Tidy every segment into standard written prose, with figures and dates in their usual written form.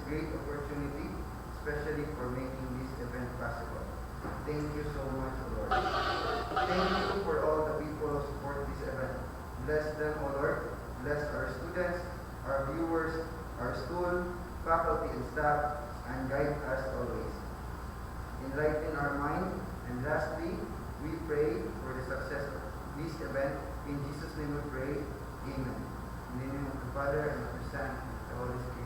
great opportunity, especially for making this event possible. Thank you so much, Lord. Thank you for all the people who support this event. Bless them, O Lord. Bless our students, our viewers, our school, faculty, and staff, and guide us always. Enlighten our mind, and lastly, we pray for the success of this event. In Jesus' name we pray. Amen. In the name of the Father, and of the Son, and of the Holy Spirit.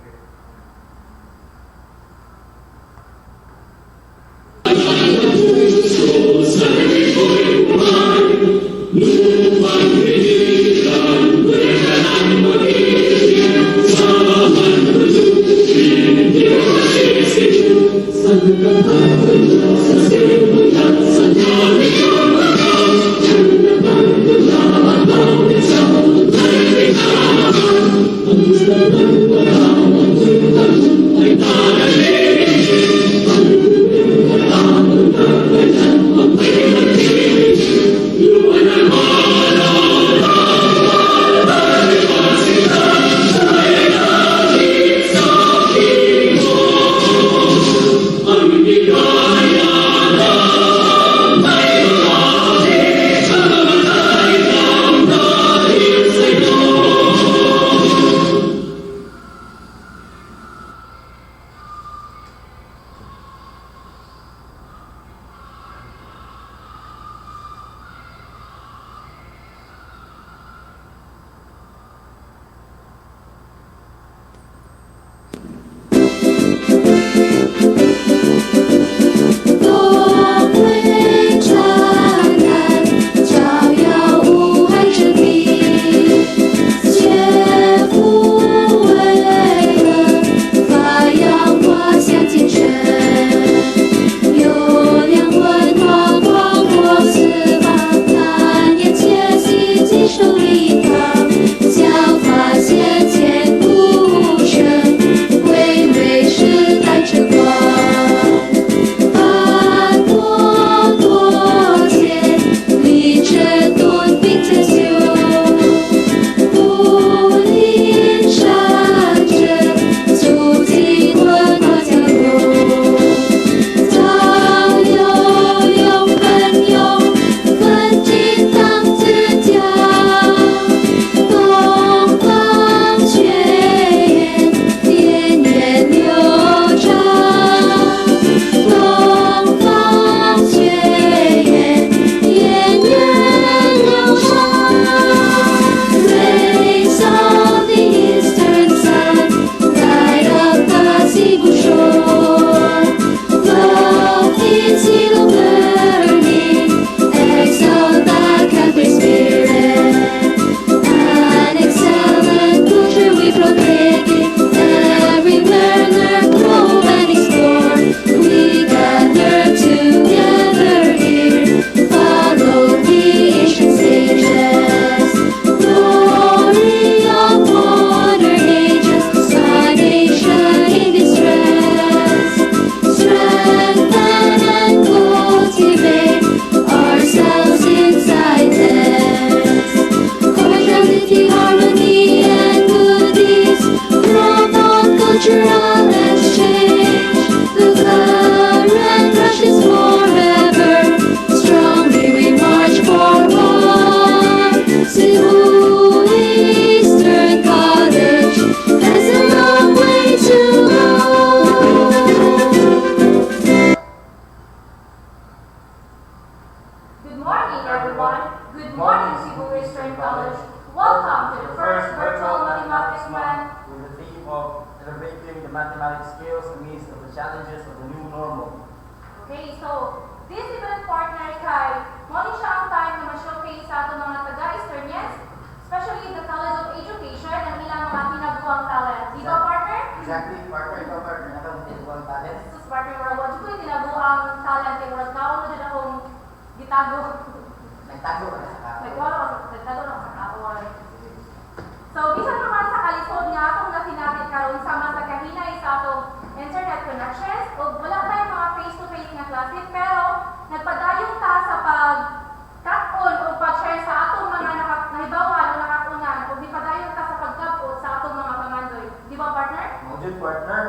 So, bisan naman sa kalisod nga atong nasinapit karon sama sa kahinay sa atong internet connections o wala tayong mga face-to-face nga klase pero nagpadayon ta sa pag-cut-on o pag-share sa atong mga nahibawan o nakakunan o nipadayon ta sa pagkabot sa atong mga pamandoy. Di ba, partner? Good partner.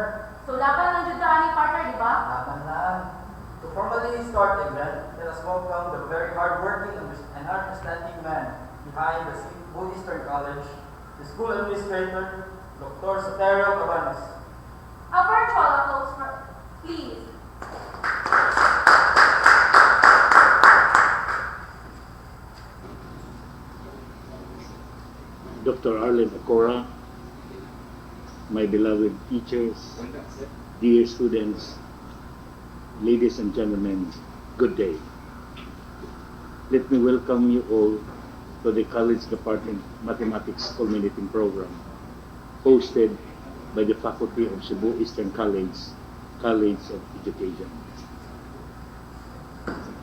So, laban ng Judaan ni partner, di ba? Laban lang. To formally start the event, let us welcome the very hardworking and understanding man behind the Cebu Eastern College, the school administrator, Dr. Sotero Cabanas. A virtual applause, please. Dr. Arlen Okora, my beloved teachers, dear students, ladies and gentlemen, good day. Let me welcome you all to the College Department Mathematics Culminating Program, hosted by the Faculty of Cebu Eastern College, College of Education.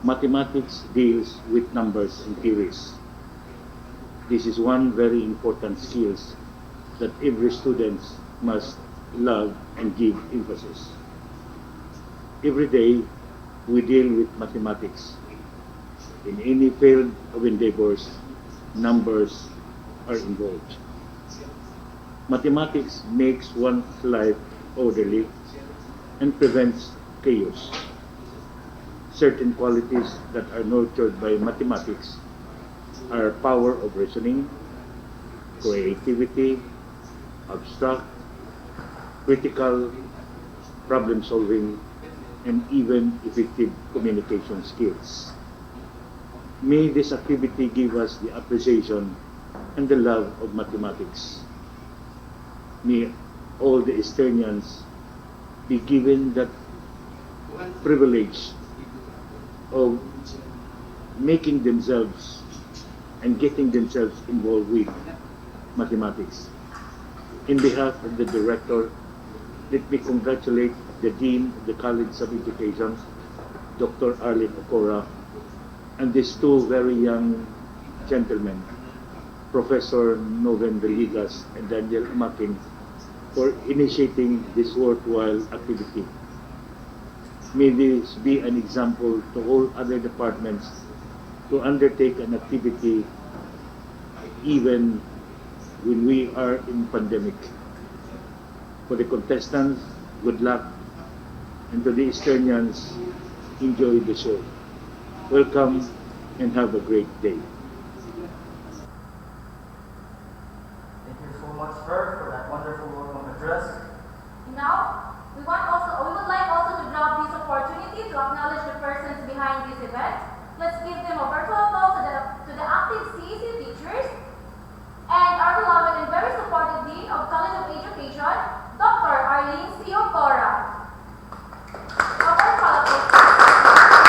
Mathematics deals with numbers and theories. This is one very important skill that every student must love and give emphasis. Every day, we deal with mathematics. In any field of endeavors, numbers are involved. Mathematics makes one's life orderly and prevents chaos. Certain qualities that are nurtured by mathematics are power of reasoning, creativity, abstract, critical, problem solving, and even effective communication skills. May this activity give us the appreciation and the love of mathematics. May all the Easternians be given that privilege of making themselves and getting themselves involved with mathematics. In behalf of the director, let me congratulate the Dean of the College of Education, Dr. Arlen Okora, and these two very young gentlemen, Professor Noven Villegas and Daniel Makin, for initiating this worthwhile activity. May this be an example to all other departments to undertake an activity even when we are in pandemic. For the contestants, good luck, and to the Easternians, enjoy the show. Welcome and have a great day. Thank you so much, sir, for that wonderful welcome address. Now, we would like also to grab this opportunity to acknowledge the persons behind this event. Let's give them a virtual applause to the active CEC teachers and our beloved and very supportive Dean of College of Education, Dr. Arlene C. Okora. A virtual applause.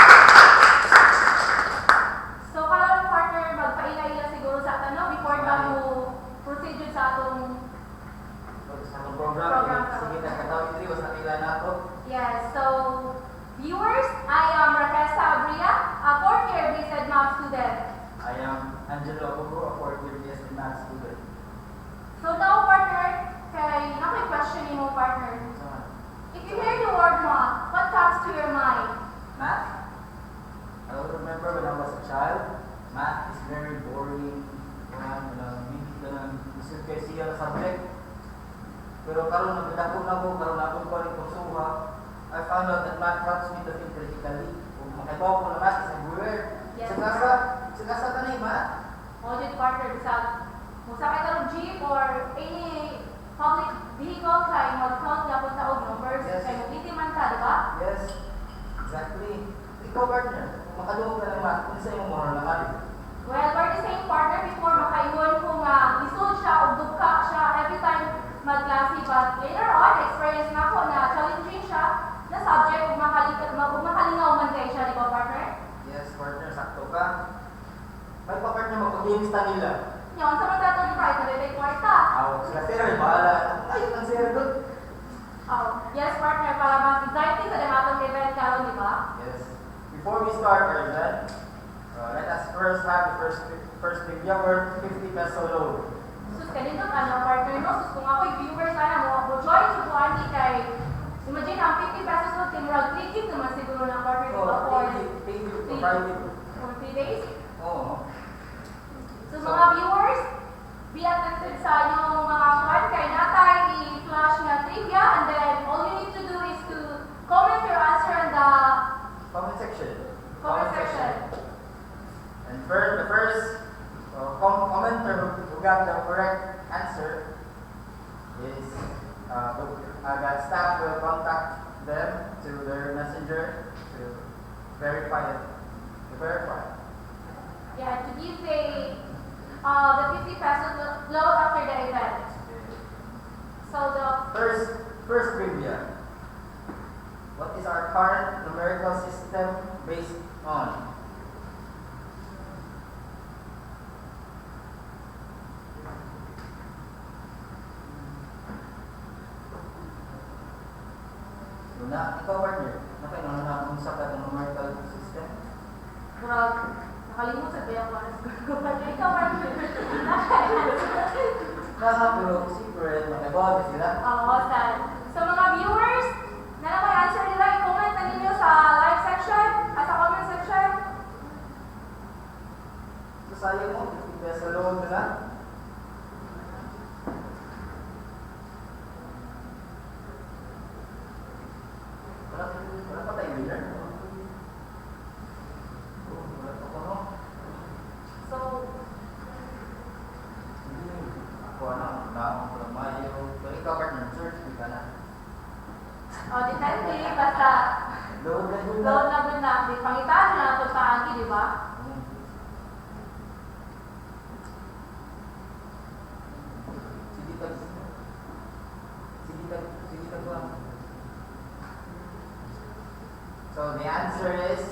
So, kalang partner, magpaila-ila siguro sa tanong before tayo proceed sa atong Sa program. Sige na, katawin diri, was nakila na ako. yes. So, viewers, I am Raquel Sabria, a fourth-year BSED Math student. I am Angelo Abugo, a fourth-year BSc Math student. So now, partner, kay nakoy question ni mo, partner. If you hear the word math, what comes to your mind? Math? I don't remember when I was a child. Math is very boring. Hindi ka nang isip kay siya subject. Pero karon nagdako na ko, karon ako ko rin kusuha. I found out that math helps me to think critically. Kung makitaw ko na math is everywhere. Yes. Sagasa tanay math. Audit partner, musakay ka ng jeep or any public vehicle kay mag-count na po sa og numbers, Yes. kay mag-itiman ka, di ba? Yes, exactly. Ikaw, partner, kung makaluog ka ng math, kung sa iyong moral naman. Well, we're the same partner before makaingon kung isod siya o dugka siya every time mag-klase. But later on, experience na ko na challenging siya na subject kung makalingaw man kayo siya, di ba, partner? Yes, partner, sakto ka. May pa-partner mag-games na nila. Yun, sa mga tatong pride, nabibig kwarta. Sila sir, bahala. Ayun ang sir doon. Oh, yes, partner, para mag-exciting sa dahatong event karon, di ba? Yes. Before we start our event, let us first have the first trivia worth 50 peso load. Sus, kanindot, partner, no? Sus, kung ako'y viewers sana mo join sa tuwan ni kay, imagine, ang 50 pesos no, timurag 3 gigs naman siguro ng partner, di ba? Thank you for Friday. For 3 days? Oo. So, mga viewers, be attentive sa inyong mga kwan, kay natay i-flash nga trivia, and then all you need to do them to their messenger to verify it. To verify. Yeah, to give the 50 pesos load after the event. So the First trivia. What is our current numerical system based on? Ikaw partner, nakailangan na kung sa ka ng numerical system? Murag, nakalimutan ba yung oras ko? Ikaw partner. Pero secret, makibawag sila. Oo, sad. So mga viewers, na naman answer nila, i-comment na ninyo sa live section at sa comment section. So sayang mo, kaya sa load nila. Wala pa tayo winner. Wala pa ko, no? So, Ako na mayo. Pero ikaw partner, search ka na. depende, basta Load na yun load na good na. Di pangitaan na ito sa Agi, di ba? Sige tag lang. So the answer is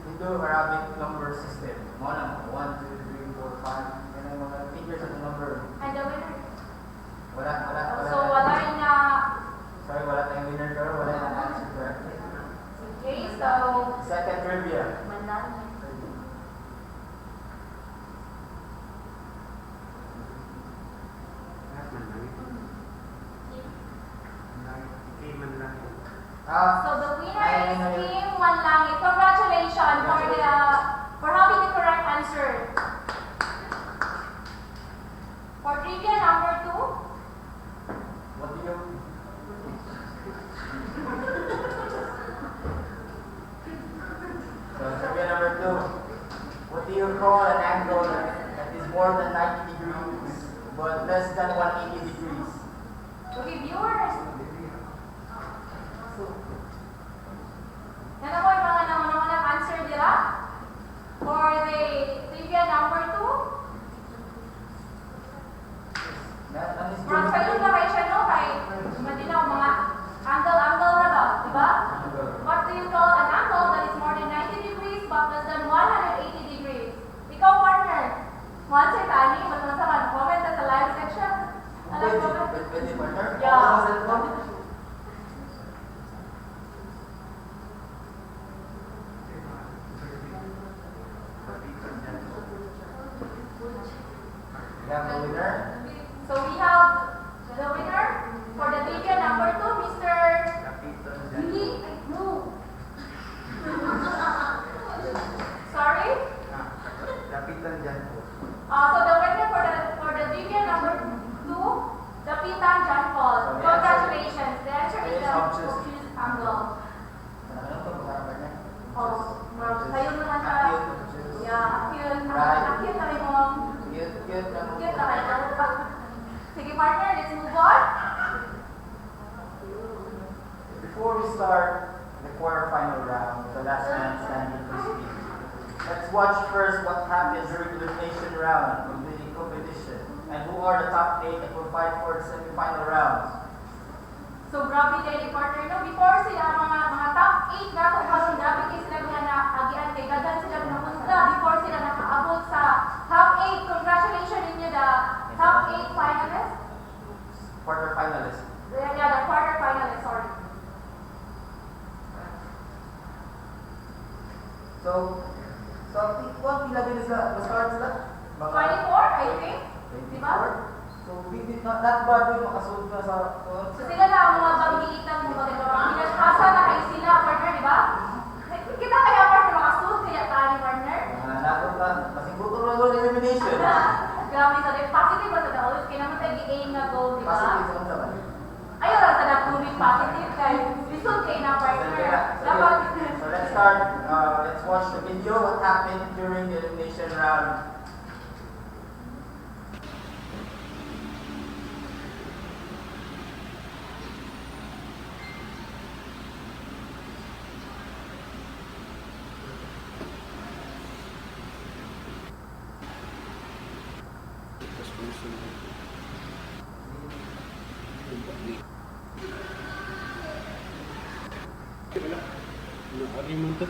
Indo-Arabic number system. One, 2, 3, 4, 5. Yan ang mga figures of the number. And the winner. Wala. So, wala rin na. Sorry, wala tayong winner pero wala yung answer correctly. Okay, so, Second trivia. mandan. So, the winner is Team Manlangit. Congratulations for having the correct answer. For trivia number 2, What do you... So, trivia number 2. What do you call an angle that is more than 90 degrees but less than 180 degrees? okay, viewers. Ano po yung mga naman answer nila? For the trivia number 2, Murag kayo na kayo siya, no? Kay Madinaw, mga angle na ba? Diba? What do you call an angle that is more than 90 degrees but less than 180 degrees? Ikaw, partner. Mo-answer tani, magmasaman. Comment sa live section. Alam ko ba? Pwede partner? Yeah. You have the winner? So we have the winner for the trivia number 2, Mr. Yuli. No. Sorry? So the winner for the trivia number 2, the Pitan John Paul. So the Congratulations. The answer is the obtuse. obtuse angle. Ano to? Partner? Oh, kayo naman siya. Yeah, yun. Right. Cute na mo. Cute. Cute na kayo. Sige partner, let's move on. Before we start the quarterfinal round, the last man standing to speak, let's watch first what happens during the elimination round of the competition and who are the top 8 that will fight for the semi-final rounds. So grabe kayo partner no, before sila mga top 8 nato karon grabe kay sila nga na agian kay dagan sila napunta before sila nakaabot sa top 8. Congratulations ninyo the top 8 finalists. Quarterfinalists. Yeah, the quarter finalists, sorry. So what pila din sila? Start sila? 24, I think. Diba? So not bad yung makasunod na sa So sila na ang mga banggiitan mo mga pinagkasa na kayo sila partner, di ba? Kita kaya partner makasuot kaya tali partner. nakot na. Masing buto na doon elimination. Grabe sa positive ba sa always kaya naman tayo gi-aim na goal, di ba? Positive sa man. Ayaw lang sa nag-moving positive guys. Lisod kayo na partner. Dapat. So let's start. Let's watch the video. What happened during the elimination round? Ano mo to?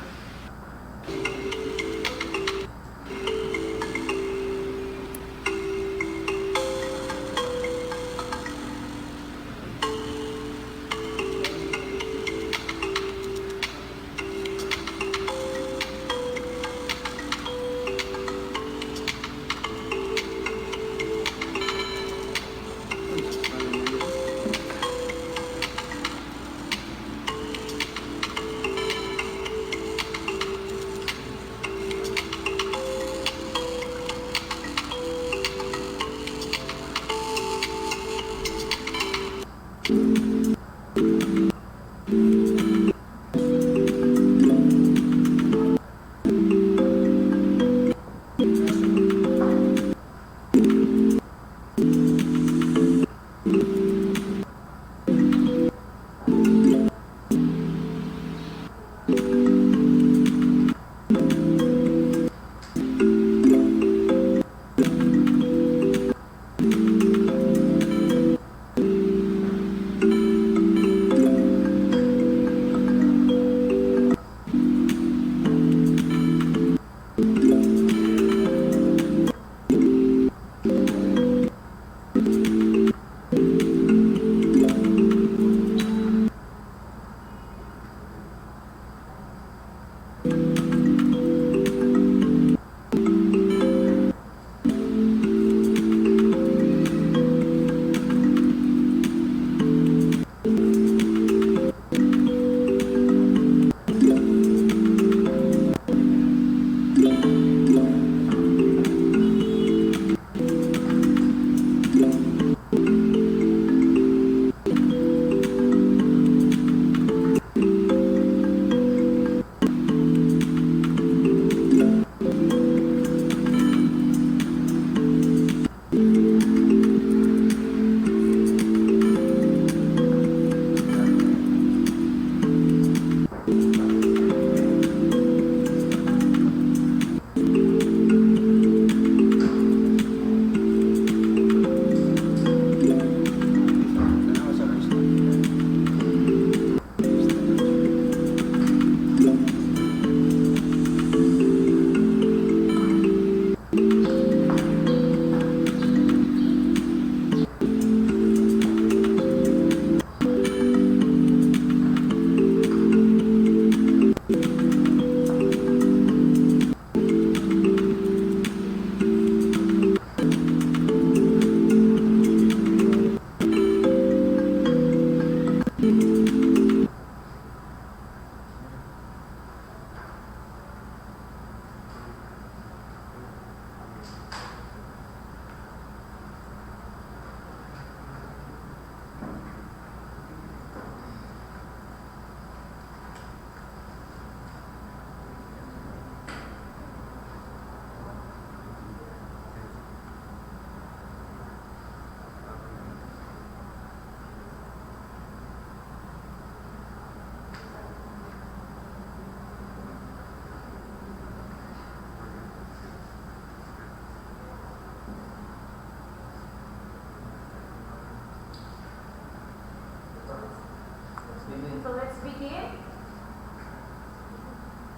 So let's begin.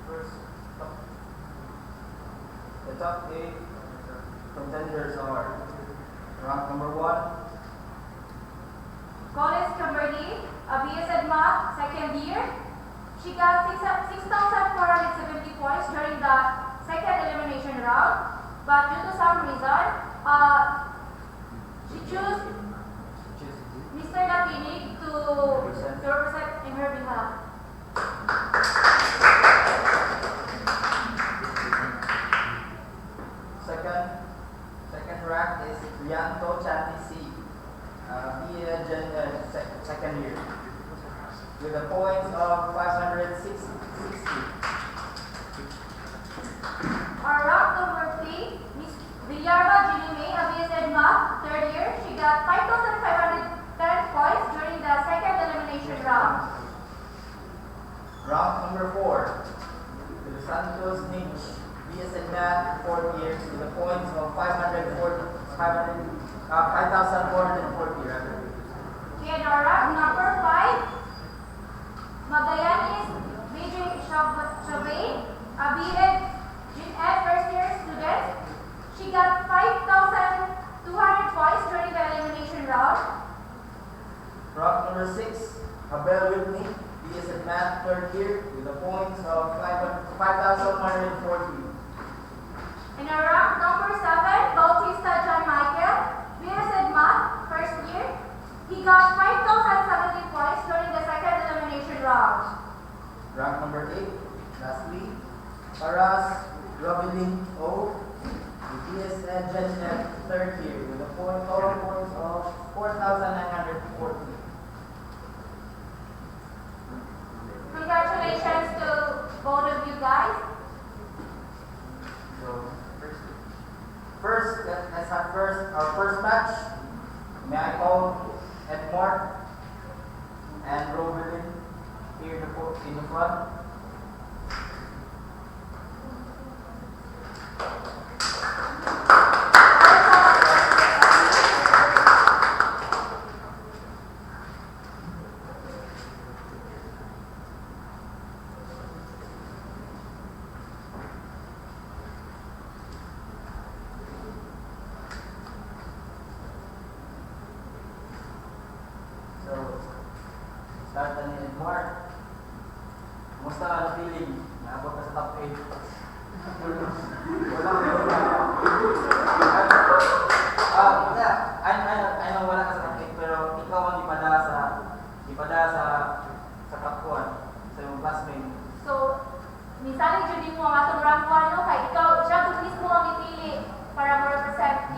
First, the top 8 contenders are rank number 1, College Kimberly, BSed Math, second year. She got 6,470 points during the second elimination round, but due to some reason, she chose Mr. Latinig to represent in her behalf. second rank is Rianto Chani C, second year, with a points of 560. Our rank number 3, Miss Villarba Ginime, BSed Math, third year. She got 5,510 points during the second elimination round. Rank number 4, the Santos Ninch, BSed Math, fourth year, with a points of 5,440 rather. She Okay, now rank number 5, Magallanes BJ Chavez, a B.Ed Gen Ed first year student. She got 5,200 points during the elimination round. Rank number 6, Abel Whitney, BSN Math third year with a points of 5,140. In our rank number 7, Bautista John Michael, BSN Math first year. He got 5,070 points during the second elimination round. Rank number 8, lastly, Paras Robin O, BSN Gen Ed third year with a total points of 4,940. Congratulations to both of you guys. So, first, let's have our first match. May I call Edmore and Robin here in the front. So, start na ni Edmore. Kumusta ang feeling? Naabot ka sa top 8. I know wala ka sa top 8, pero ikaw ang ipada sa top 1 sa iyong classmate. So, misali dyan din mo ang atong rank 1, no? Kaya ikaw, siya kung mismo ang ipili para mo-represent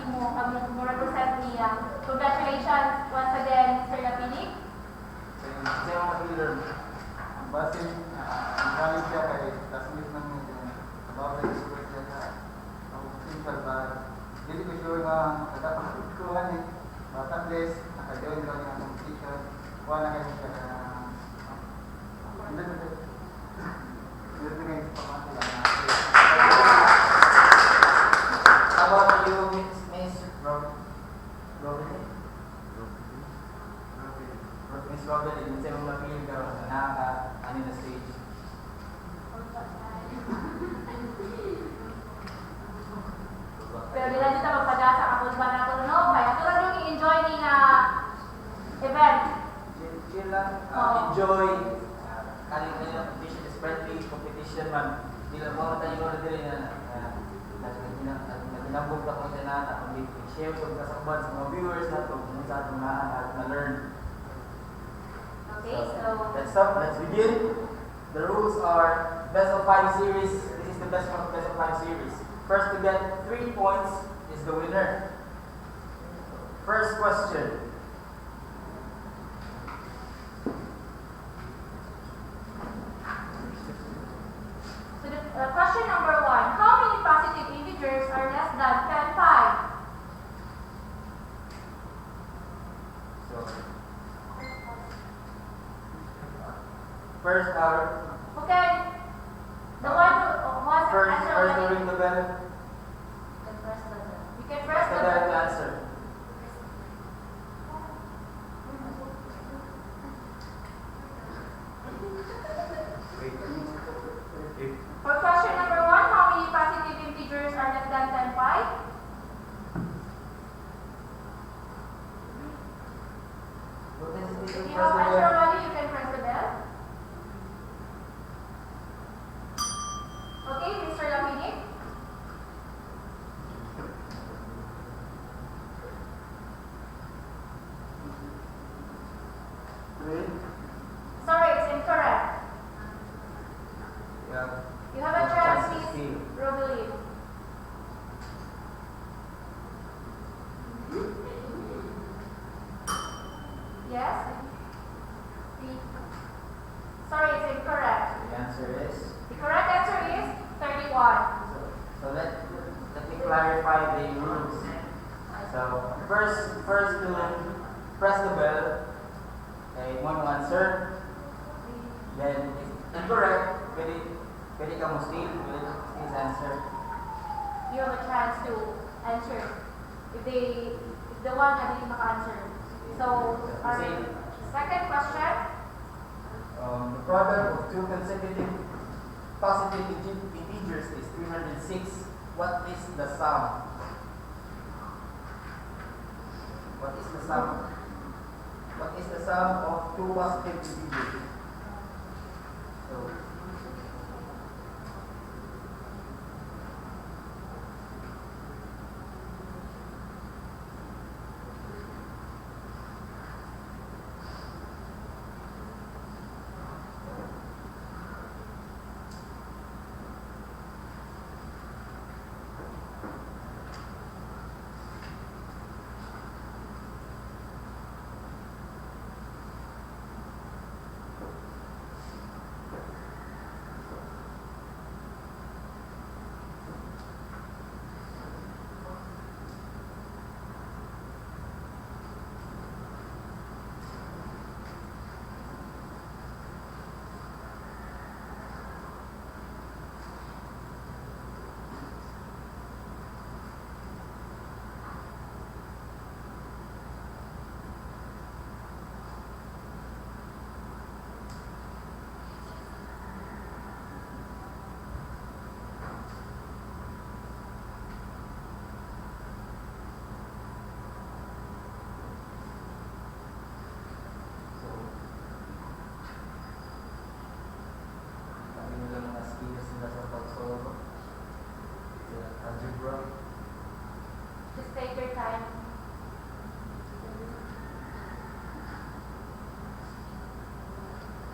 niya. Congratulations once again, Sir Lapinig. Sa iyong mag-learn. Base, ang galing siya kay classmate ng about the expert niya na ang simple ba, hindi ko sure nga nakapagkuhan eh, but at least naka-join lang yung competition, kuha na kayo siya na hindi ngayon sa pamati lang How about you, Miss Robin? Miss Robin, hindi sa iyong mag-learn ka na nakaka-ano na stage. Pero di lang dito magpadasa ako ba na ito, no? Kaya ito lang yung i-enjoy ni na event. Chill lang. Enjoy. Kaling competition is friendly competition man. Di lang mo tayo na din na naginambog ka kung na kundi share ko kasabad sa mga viewers na ito kung sa atong na-learn. Okay, so Let's begin. The rules are best of 5 series. This is the best of 5 series. First to get 3 points is the winner. First question. So question number 1. How many positive integers are less than 10 5? So, first Okay. The one who was first answer to already. ring the bell. You can Press press the the bell to button. answer. For question number 1, how many positive integers are less than 10 5? If you have answer already, you can press the bell. Okay, Mr. Lapinig. Sorry, it's incorrect. Yeah. You have a chance, to Miss see. Robeline. Yes? Sorry, it's incorrect. The answer is. The correct answer is 31. So let me clarify the rules. So first to press the bell. Okay, one answer. Then if incorrect, pwede ka mo steal his answer. You have a chance to answer if the one na didn't maka-answer. So, Kasi Second question. The product of two consecutive positive integers is 306. What is the sum? What is the sum? What is the sum of two positive integers? So, kami nila mga skills nila sa pag-solve. Algebra. Just take your time.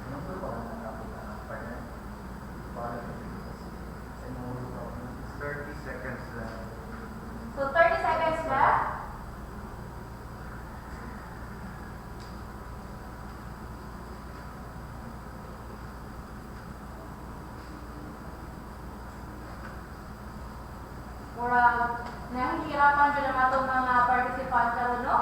Ano po ba ang partner? Para sa inyong ulo 30 seconds left. So 30 seconds left. Murag nahihirapan dyan ang atong mga participant karon, no?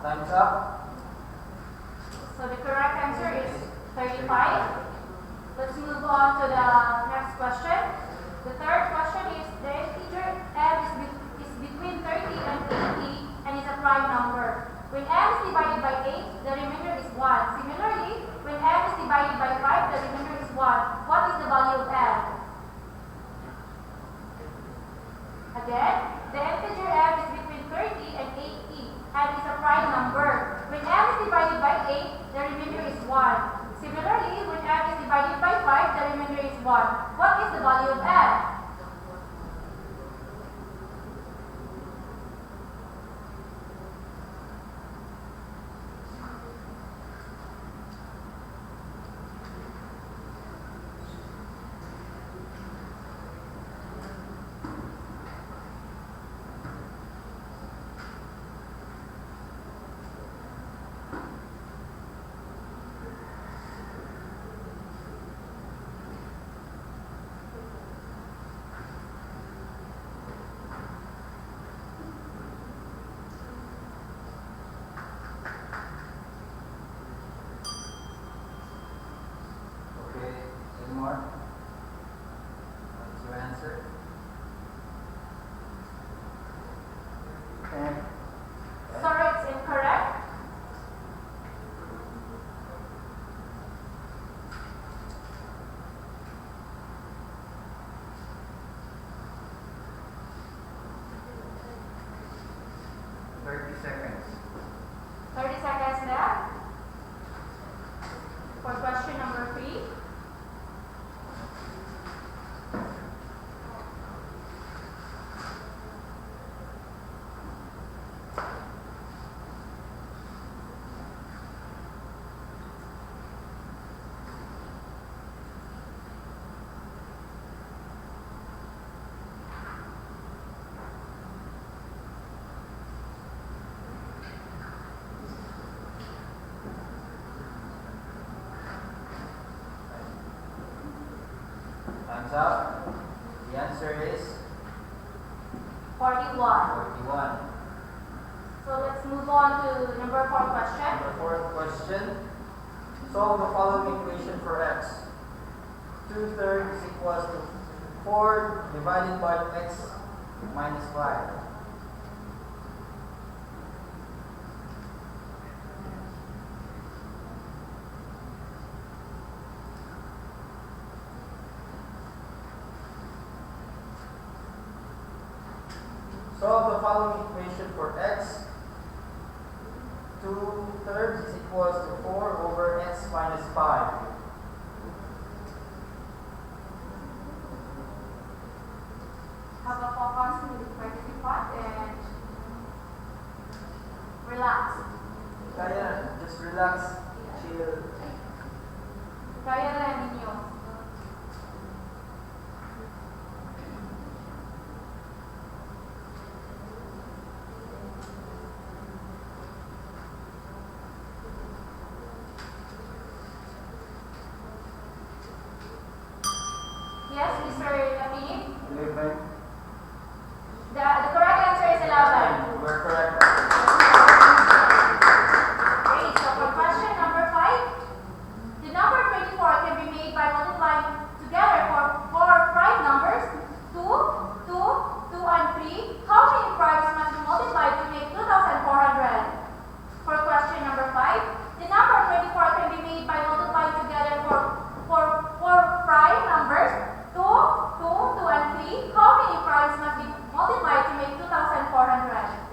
Time's up. So the correct answer is 35. Let's move on to the next question. The third question is the integer m is between 30 and 80 and is a prime number. When m is divided by 8, the remainder is 1. Similarly, when m is divided by 5, the remainder is 1. What is the value of m? Again, the integer m is between 30 and 80 and is a prime number. When m is divided by 8, the remainder is 1. Similarly, when m is divided by 5, the remainder is 1. What is the value of m? Okay, any more? What's your answer? 10. Sorry, it's incorrect. Seconds. 30 seconds left for question number 3. up? The answer is 41. 41. So let's move on to number 4 question. Number fourth question. Solve the following equation for x. 2/3 is equals to 4 divided by x minus 5. Solve the following equation for x. 2/3 is equals to 4 over x minus 5. Have a focus, try to be fun and relax. Kaya, just relax, chill. Kaya na ninyo. Yes, Mr. Lapini? 11. The correct answer is 11. We're correct. Okay, so for question number 5, the number 24 can be made by multiplying together for prime numbers 2, 2, 2, and 3. How many primes must be multiplied to make 2,400? For question number 5, the number 24 can be made by multiplying together for prime numbers 2, 2, 2, and 3. How many primes must be multiplied to make 2,400?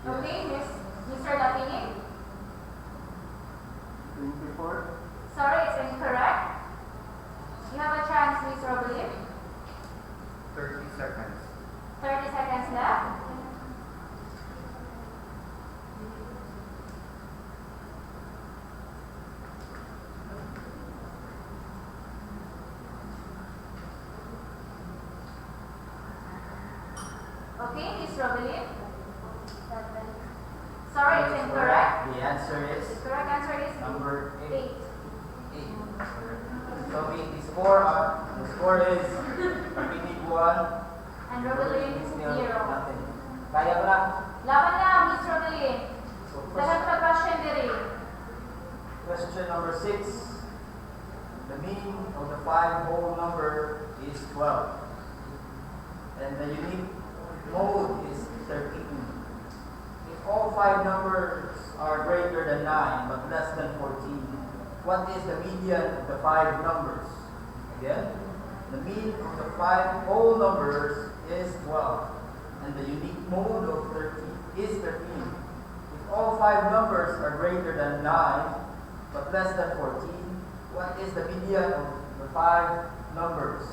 Okay, Mr. Lapini? 24. Sorry, it's incorrect. You have a chance, Mr. Obelim. 30 seconds. 30 seconds left. Okay, Mr. Obelim. Sorry, it's incorrect. The answer is The correct answer is number 8. 8. 8. So the score is Lapini 1. And Obelim It's 0. nothing. Kaya ba na? Laban na, Mr. Obelim. So Dahan first, pa question diri. question number 6. The mean of the 5 whole number is 12. And the unique mode is 13. If all 5 numbers are greater than 9 but less than 14, what is the median of the 5 numbers? Again, the mean of the 5 whole numbers is 12. And the unique mode of 13 is 13. If all 5 numbers are greater than 9 but less than 14, what is the median of the 5 numbers?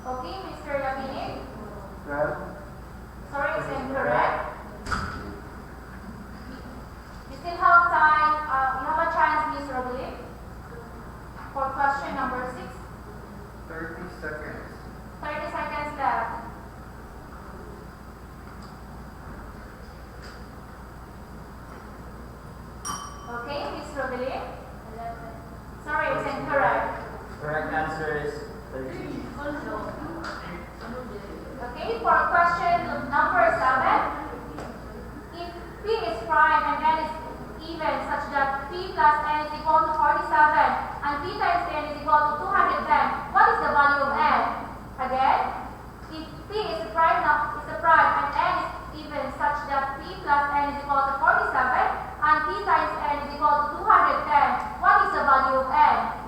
Okay, Mr. Lapini. 12. Sorry, it's incorrect. that p plus n is equal to 47 and p times n is equal to 210, what is the value of n?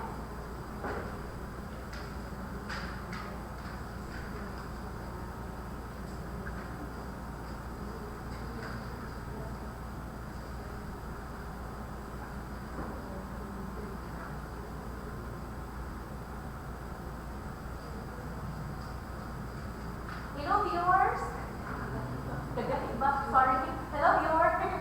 Hello viewers. Sorry. Hello viewers.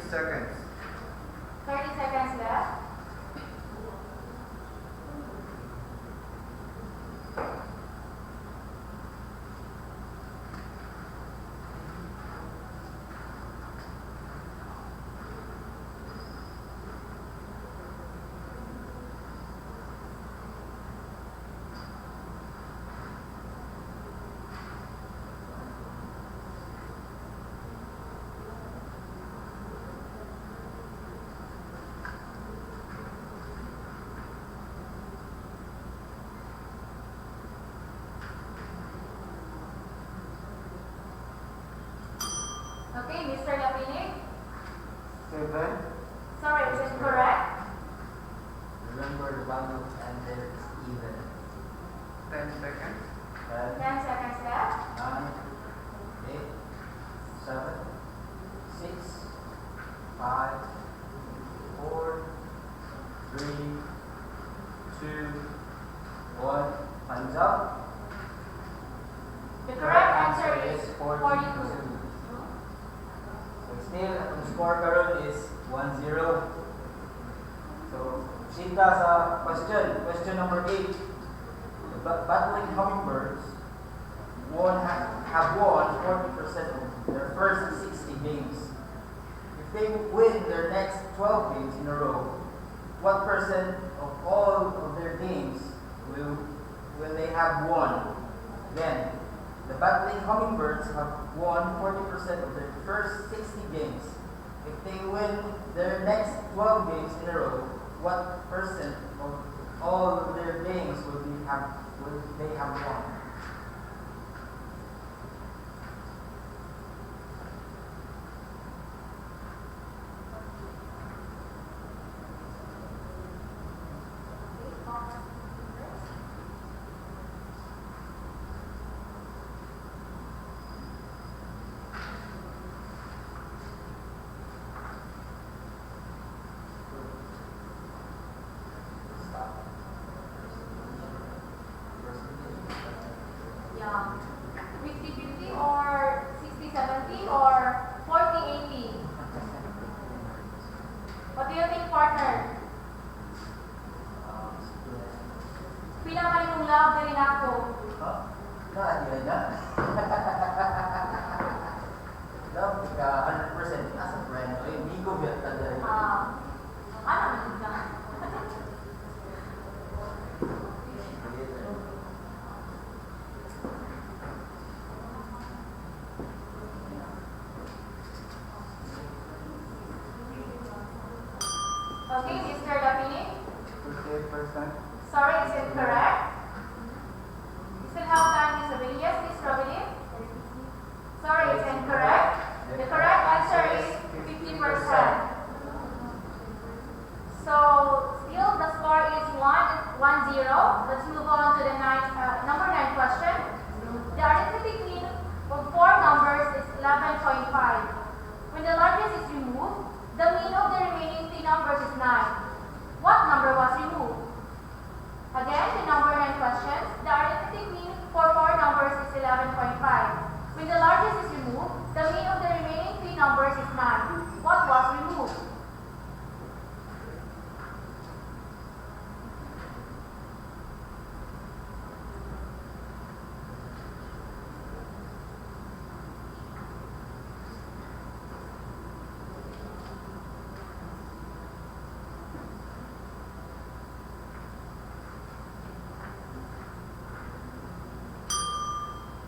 Seconds. 30 seconds left. Okay, Mr. Lapini. 7. Sorry, is it correct? Remember the value of n there is even. 10 seconds. 10, 10 seconds left. 9, 8, 7, 6, 5, 4, 3, 2, 1. Time's up. The correct answer is 42. 42. So still, ang score karon is 1-0. So, sita sa question number 8. The battling hummingbirds have won 40% of their first 60 games. If they win their next 12 games in a row, what percent of all of their games will they have won? Then, the battling hummingbirds have won 40% of their first 60 games. If they win their next 12 games in a row, what percent of all of their games will they have won? Yeah. 50-50 or 60-70 or 40-80? What do you think, partner? Pila ka rin mong love na rin ako? Hindi na. Love ka 100% as a friend. Hindi ko bet talaga. Ano naman ka? Okay, Mr. Lapini. 58%. Sorry, is it correct? You still have time, Ms. Abilis. Yes, Ms. Robin. Sorry, it's incorrect. The correct answer is 50%. So, still the score is 1-0. Let's move on to the number 9 question. The arithmetic mean of 4 numbers is 11.5. When the largest is removed, the mean of the remaining 3 numbers is 9. What number was removed? Again, the number When the largest is removed, the mean of the remaining three numbers is 9. What was removed?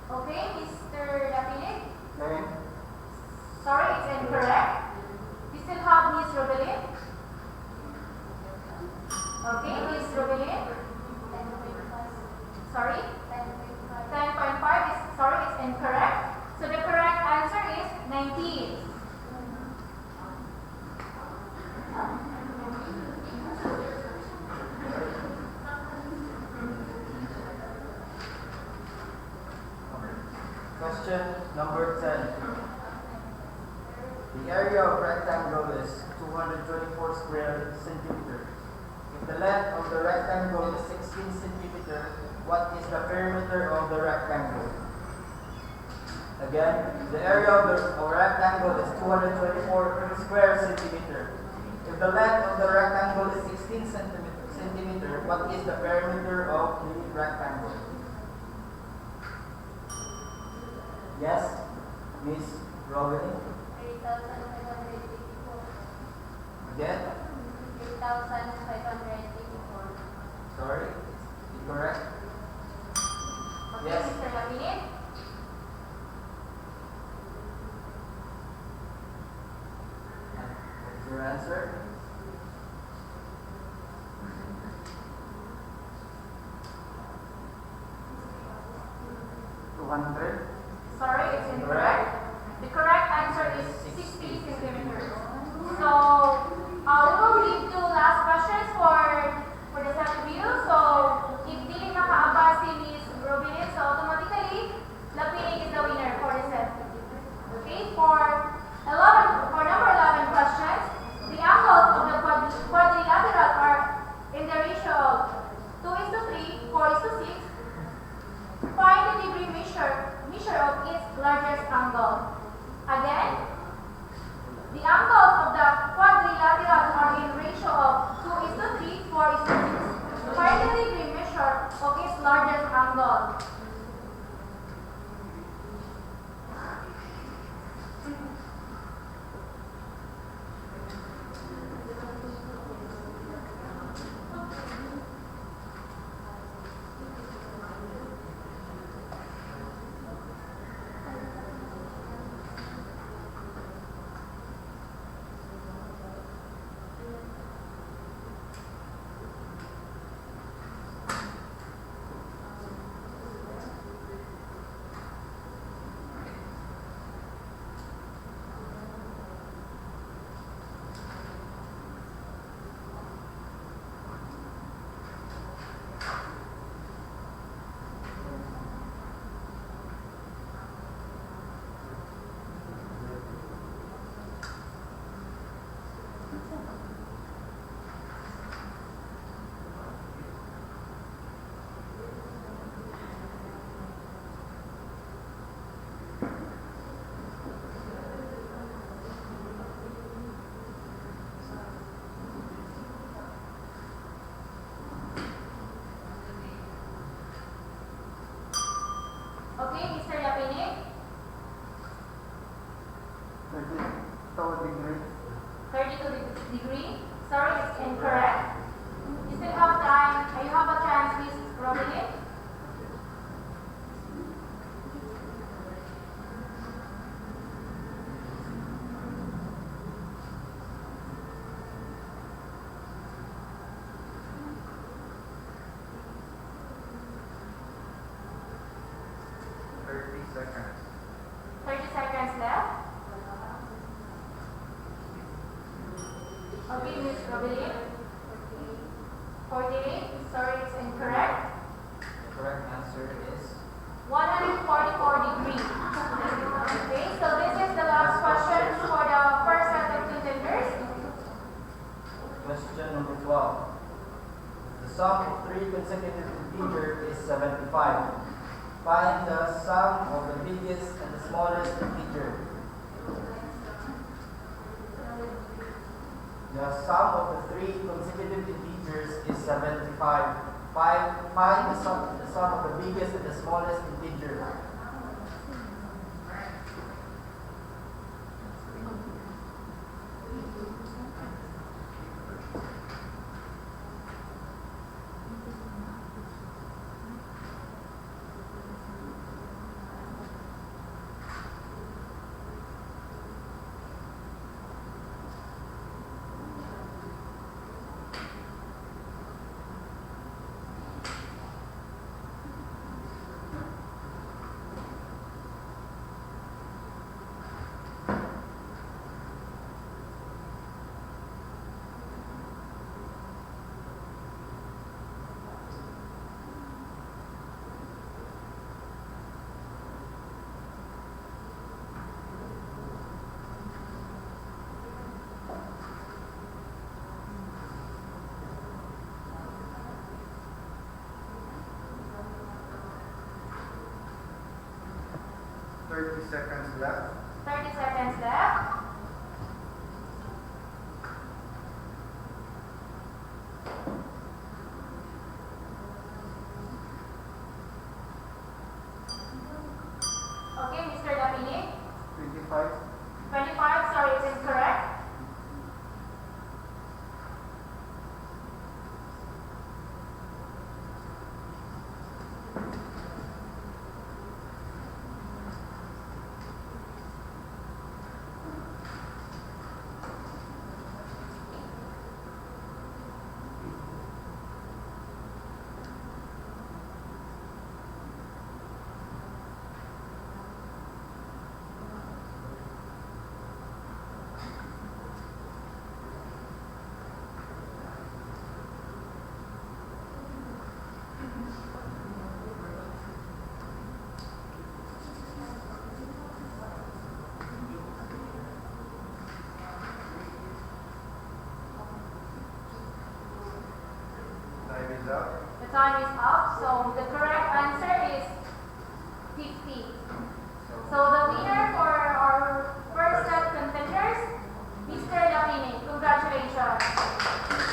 Okay, Mr. Lapinig? Okay. Sorry, it's incorrect. We still have Miss Robelin. Okay, Miss Robelin. Sorry? 10.5 is, sorry, it's incorrect. So the correct answer is 19. Question number 10. The area of rectangle is 224 square centimeters. If the length of the rectangle is 16 centimeters, what is the perimeter of the rectangle? Again, the area of the rectangle is 224 square centimeters. If the length of the rectangle is 16 centimeters, what is the perimeter of the rectangle? Yes, Miss Robin. 3,584. Again, 3,584. sorry, incorrect. Okay, Yes. Mr. Lapinig? What is your answer? Sorry, it's incorrect. The correct answer is 60 centimeters. So, we will leave two last questions for the set of you. So, if dili makaabas si Miss Robin, so automatically, Lapinig is the winner for the set. Okay, for number 11 questions, the angles of the quadrilateral are in the ratio of 2:3, 4:6. Find the degree measure of its largest angle. Again, the angles of the quadrilateral are in ratio of 2:3, 4:6. Find the degree measure of its largest angle. Okay, Mr. Lapinig? 32 degree. Sorry, it's incorrect. You still have time. You have a chance, Miss Robin. Seconds. 30 seconds left. Okay, Miss Robin. 48. Sorry, it's incorrect. The correct answer is 144 degrees. Okay, so this is the last question for the first set of contenders. question number 12. The sum of three consecutive integers is 75. Find the sum of the biggest and the smallest integer? The sum of the three consecutive integers is 75. Find the sum of the biggest and the smallest integer. Seconds left. 30 seconds left. Okay, Mr. Lapini. 25. 25, sorry, it is correct. Time is up. The time is up, so the correct answer is 50. So the winner for our first set contenders, Mr. Lapini. Congratulations.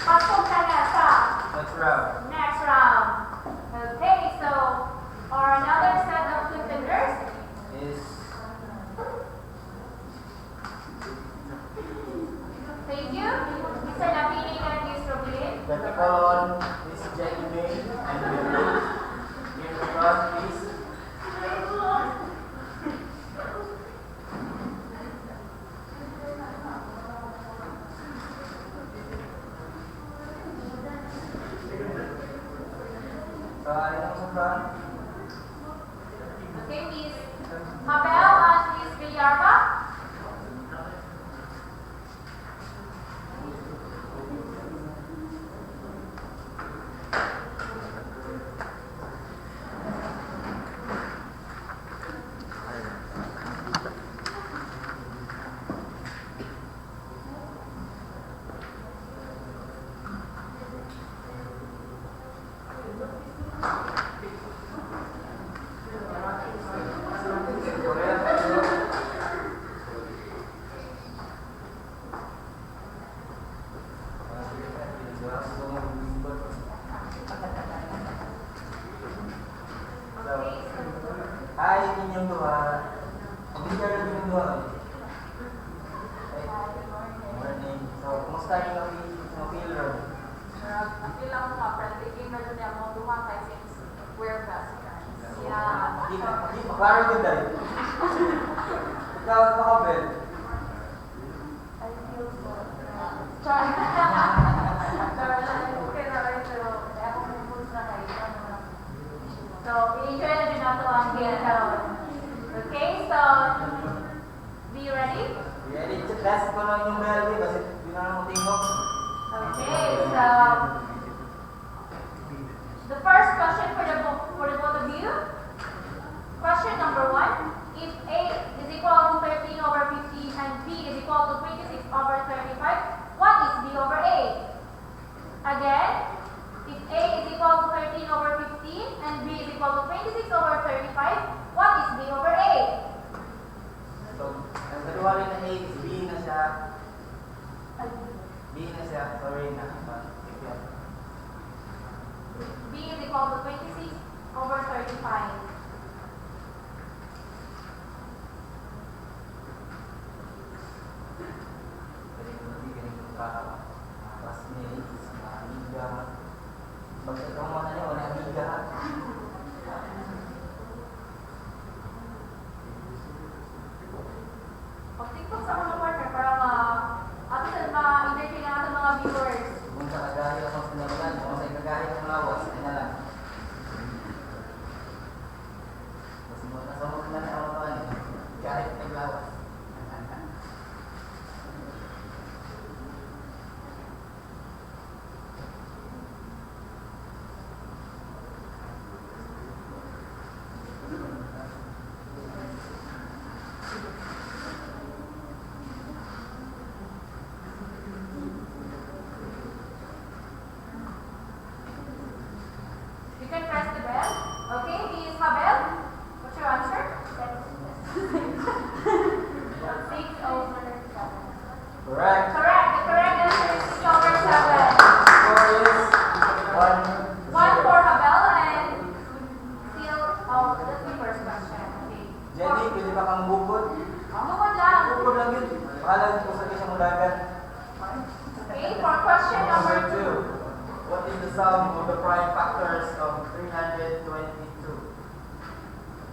Pasok na nga sa Next round. next round. Okay, so our another set of contenders. Is Thank you. Mr. Lapini, can you please reveal? the call on Miss Jenny May and the group. Give the cross, please. Ano sa front? Okay, Miss Mabel and Miss Villarba. Hi, inyong dua. Pag-bigyan na inyong dua. Morning. So, kumusta yung feel ron? Feel lang mga friendly gamer doon yung mga duha kay since we're best friends. Yeah. Hindi pa, klaro ko dahil. Ikaw, Bel. I feel so. Char. Okay na rin, pero ako mong na kayo. So, i-enjoy na din nato ang game karon. Okay, so, be you ready? Ready? Last ko lang yung bell, kasi yun na lang tingog. Okay, so, the first question for the both of you. Question number 1. If A is equal to 13 over 15 and B is equal to 26 over 35, what is B over A? Again, if A is equal to 13 over 15 and B is equal to 26 over 35, what is B over A? classmates, mga amiga. Pagkatong mga niyo, wala amiga. Pag-tiktok sa mga partner para ato sa ma-entertain ang ating mga viewers. Kung sa kagahi ako sa sinabulan, kung sa kagahi ng lawas, ay na lang. Mas mo na sa mga na ako pa niyo, kahit naglawas. You can press the bell. Okay, Miss Habel, what's your answer? 6:07. Correct. Correct. The correct answer is number 7. Score is 1 for Habel and still, that's the first question. Okay. Jenny, pwede ba kang bukod? Bukod lang. Bukod lang yun. Bahala ko sa isang mulagan. Okay, for question number 2. What is the sum of the prime factors of 322?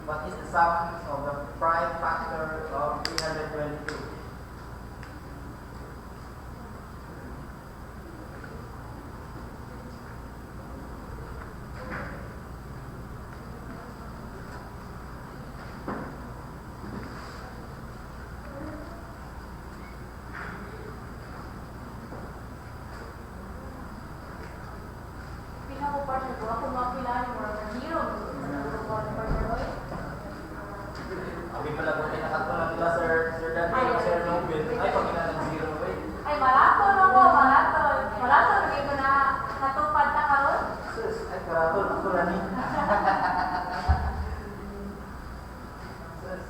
What is the sum of the prime factor of 322? Partner ko, ako mga kilala mo, zero. Abi pala kung pinakatunan nila Sir Dan, Sir Nobel. Ay, pag zero ba eh? Ay, marathon ako, marathon. Marathon, hindi ko na natupad na karon. Sus, ay karatol, ako na ni. Sus.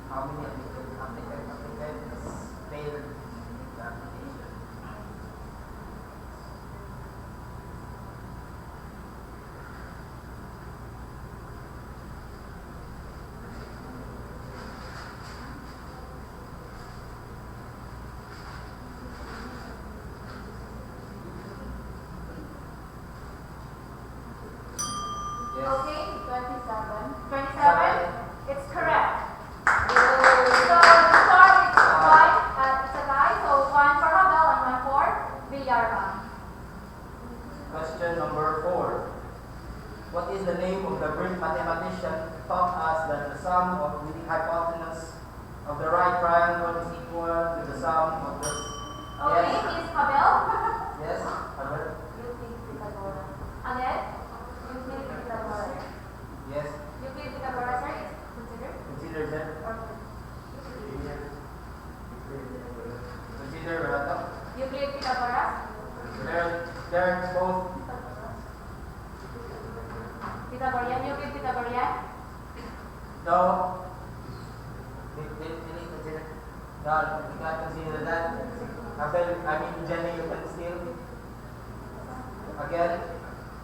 How many applicants failed the application. Yes. Okay, 27. 27? Seven. It's correct. So the score is it's a tie. So 1 for Habel and 1 for Villarban. Question number 4. What is the name of the Greek mathematician who taught us that the sum of the hypotenuse of the right triangle is equal to the sum of the... Okay, Yes. Miss Habel. Yes. Albert? Euclid Pythagoras. Again? Euclid Pythagoras. Yes. Euclid Pythagoras, sir, is considered? Consider that. Or Consider Rato. Euclid Pythagoras? They're both. Pythagorean, Euclid Pythagorean? No. They need to consider. No, you can't consider that. Jenny, you can still. Again,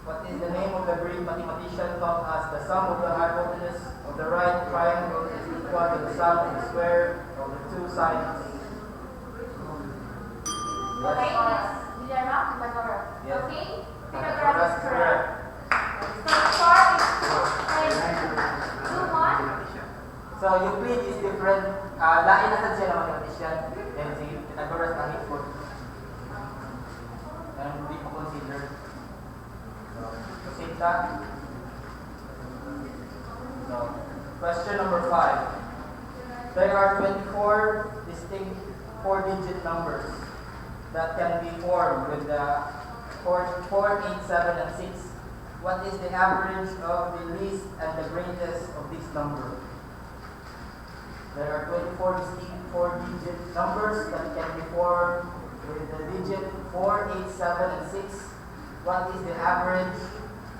what is the name of the Greek mathematician taught us the sum of the hypotenuse of the right triangle is equal to the sum of the square of the two sides? Okay, Miss Villarban, Pythagoras. Yes. Okay, Pythagoras is correct. So the score is 2-1. So Euclid is different. Lain na sad siya na mathematician. Then si Pythagoras na hipon. And hindi ko consider. So sinta. So question number 5. There are 24 distinct 4-digit numbers that can be formed with the 4, 8, 7, and 6. What is the average of the least and the greatest of this number? There are 24 distinct 4-digit numbers that can be formed with the digit 4, 8, 7, and 6. What is the average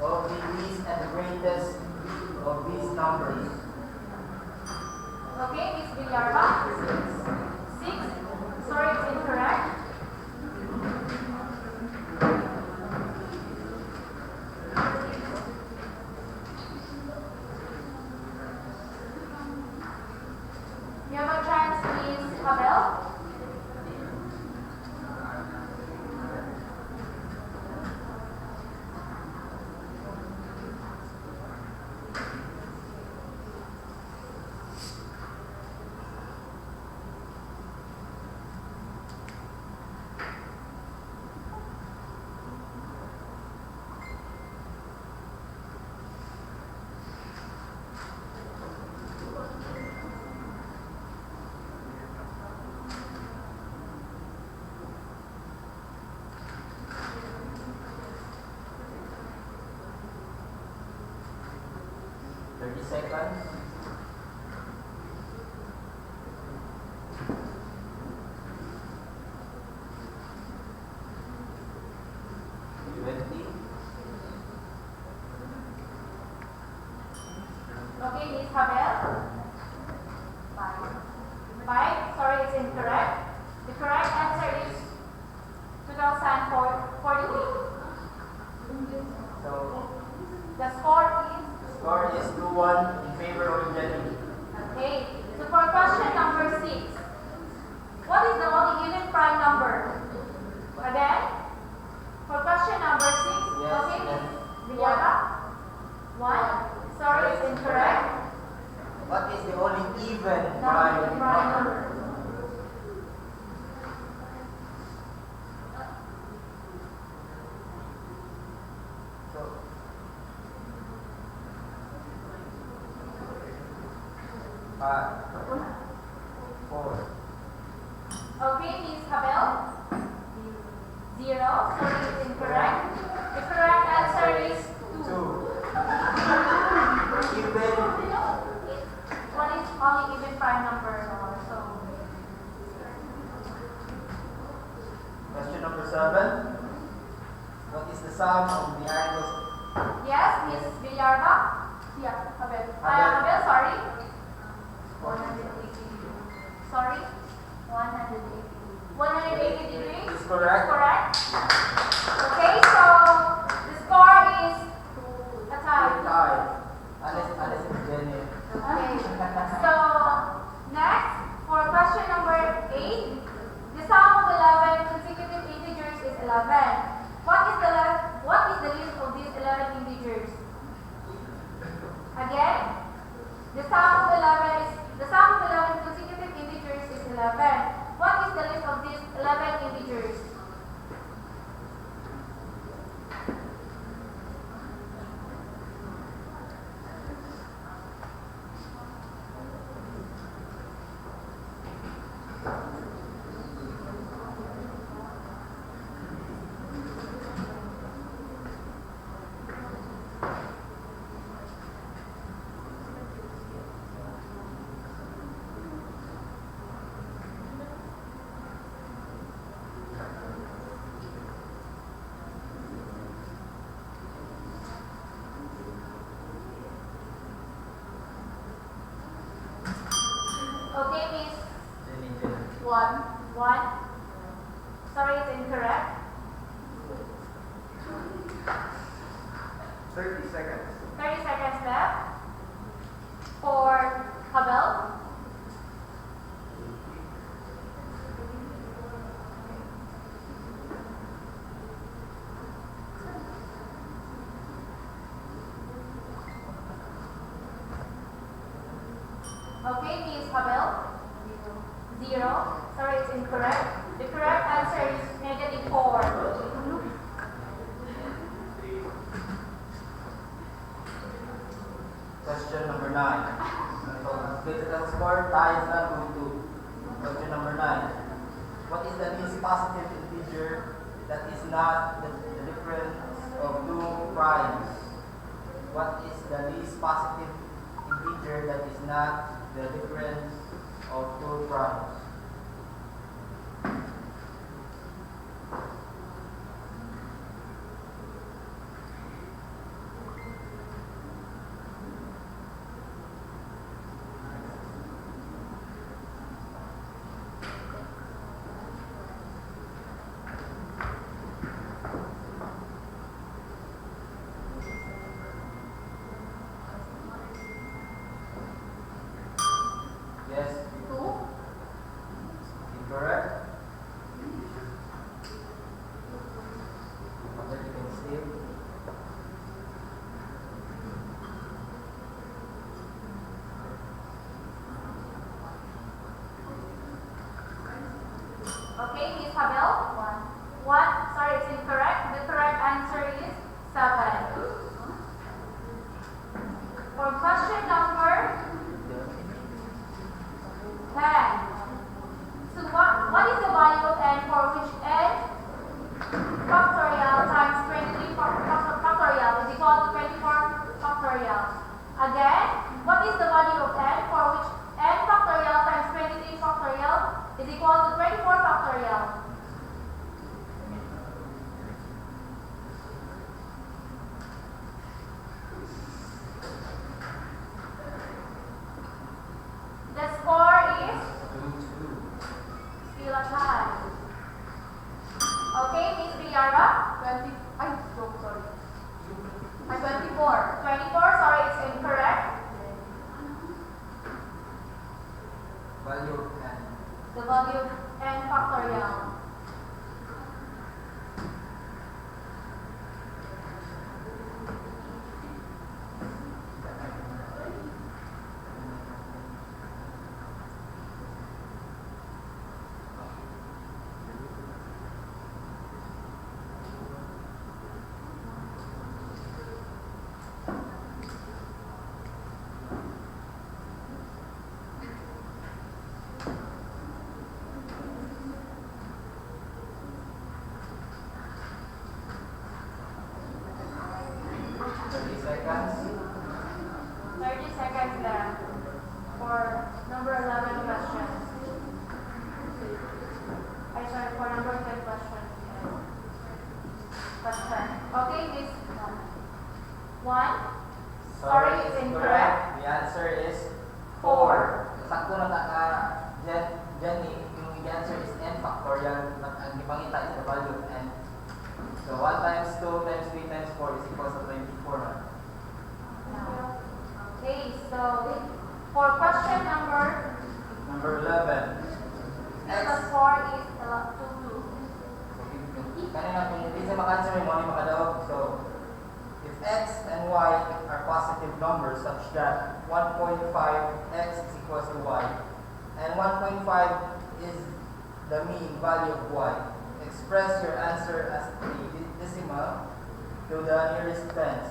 of the least and the greatest of these numbers? Okay, Miss Villarban. 6. Sorry, it's incorrect. You have a chance, Miss Habel. Seconds. Okay, Miss Habel. 5. 5. Sorry, it's incorrect. The correct answer is 2043. So The score is the score is 2-1 in favor of Jenny. okay. So for question number 6, what is the only even prime number? Again, for question number 6, Yes, okay, yes. Villarban? 1. Sorry, it's incorrect. What is the only even Prime prime number. So 5, 4. Okay, Miss Habel? 0. Sorry, it's incorrect. The correct answer is 2. 2. Even. What is only even prime number? So, Question number 7. What is the sum of the angles? yes, Miss Villarban? Yeah, Habel. Habel. Habel, sorry. 180. Sorry? 180. 11. What is the list of these 11 integers? Again, the sum of 11 consecutive integers is 11. What is the list of these 11 integers? Okay, Miss. One. Sorry, it's incorrect. 30 seconds. 30 seconds left. For Habel. Okay, Miss Habel. 0. Sorry, it's incorrect. The correct answer is -4. Question number 9. Physical score ties na 2-2. Question number 9. What is the least positive integer that is not the difference of 2 primes? What is the least positive integer that is not the difference of 2 primes? Yes, 2. incorrect. Okay, you can steal. Okay, Miss Habel. 1. Sorry, it's incorrect. The correct answer is 7. For question number 10. So what is the value of n for which n factorial times 23 factorial is equal to 24 factorial? Again, what is the value of n for which n factorial times 23 factorial is equal to 24 factorial? The score is 2-2. still a tie. Okay, Miss Villara? 20. Sorry. 24. 24, sorry, it's incorrect. Value of n. The value of n factorial. Seconds. 30 seconds left for number 11 question. Sorry, for number 10 question. Okay, Miss 1. Sorry, it's incorrect. The answer is 4. Sakto na ka Jenny, yung answer is n factorial. Ang ipangita is the value of n. So 1 times 2 times 3 times 4 is equal to 24. Okay, so for question number 11. the score is 2-2. Kanina number such that 1.5x is equals to y, and 1.5 is the mean value of y. Express your answer as a decimal to the nearest tens.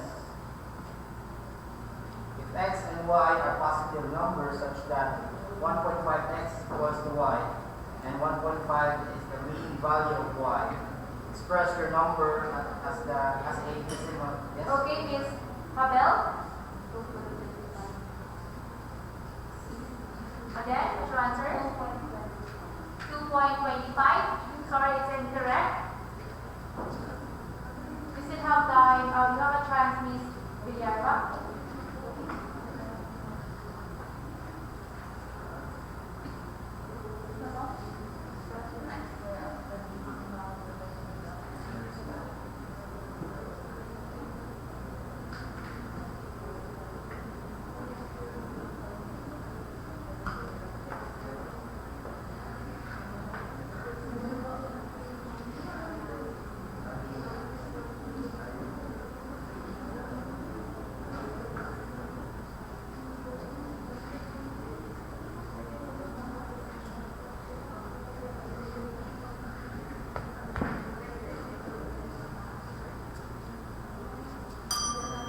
If x and y are positive numbers such that 1.5x equals to y, and 1.5 is the mean value of y, express your number as a decimal. Yes? Okay, Miss Habel. Again, what's your answer? 2.25. Sorry, it's incorrect. You still have time. You have a chance, Miss Villarba.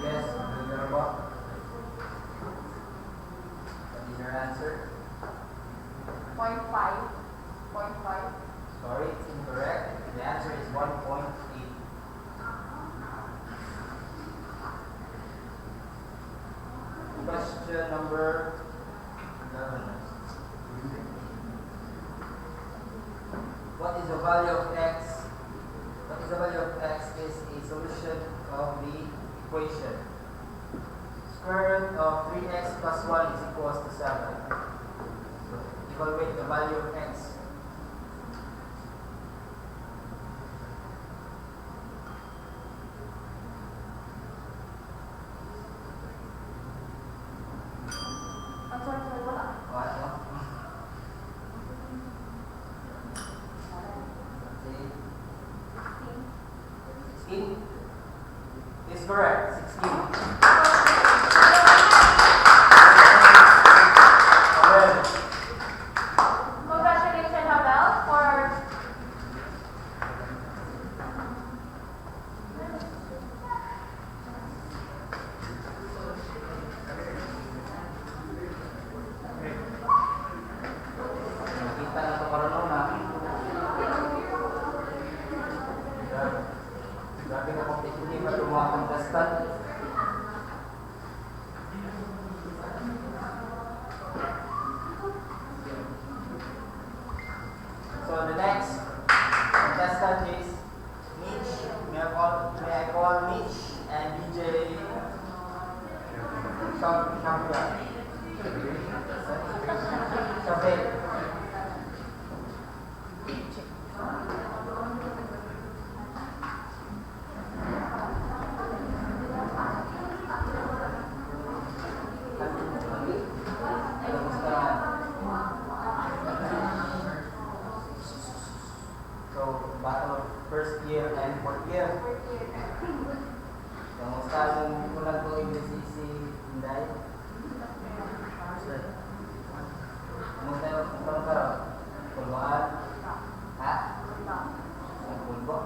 Yes, Villarba. What is your answer? 0.5. 0.5. Sorry, it's incorrect. The answer is 1.8. Question number 11. What is the value of x? What is the value of x is a solution of the equation. Square root of 3x plus 1 is equals to 7. So evaluate the value of x. Sorry, wala. What? See? 16 is correct. 16. Congratulations, Habel, for Nakita na ito karoon na. Grabe na competitive at yung mga contestant. So the next contestant is Mitch. May I call Mitch and DJ Champion. Champion. So, battle of first year and fourth year. Kamusta yung unang ko English si Inday? Kamusta yung unang karo? Pulbaan? Ha? Ang pulbo?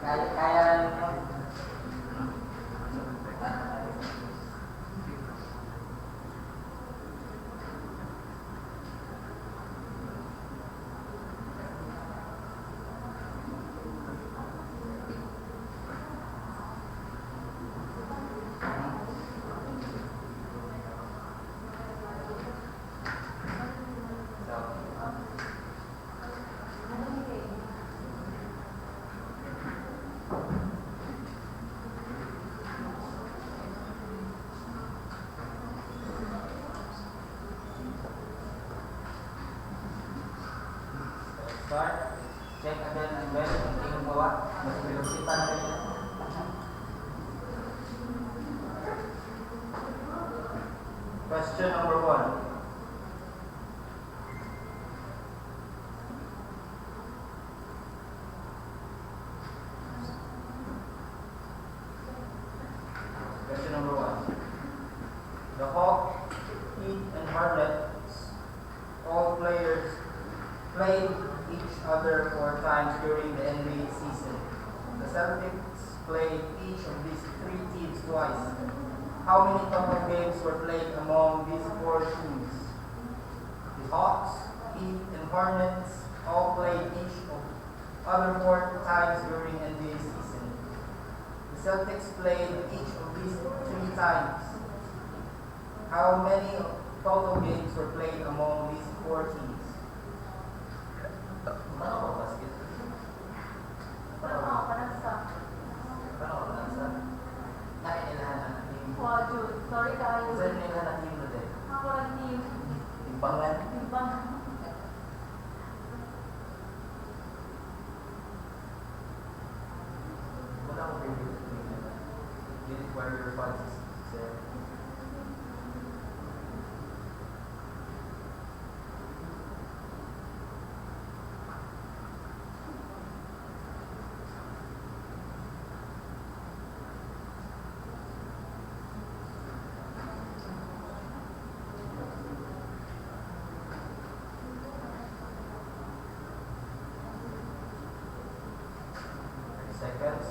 Kaya ninyo? Start. Check again ang bell kung tingin gawa. Mas pilusitan na rin. Question number 1. Question number 1. The Hawk, Heat, and Hornets, all players played each other 4 times during the NBA season. The Celtics played each of these 3 teams twice. How many total games were played among these 4 teams? The Hawks, Heat, and Hornets all played each of other 4 times during NBA season. The Celtics played each of these 3 times. How many total games were played among these 4 teams? Paano ko basket? Parang sa... Paano ko nasa? Nakinilahan na team. Wow, Jude. Sorry guys. Saan nila na team na din? Ako lang team. Timbangan? Timbang. Wala akong favorite team na ba? You require your funds, sir. Seconds.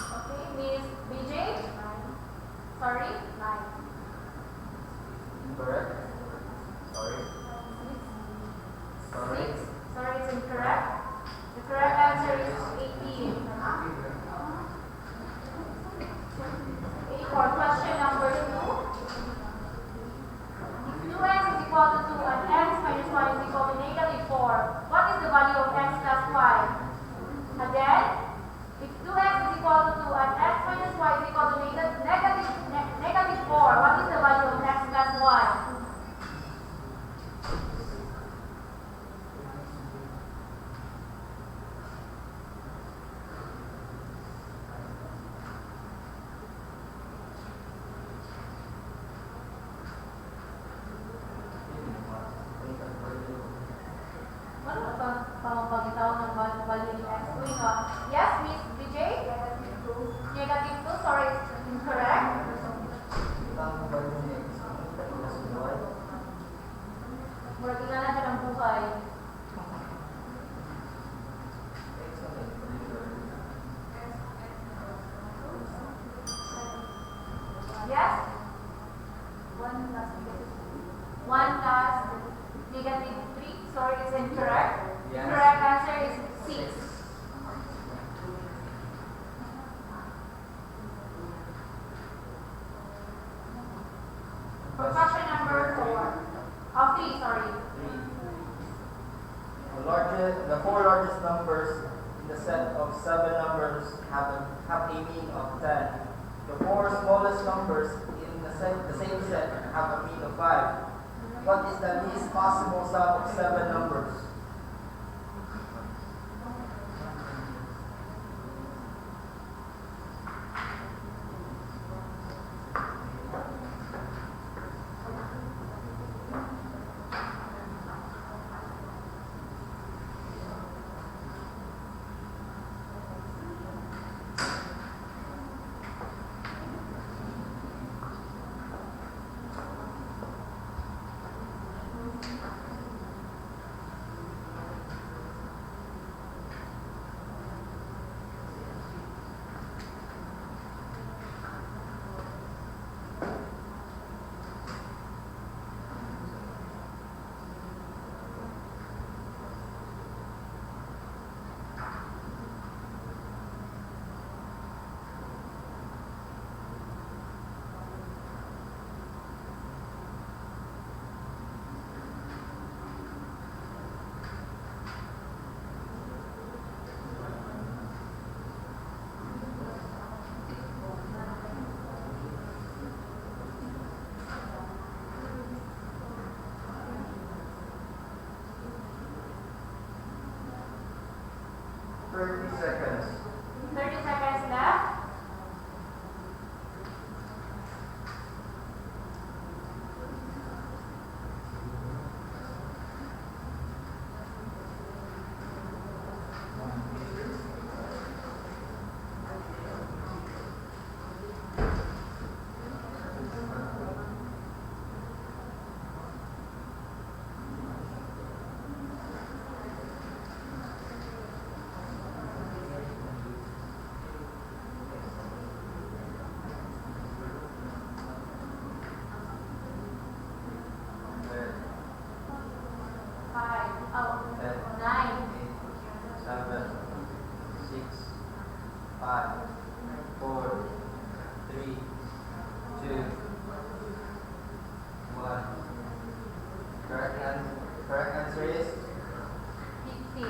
Okay, Miss BJ? Sorry? 9. Incorrect. Sorry. 6. Sorry, it's incorrect. The correct answer is 18. Okay, for question number 2. If 2x is equal to 2 and x minus 1 is equal to negative 4, what is the value of x plus 5? Again, if 2x is equal to 2 and x minus y is equal to negative 4, what is the value of x plus y? Ano ba ito? Pamapagitaw ng value ni x? Yes, Miss BJ? Negative 2. Sorry, it's incorrect. Ang value niya is nasubuhay. Murag na siya ng buhay. Yes? 1 plus negative 3. 1 plus negative 3. Sorry, it's incorrect. Yes. Correct answer is 6. For question number 4. Oh, 3, sorry. The 4 largest numbers in the set of 7 numbers have a mean of 10. The 4 smallest numbers in the same set have a mean of 5. What is the least possible sum of 7 numbers? Seconds. 30 seconds left. 5, 4, 3, 2, 1. Correct answer is 15.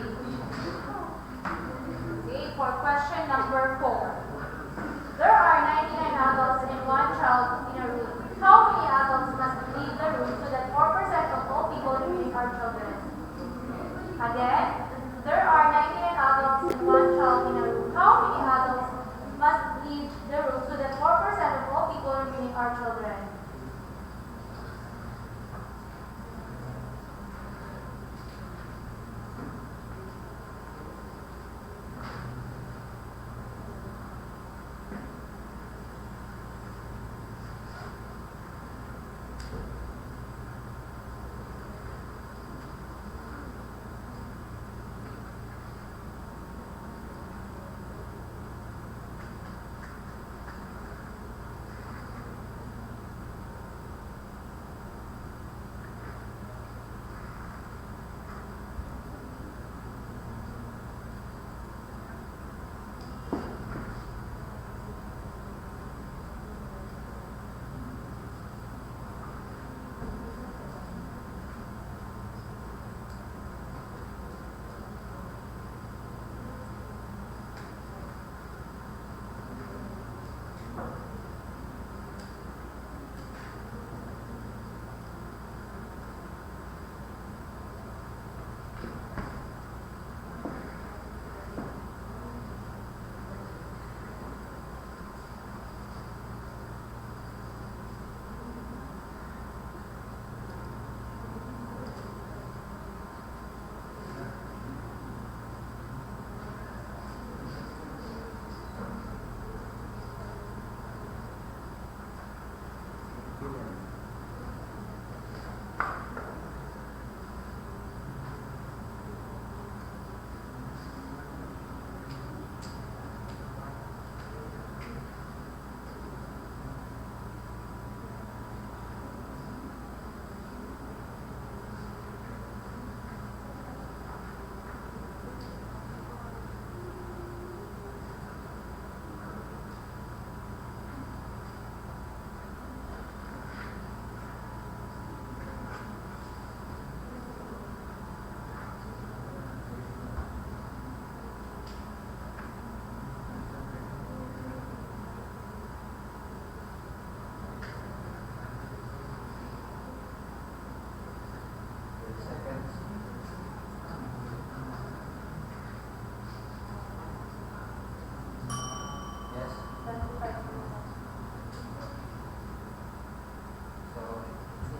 Okay, for question number 4. There are 99 adults and 1 child in a room. How many adults must leave the room so that 4% of all people remaining are children? Again, there are 99 adults and 1 child in a room. How many adults must leave the room so that 4% of all people remaining are children?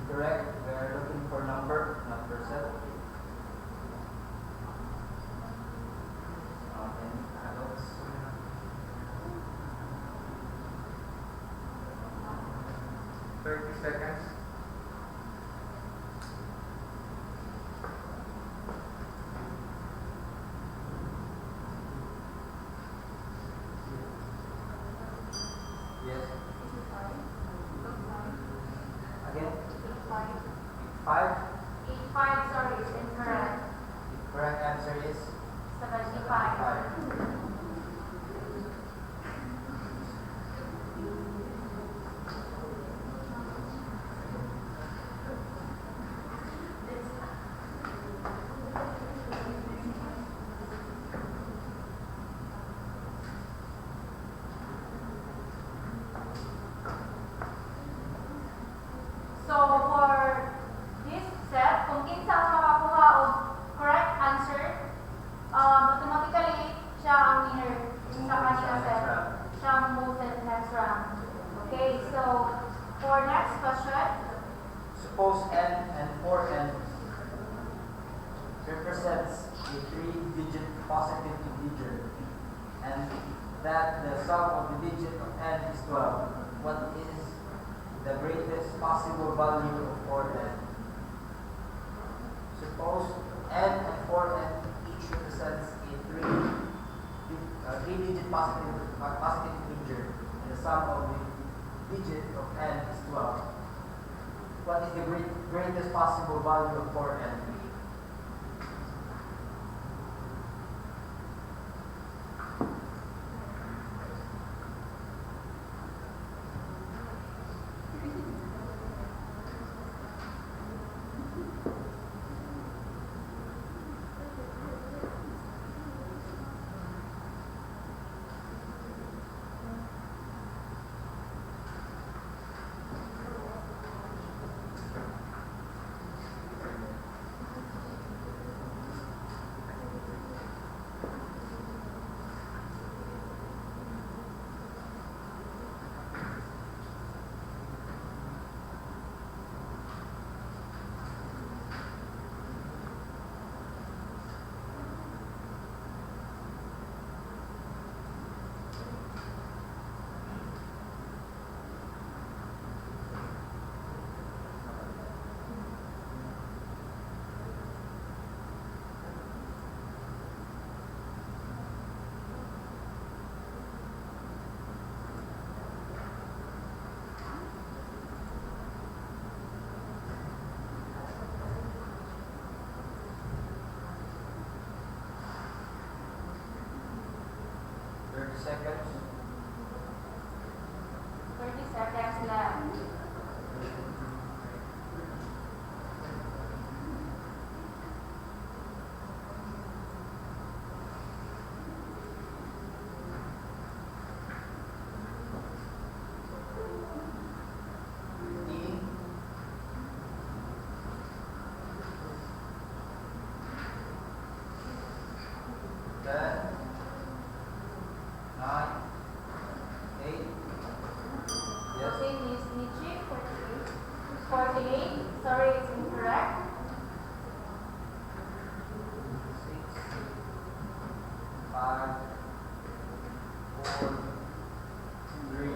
Correct. We are looking for number, not percent. And adults. Seconds. Yes. Again. 5. 85, sorry, is incorrect. Correct answer is 75. So for this set, kung kinsa ang makakuha og correct answer, automatically siya ang winner sa kanila set. Siya ang move sa next round. Okay, so for next question, Suppose n and 4n represents a 3-digit positive integer, and that the sum of the digit of n is 12. What is the greatest possible value of 4n? Suppose n and 4n each represents a 3-digit positive integer, and the sum of the digit of n is 12. What is the greatest possible value of 4n? seconds. 30 seconds left. Okay, Miss Nietzsche, 48. 48. Sorry, it's incorrect. 6, 5, 4, 3,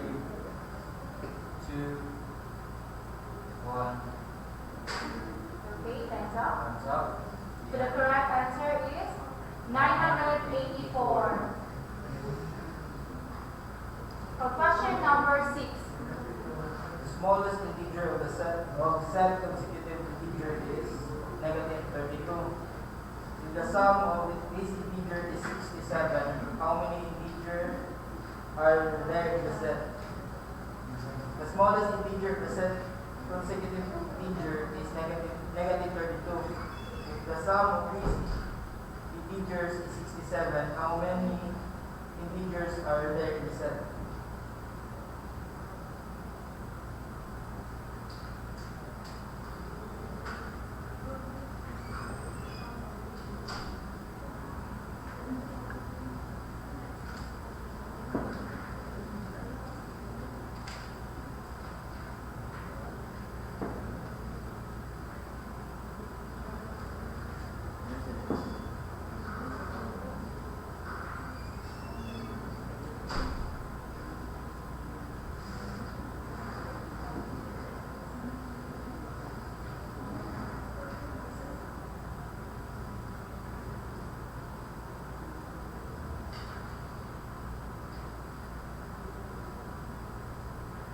2, 1. Okay, time's up. Thumbs up. So the correct answer is 984. For question number 6. The smallest integer of the set consecutive integer is negative 32. If the sum of this integer is 67, how many integers are there in the set? The smallest integer of the set consecutive integer is negative 32. If the sum of these integers is 67, how many integers are there in the set?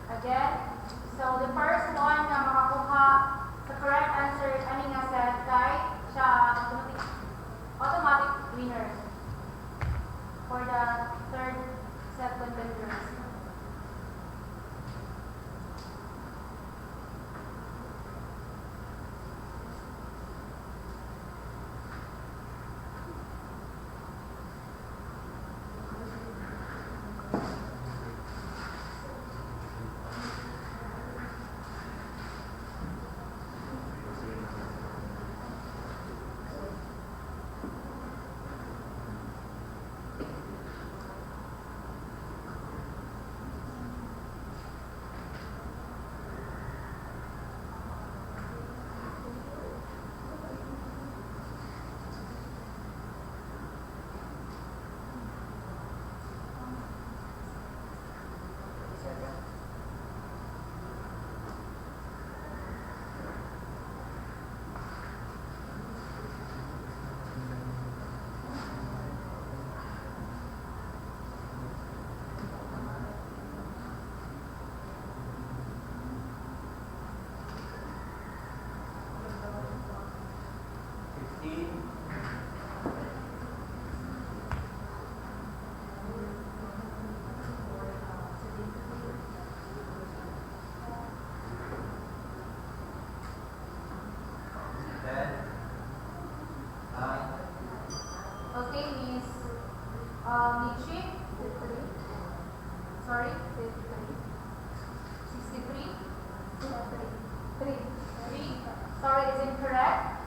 Again, so the first one na makakuha sa correct answer ani nga set kay siya automatic winner for the third set contenders. Okay, Miss Nietzsche, 53. Sorry, 53. 63. 3. 3. Sorry, it's incorrect.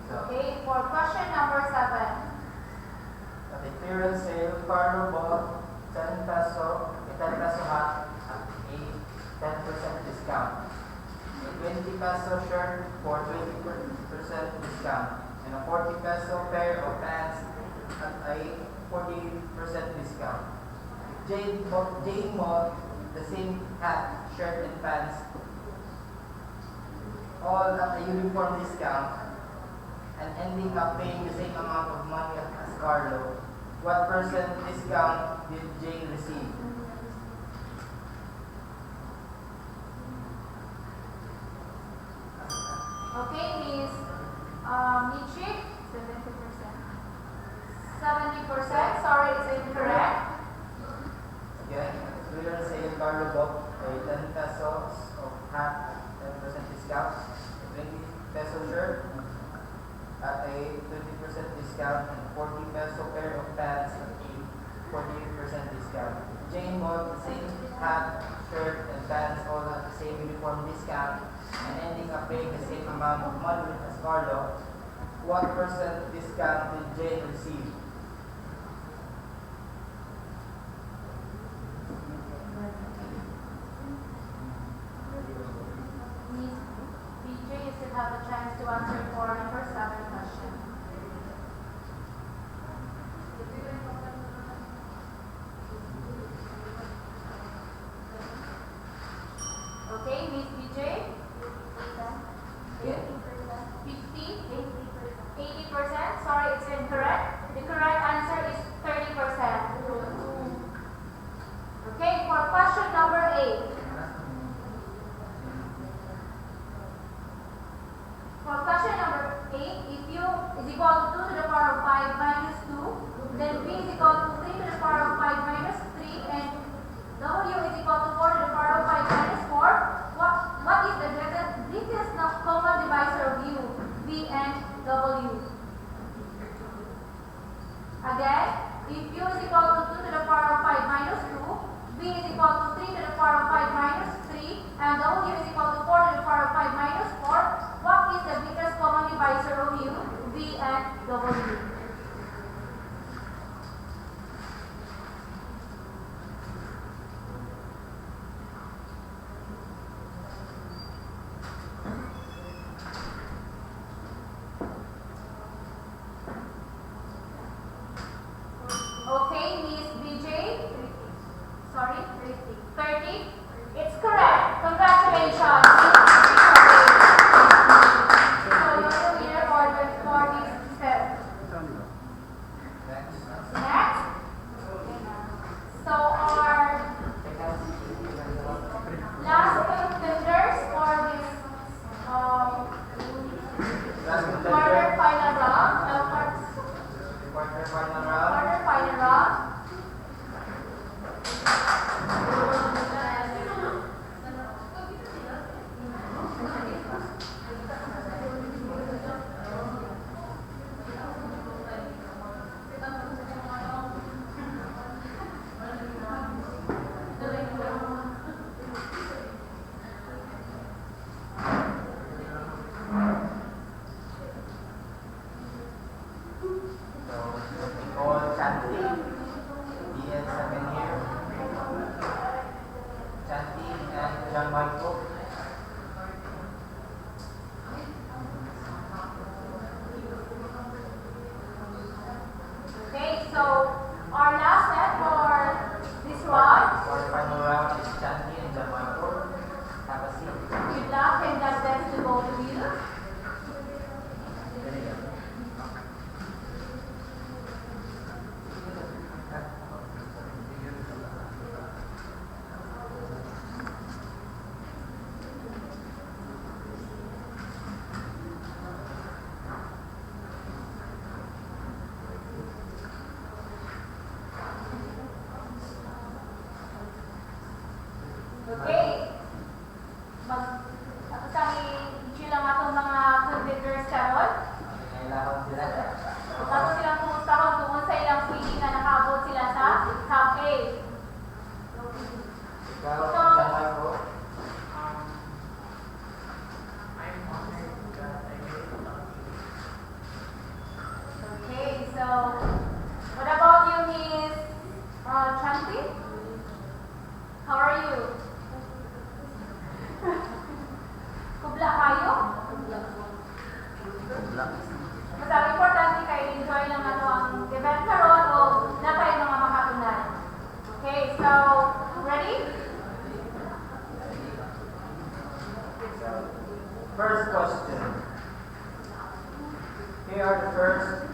Okay, for question number 7. At a clearance sale, Carlo bought 10 peso, a 10 peso hat at a 10% discount. A 20 peso shirt for 20% discount. And a 40 peso pair of pants at a 40% discount. Jane bought the same hat, shirt, and pants, all at a uniform discount, and ending up paying the same amount of money as Carlo. What percent discount did Jane receive? Okay, Miss Michi, 70%. 70%, sorry, it's incorrect. Again, clearance sale, Carlo bought a 10 pesos of hat at 10% discount, a 20 peso shirt at a 20% discount, and 40 peso pair of pants at a 40% discount. Jane bought the same hat, shirt, and pants all at the same uniform discount, and ending up paying the same amount of money as Carlo. What percent discount did Jane receive? Miss BJ, you still have a chance to answer for number 7 question. Okay, Miss BJ? 50? 80%? Sorry, it's incorrect. The correct answer is 30%. Okay, for question number 8. For question number 8, if u is equal to 2 to the power of 5 minus 2, then v is equal to 3 to the power of 5 minus 3, and w is equal to 4 to the power of 5 minus 4, what is the greatest common divisor of u, v, and w? Again, if u is equal to 2 to the power of 5 minus 2, v is equal to 3 to the power of 5 minus 3, and w is equal to 4 to the power of 5 minus 4, what is the greatest common divisor of u, v, and w? Okay, Miss BJ? Sorry? 30? It's correct. Congratulations. So you're the winner for this step. Next. So our last contenders for this quarter final round. Quarter final round. Quarter final round. Mas ang importante kay enjoy lang nato ang event karon o na tayo mga makatunan. Okay, so ready? First question. Here are the first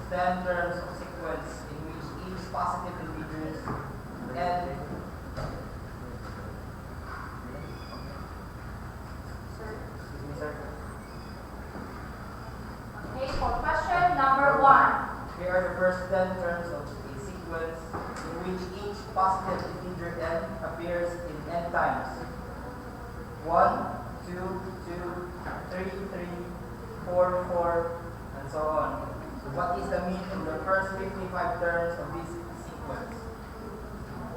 10 terms of sequence in which each positive integers n. Excuse me, sir. Okay, for question number 1. Here are the first 10 terms of a sequence in which each positive integer n appears in n times. 1, 2, 2, 3, 3, 4, 4, and so on. So what is the mean of the first 55 terms of this sequence?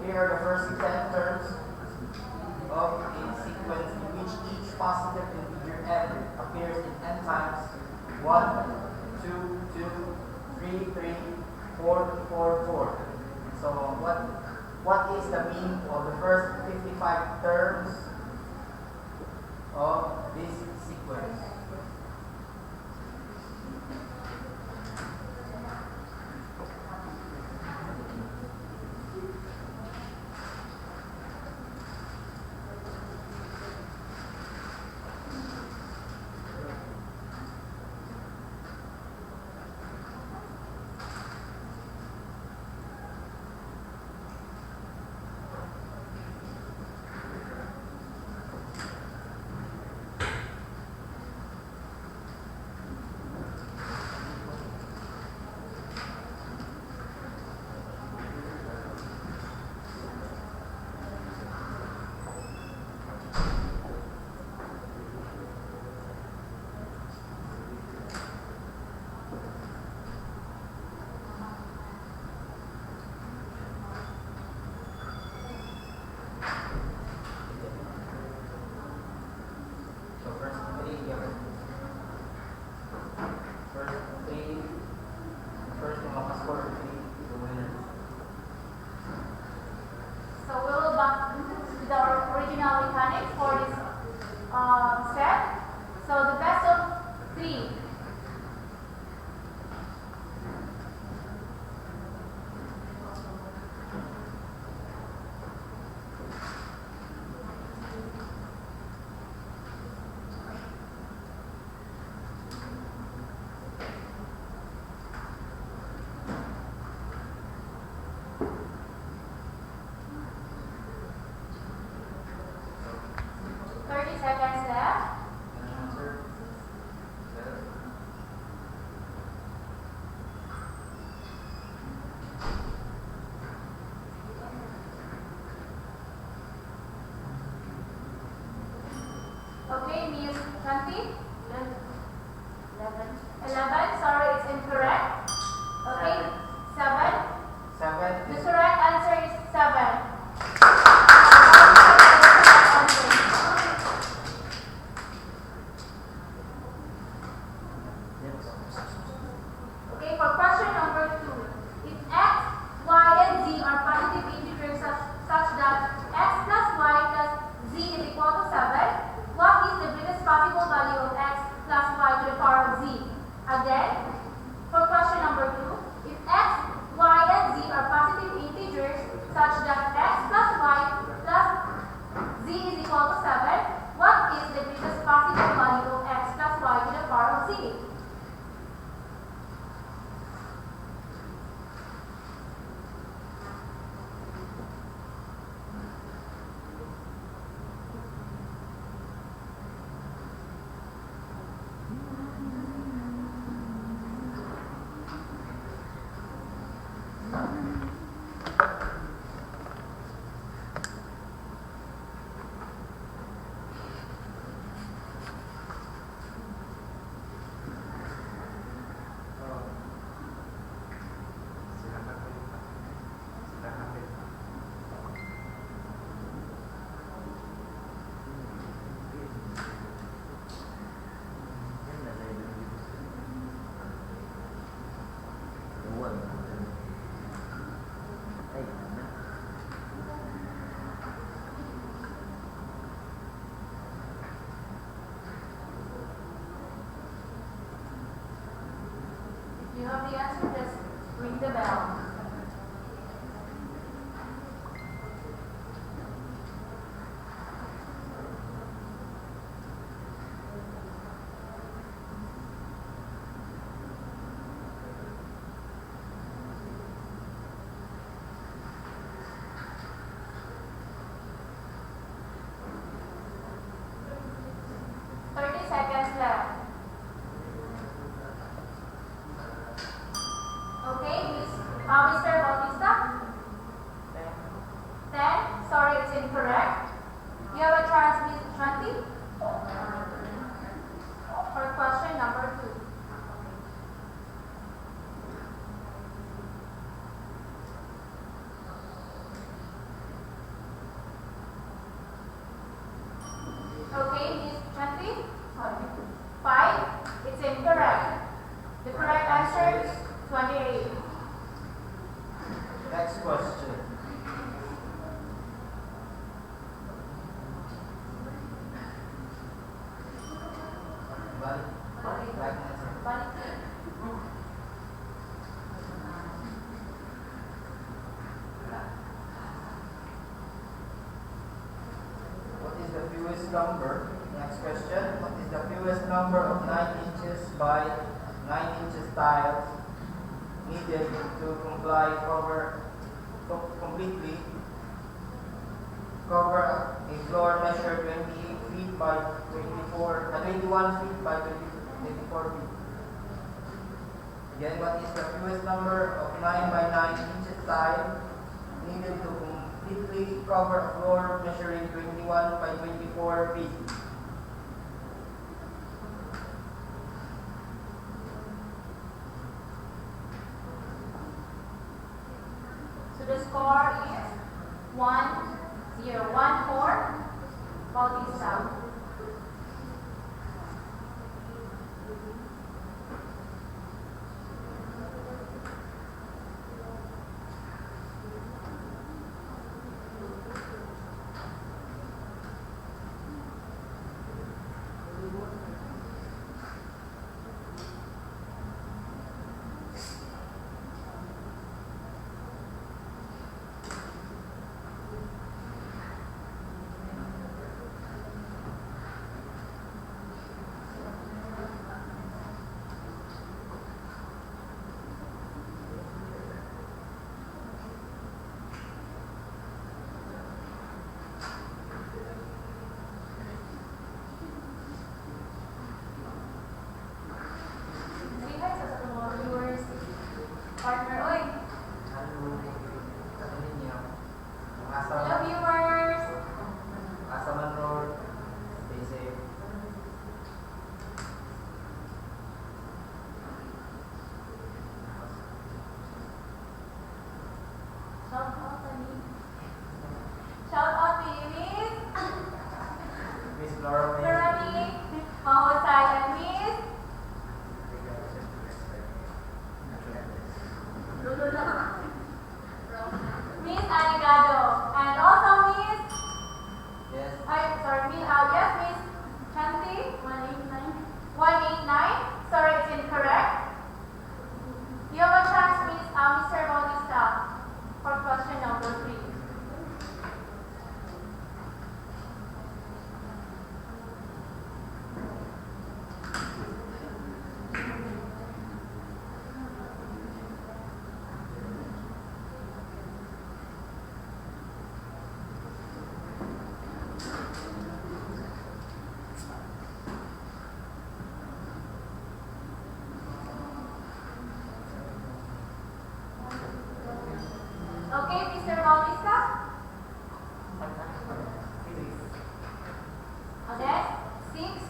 Here are the first 10 terms of a sequence in which each positive integer n appears in n times. 1, 2, 2, 3, 3, 4, 4, 4. So what is the mean of the first 55 terms of this sequence? So first three, first yung makascore 3, the winner. So we will back to the original mechanics for this step. So the best of 3. Seconds left. Answer. Okay, Miss Shanti? 11. Sorry, it's incorrect. Okay, 7. 7 The is correct answer is 7. Okay, for question number 2. If x, y, and z are positive integers such that x plus y plus z is equal to 7, what is the greatest possible value of x plus y to the power of z? Again, know the answer, just ring the bell. Seconds left. Okay, Mr. Bautista? 10. Sorry, it's incorrect. You have a chance, Miss 20. For question number 2. Okay, Miss 20. 5. It's incorrect. The correct answer is 28. Next question. Right answer. What is the fewest number? Next question. What is the fewest number of 9 inches by 9 inches tiles needed to completely cover a floor measured 28 feet by 21 feet by 24 feet? Again, what is the fewest number of 9 by 9 inches tile needed to completely cover a floor measuring 21 by 24 feet? So the score is 1-0. 1-4. Bautista. Partner, oy. Hello, viewers. Asaman Road. Stay safe. Shout out to me. Shout out to you, Miss. Miss Laura May. Veronique. Mahusay at Miss. Miss Arigado. And also Miss. Yes. Yes, Miss Chanti. 189. 189. Sorry, it's incorrect. You have a chance, Mr. Bautista, for question number 3. Okay, Mr. Bautista? Again, 6.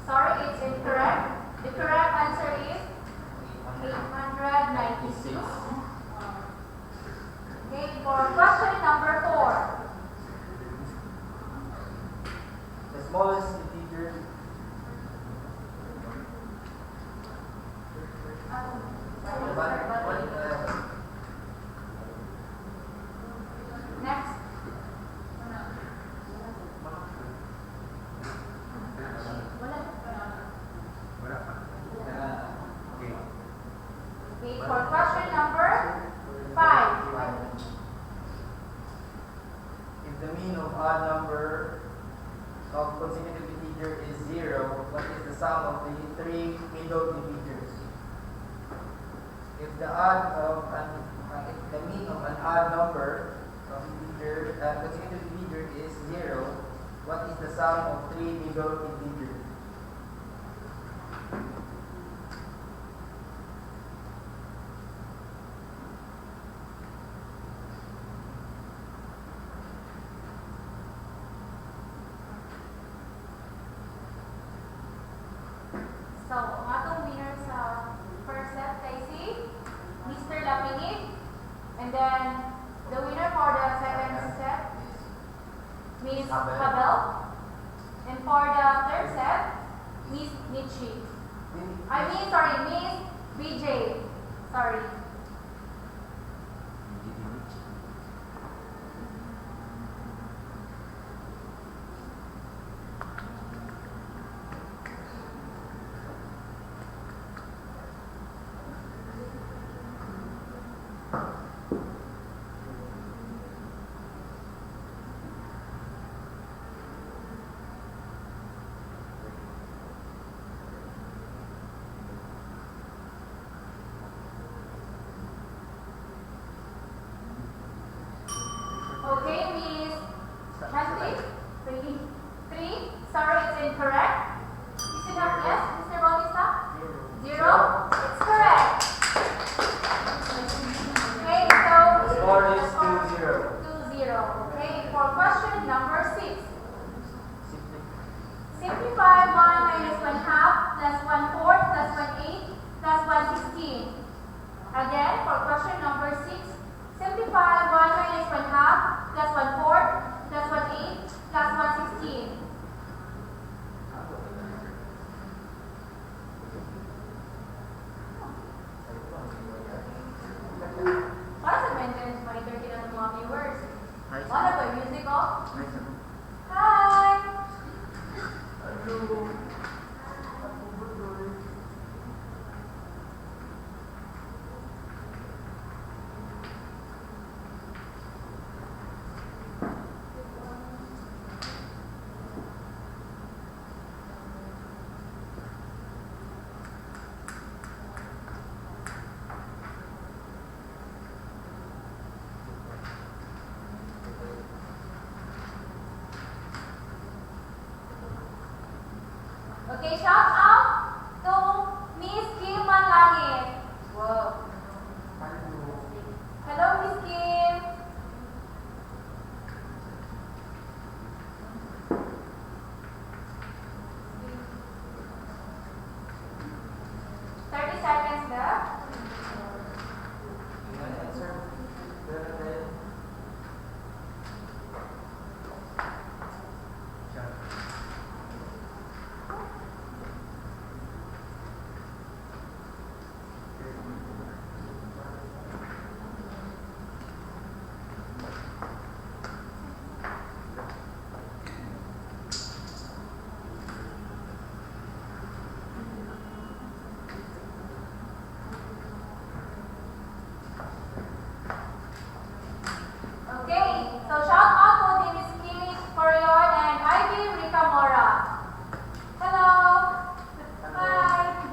Sorry, it's incorrect. The correct answer is 896. Okay, for question number 4. The smallest integer. Next. for question number 5. If the mean of odd number of consecutive integer is 0, what is the sum of the three middle integers? If the mean of an odd number of consecutive integer is 0, what is the sum of three middle integers? So, ang atong winner sa first set kay si Mr. Lapingit. And then, the winner for the second set, Miss Habel. And for the third set, Miss Michi. Miss BJ. Sorry. Okay, Miss Chanti? 3? Sorry, it's incorrect. Is it not yes, Mr. Bautista? 0? It's correct. Okay, so Score is 2-0. 2-0. Okay, for question number 6. Simplify 1 minus 1/2 plus 1/4 plus 1/8 plus 1/16. Again, for question number 6, simplify 1 minus 1/2 plus 1/4 plus 1/8 plus 1/16. Para sa maintenance monitor kita ng mga viewers. Wala ba yung music oh? Hi! Okay, shout out to Miss Kim Manlangit. Wow. Hello, Miss Kim. Thirty seconds left. Okay, so shout out to the Miss Kimi Corion and Ivy Ricamora. Hello. Hi.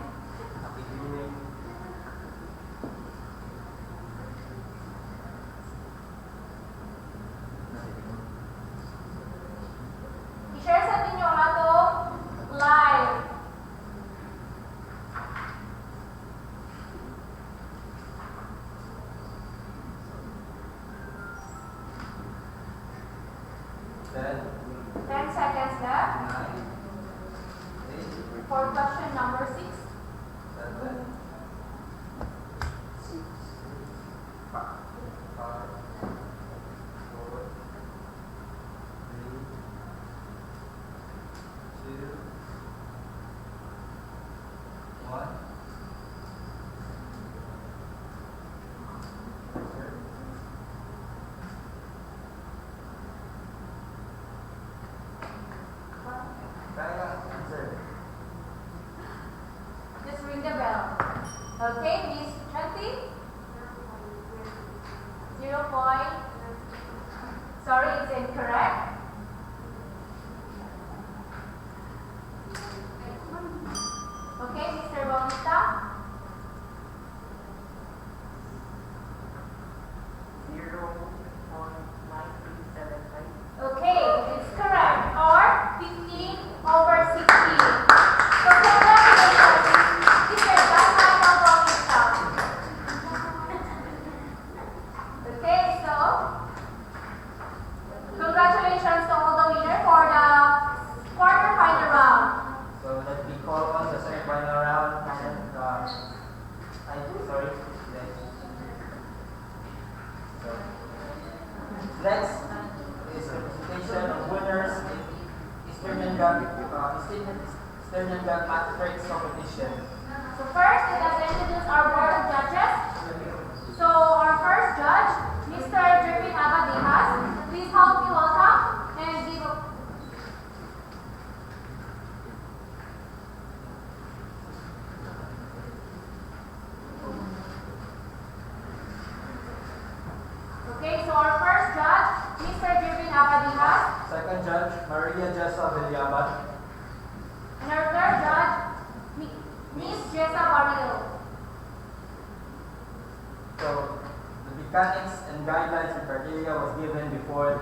I-share sa ninyo ang atong live. Then, 10 seconds left 9, 8, for question number 6. 7, 6, 5, 4, 3, 2, 1. Kaya, answer. Just ring the bell. Student got math tricks competition. So first, let us introduce our board of judges. So our first judge, Mr. Jervin Abadijas, please help me welcome and give a... Okay, so our first judge, Mr. Jervin Abadijas, Second judge, Maria Jessa Villabat. and our third judge, Miss Jessa Barrio. So the mechanics and guidelines and criteria was given before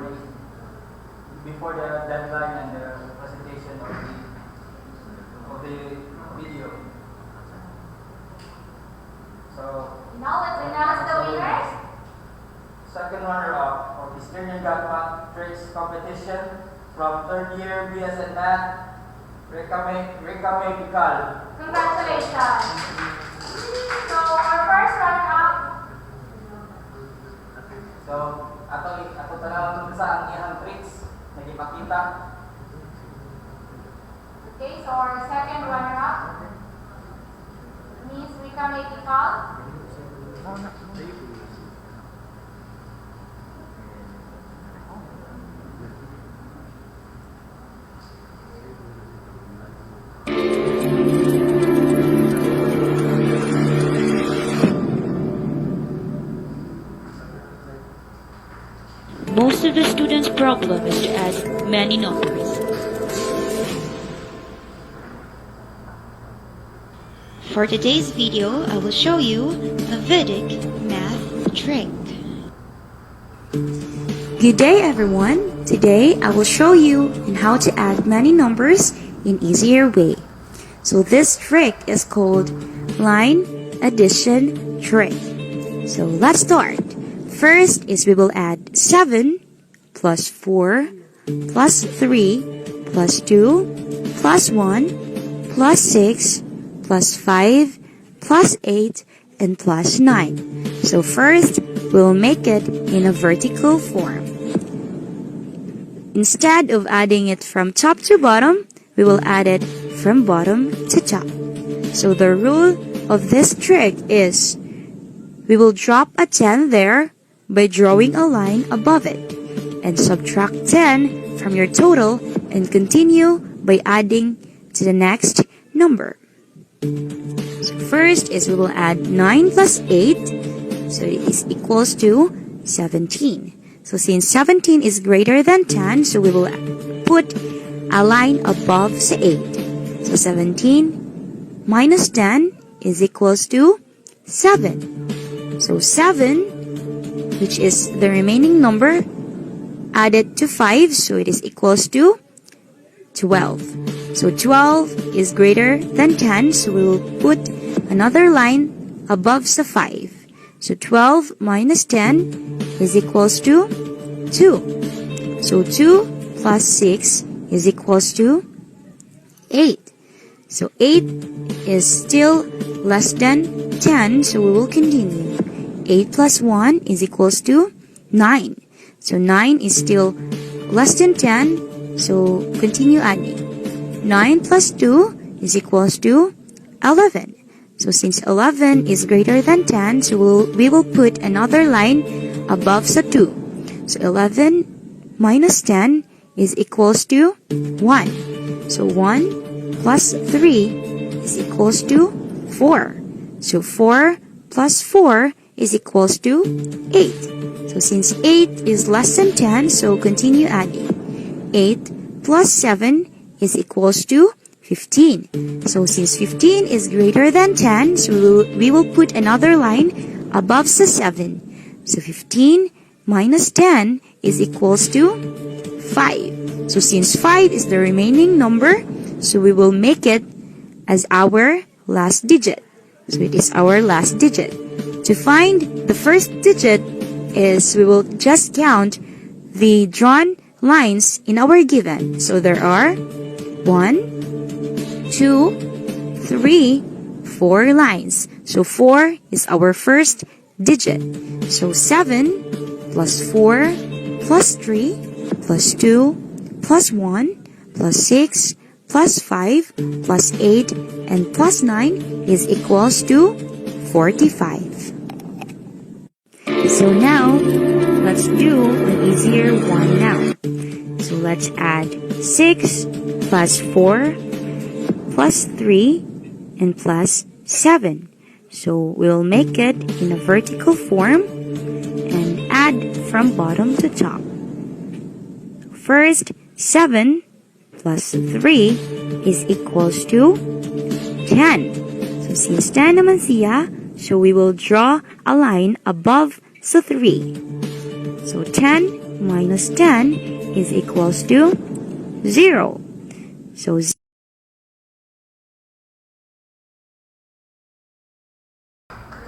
the deadline and the presentation of the video. So Now let's announce the winners. second runner-up of the Student Got Math Tricks competition from third year BSN Math, Rekame Pikal. Congratulations. So our first runner-up, So ato tanawon sa ang iyang tricks nagipakita. okay, so our second runner-up, Miss Rika Medical. Most of the students' problem is to add many numbers. For today's video, I will show you a Vedic math trick. Good day everyone! Today I will show you on how to add many numbers in easier way. So this trick is called line addition trick. So let's start. First is we will add 7 plus 4 plus 3 plus 2 plus 1 plus 6 plus 5 plus 8 and plus 9. So first, we'll make it in a vertical form. Instead of adding it from top to bottom, we will add it from bottom to top. So the rule of this trick is we will drop a 10 there by drawing a line above it and subtract 10 from your total and continue by adding to the next number. So first is we will add 9 plus 8, so it is equals to 17. So since 17 is greater than 10, so we will put a line above the 8. So 17 minus 10 is equals to 7. So 7, which is the remaining number, added to 5, so it is equals to 12. So 12 is greater than 10, so we will put another line above the 5. So 12 minus 10 is equals to 2. So 2 plus 6 is equals to 8. So 8 is still less than 10, so we will continue. 8 plus 1 is equals to 9. So 9 is still less than 10, so continue adding. 9 plus 2 is equals to 11. So since 11 is greater than 10, so we will put another line above the 2. So 11 minus 10 is equals to 1. So 1 plus 3 is equals to 4. So 4 plus 4 is equals to 8. So since 8 is less than 10, so continue adding. 8 plus 7 is equals to 15. So since 15 is greater than 10, so we will put another line above the 7. So 15 minus 10 is equals to 5. So since 5 is the remaining number, so we will make it as our last digit. So it is our last digit. To find the first digit is we will just count the drawn lines in our given. So there are 1, 2, 3, 4 lines. So 4 is our first digit. So 7 plus 4 plus 3 plus 2 plus 1 plus 6 plus 5 plus 8 and plus 9 is equals to 45. So now, let's do an easier one now. So let's add 6 plus 4 plus 3 and plus 7. So we'll make it in a vertical form and add from bottom to top. First, 7 plus 3 is equals to 10. So since 10 naman siya, so we will draw a line above sa 3. So 10 minus 10 is equals to 0. So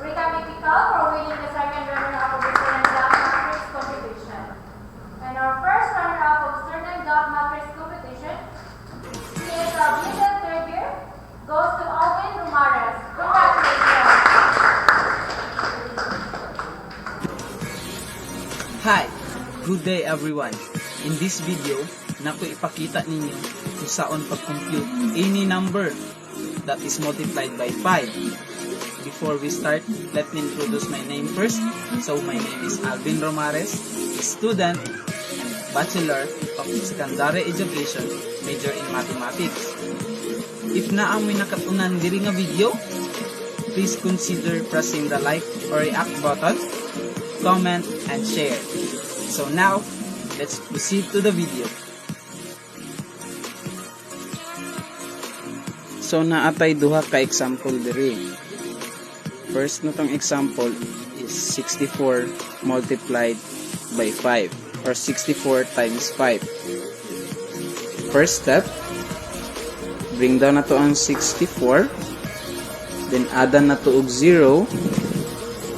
Recapitulate for winning the second runner-up of the Stern and Gap Matrix competition. And our first runner-up of Stern and Gap Matrix competition, he is a blended third year, goes to Alvin Romares. Congratulations! Hi! Good day everyone! In this video, nako ipakita ninyo kung saan pag-compute any number that is multiplied by 5. Before we start, let me introduce my name first. So my name is Alvin Romares, a student and Bachelor of Secondary Education, major in Mathematics. If naamoy nakatunan diri nga video, please consider pressing the like or react button, comment, and share. So now, let's proceed to the video. So naatay duha ka example diri. First na tong example is 64 multiplied by 5 or 64 times 5. First step, bring down na to ang 64, then add na to og 0,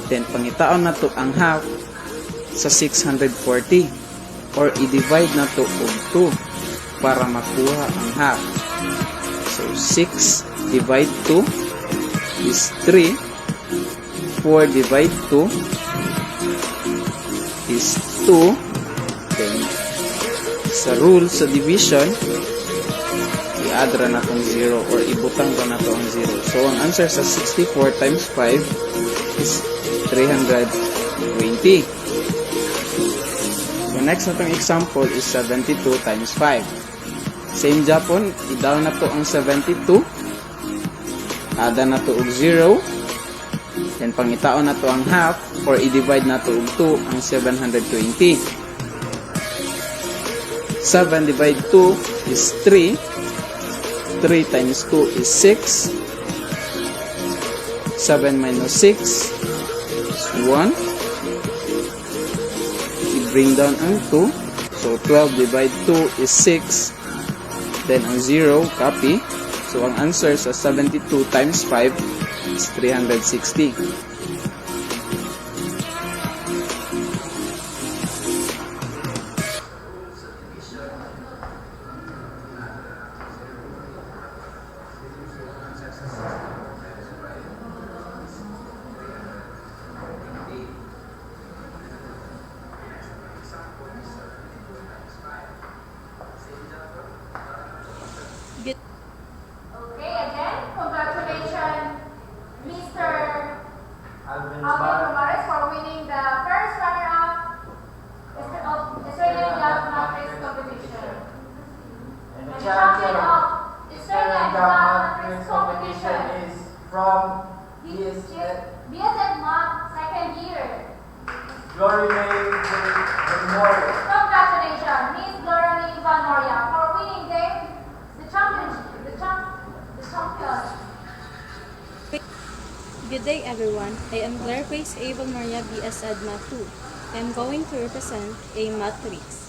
then pangitaon na to ang half sa 640 or i-divide na to og 2 para makuha ang half. So 6 divide 2 is 3. 4 divide 2 is 2. Then, sa rule sa division, i-add ra na itong 0 or ibutang ra na ito ang 0. So, ang answer sa 64 times 5 is 320. So, next na itong example is 72 times 5. Same Japon, i-down na ito ang 72. Add na ito og 0. Then pangitaon na to ang half or i-divide na to og 2 ang 720. 7 divide 2 is 3. 3 times 2 is 6. 7 minus 6 is 1. I-bring down ang 2. So 12 divide 2 is 6. Then ang 0, copy. So ang answer sa 72 times 5 is 360. Okay, again, congratulations, Mr. Alvin Alvin Romares for winning the first runner-up of Australian Gap Matrix competition. And And the the champion champion of of Australian Gap Matrix competition is from is BSF Math second year. Glory May Memorial. Congratulations, Miss Gloria Van Moria for winning the championship, the champion. Good day everyone. I am Claire Grace Ava Maria B.S. Edma 2. I am going to represent a matrix.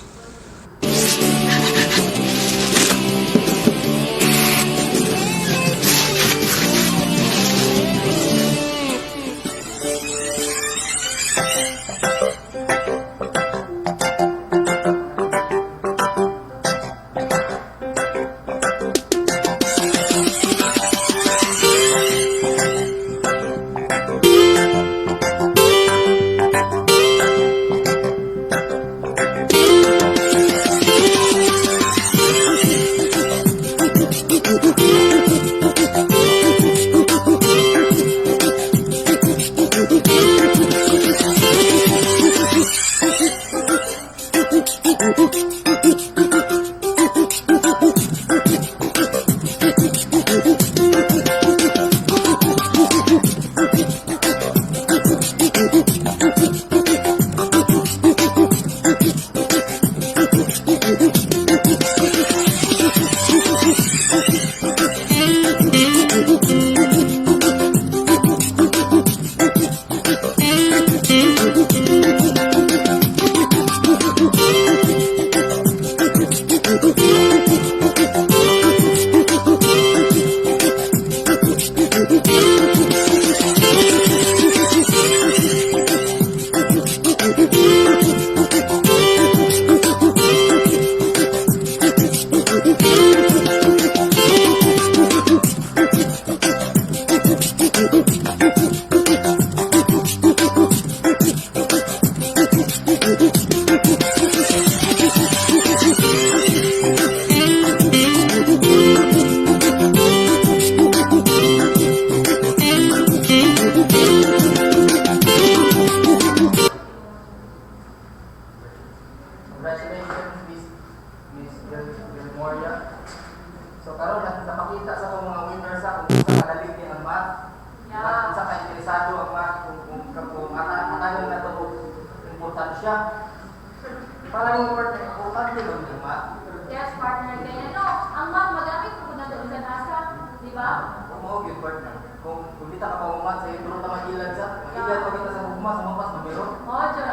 nga yung partner, importante ba yung math? Yes, partner. Kaya no, ang math magamit ko na doon sa nasa, di ba? Kung mo yung partner, kung kita ka pa umat sa iyo, pero ta mag-ilad sa, mag-ilad pa kita sa hugma, sa mapas, numero. Oh, Diyos.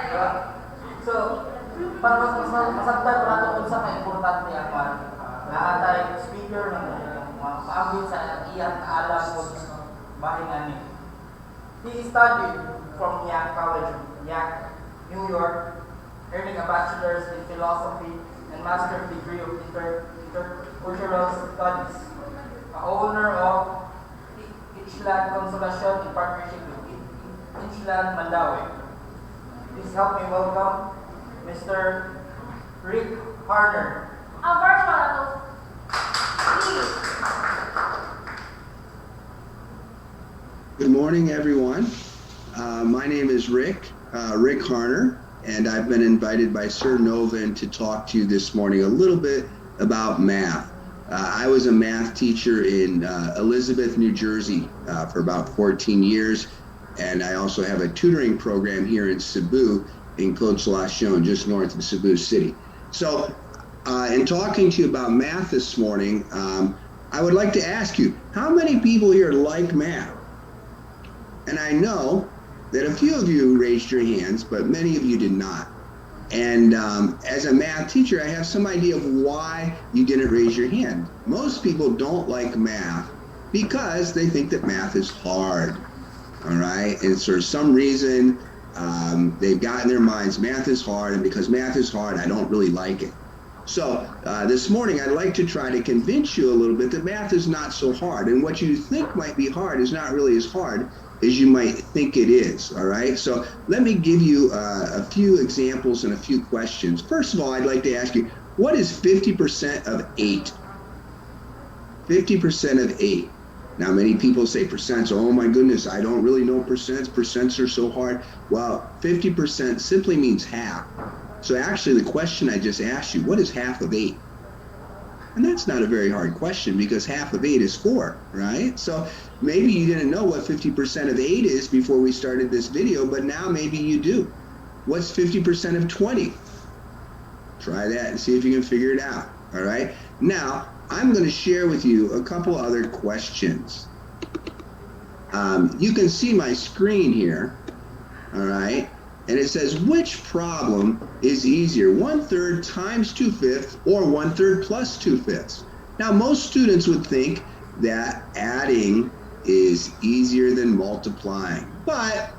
Diba? So, para masagdan para ito kung sa ka-importante ang math, naatay speaker ng paabot sa iyang kaalam ko bahingan niya. He studied from Yale College, Yale, New York, earning a bachelor's in philosophy and master's degree of intercultural studies. A owner of Ichland Consolation in partnership with Ichland Mandawi. Please help me welcome Mr. Rick Harner. Ang virtual ito. Please. Good morning, everyone. My name is Rick Harner, and I've been invited by Sir Novan to talk to you this morning a little bit about math. I was a math teacher in Elizabeth, New Jersey for about 14 years, and I also have a tutoring program here in Cebu, in Consolation, just north of Cebu City. So, in talking to you about math this morning, I would like to ask you, how many people here like math? And I know that a few of you raised your hands, but many of you did not. And as a math teacher, I have some idea of why you didn't raise your hand. Most people don't like math because they think that math is hard, all right? And for some reason, they've got in their minds, math is hard, and because math is hard, I don't really like it. So this morning, I'd like to try to convince you a little bit that math is not so hard. And what you think might be hard is not really as hard as you might think it is, all right? So let me give you a few examples and a few questions. First of all, I'd like to ask you, what is 50% of 8? 50% of 8. Now, many people say percents, oh my goodness, I don't really know percents. Percents are so hard. Well, 50% simply means half. So actually, the question I just asked you, what is half of 8? And that's not a very hard question because half of 8 is 4, right? So maybe you didn't know what 50% of 8 is before we started this video, but now maybe you do. What's 50% of 20? Try that and see if you can figure it out, all right? Now, I'm going to share with you a couple other questions. You can see my screen here, all right? And it says, which problem is easier, 1/3 times 2/5 or 1/3 plus 2/5? Now, most students would think that adding is easier than multiplying, but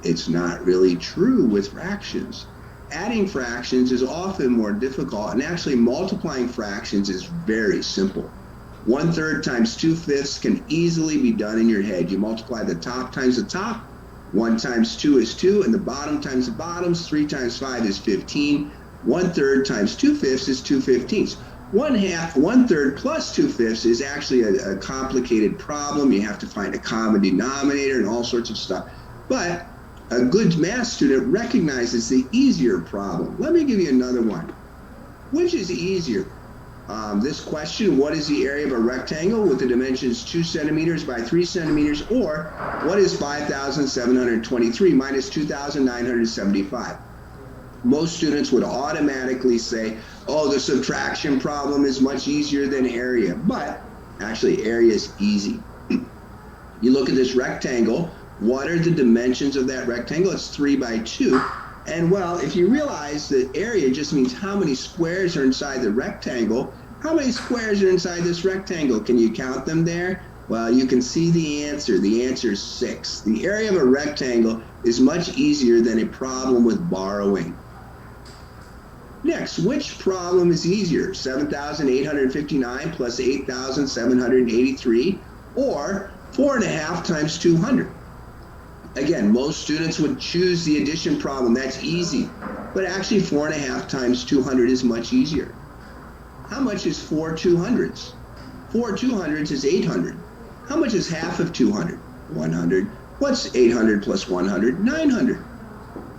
it's not really true with fractions. Adding fractions is often more difficult, and actually multiplying fractions is very simple. 1/3 times 2/5 can easily be done in your head. You multiply the top times the top, 1 times 2 is 2, and the bottom times the bottoms, 3 times 5 is 15. 1/3 times 2/5 is 2/15. 1/3 plus 2/5 is actually a complicated problem. You have to find a common denominator and all sorts of stuff. But a good math student recognizes the easier problem. Let me give you another one. Which is easier? This question, what is the area of a rectangle with the dimensions 2 centimeters by 3 centimeters, or what is 5,723 minus 2,975? Most students would automatically say, oh, the subtraction problem is much easier than area, but actually area is easy. You look at this rectangle, what are the dimensions of that rectangle? It's 3 by 2. And well, if you realize that area just means how many squares are inside the rectangle, how many squares are inside this rectangle? Can you count them there? Well, you can see the answer. The answer is 6. The area of a rectangle is much easier than a problem with borrowing. Next, which problem is easier? 7,859 plus 8,783 or 4.5 times 200? Again, most students would choose the addition problem. That's easy. But actually 4.5 times 200 is much easier. How much is 4 200s? 4 200s is 800. How much is half of 200? 100. What's 800 plus 100? 900.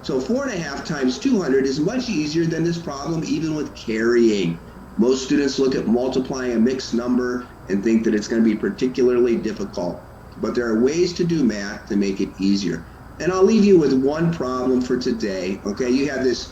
So 4.5 times 200 is much easier than this problem, even with carrying. Most students look at multiplying a mixed number and think that it's going to be particularly difficult. But there are ways to do math to make it easier. And I'll leave you with one problem for today. Okay, you have this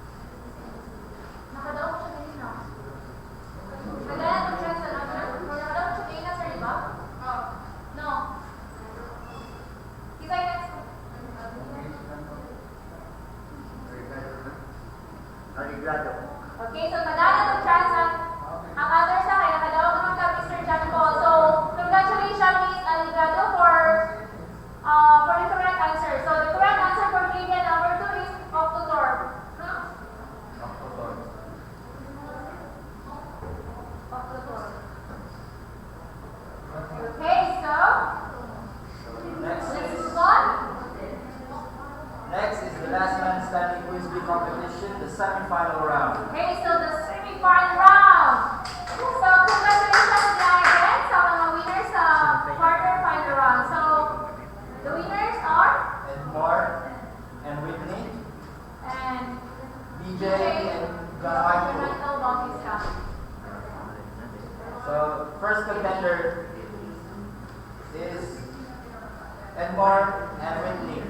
Edmore and Whitney.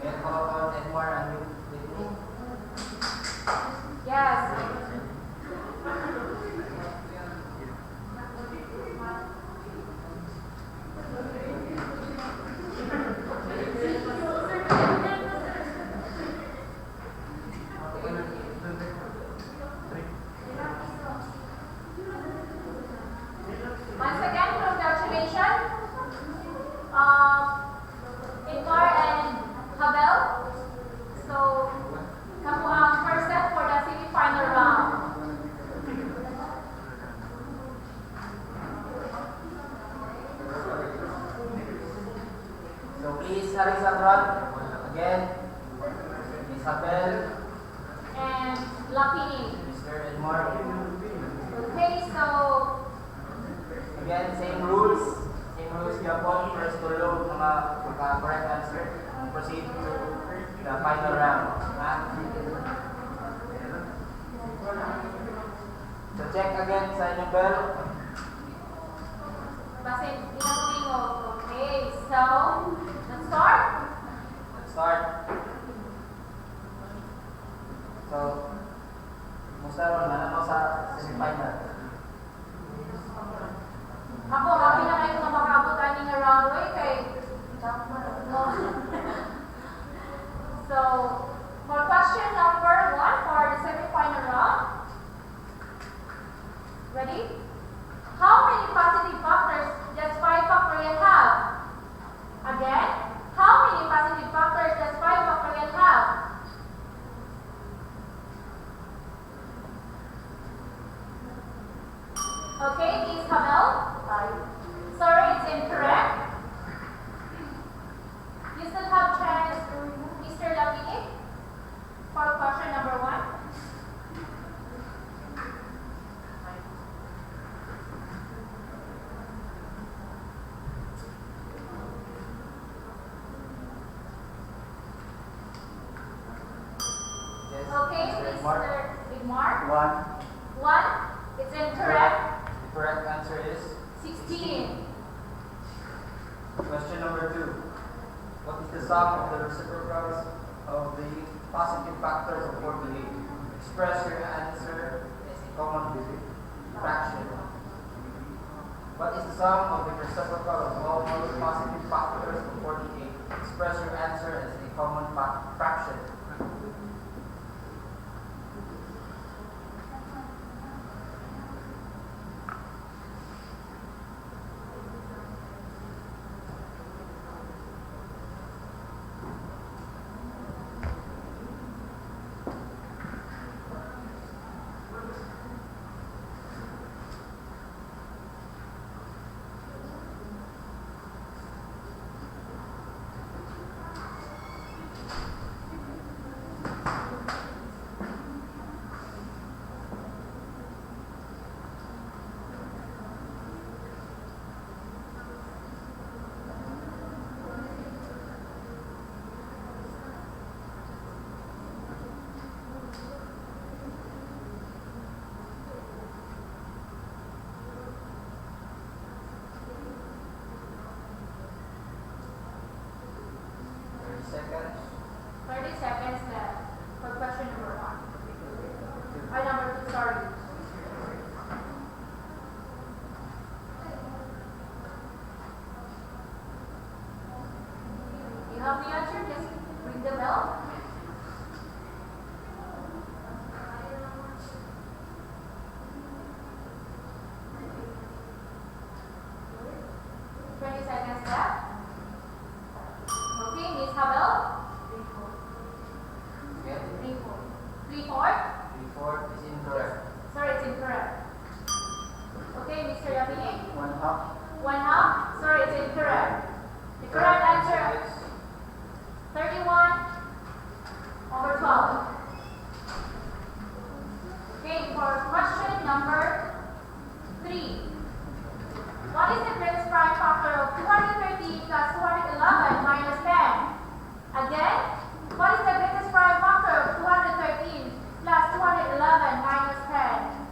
Can you call on Edmore and Whitney? Yes. Once again, congratulations. Ingmar and Habel. So, kamu ang first step for the semi-final round. So please hurry sa front. Again, Isabel, And Lucky. Mr. Edmore. Okay, so Again, same rules. Same rules Japon. First to load mga correct answer. Proceed to the final round. So check again sa inyong bell. basin pinakabingo. Okay, so let's start. Let's start. So, musta ron na ano sa semifinal? Ako, happy na kayo na makabot ani nga round way kay no. So, for question number 1 for the semi-final round. Ready? How many positive factors does 5 factorial have? Again, how many positive factors does 5 factorial have? Okay, Miss Hamel. Sorry, it's incorrect. You still have chance, Mr. Lapini, for question number 1. Yes. Okay, Mark. Mr. Big Mark. 1. 1. It's incorrect. The correct answer is 16. question number 2. What is the sum of the reciprocals of the positive factors of 48? Express your answer as a common fraction. What is the sum of the reciprocal of all positive factors of 48? Express your answer as a common fraction. Seconds. 30 seconds left for question number 1. Or number 2, sorry. You have the answer, just ring the bell. Seconds left. Okay, Miss Habel. Okay. 3-4. 3-4 is incorrect. Sorry, it's incorrect. Okay, Mr. Yapini. 1/2. 1/2. Sorry, it's incorrect. The correct answer is 31/12. Okay, for question number 3. What is the greatest prime factor of 213 plus 211 minus 10? Again, what is the greatest prime factor of 213 plus 211 minus 10?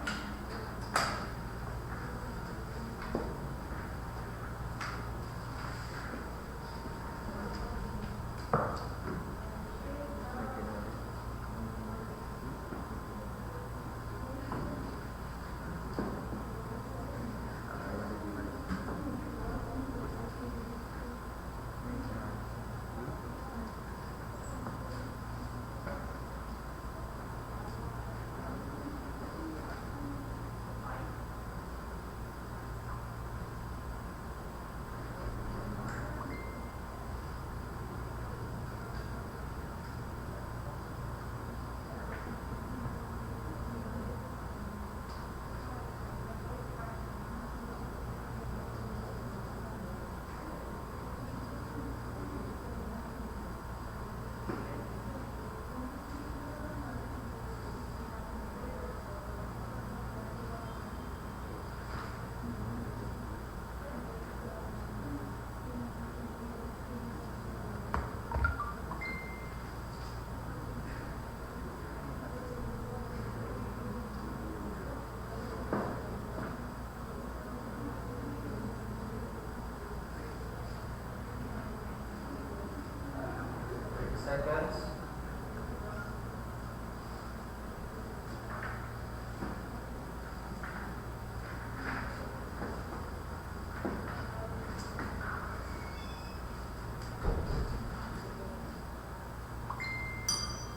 Seconds.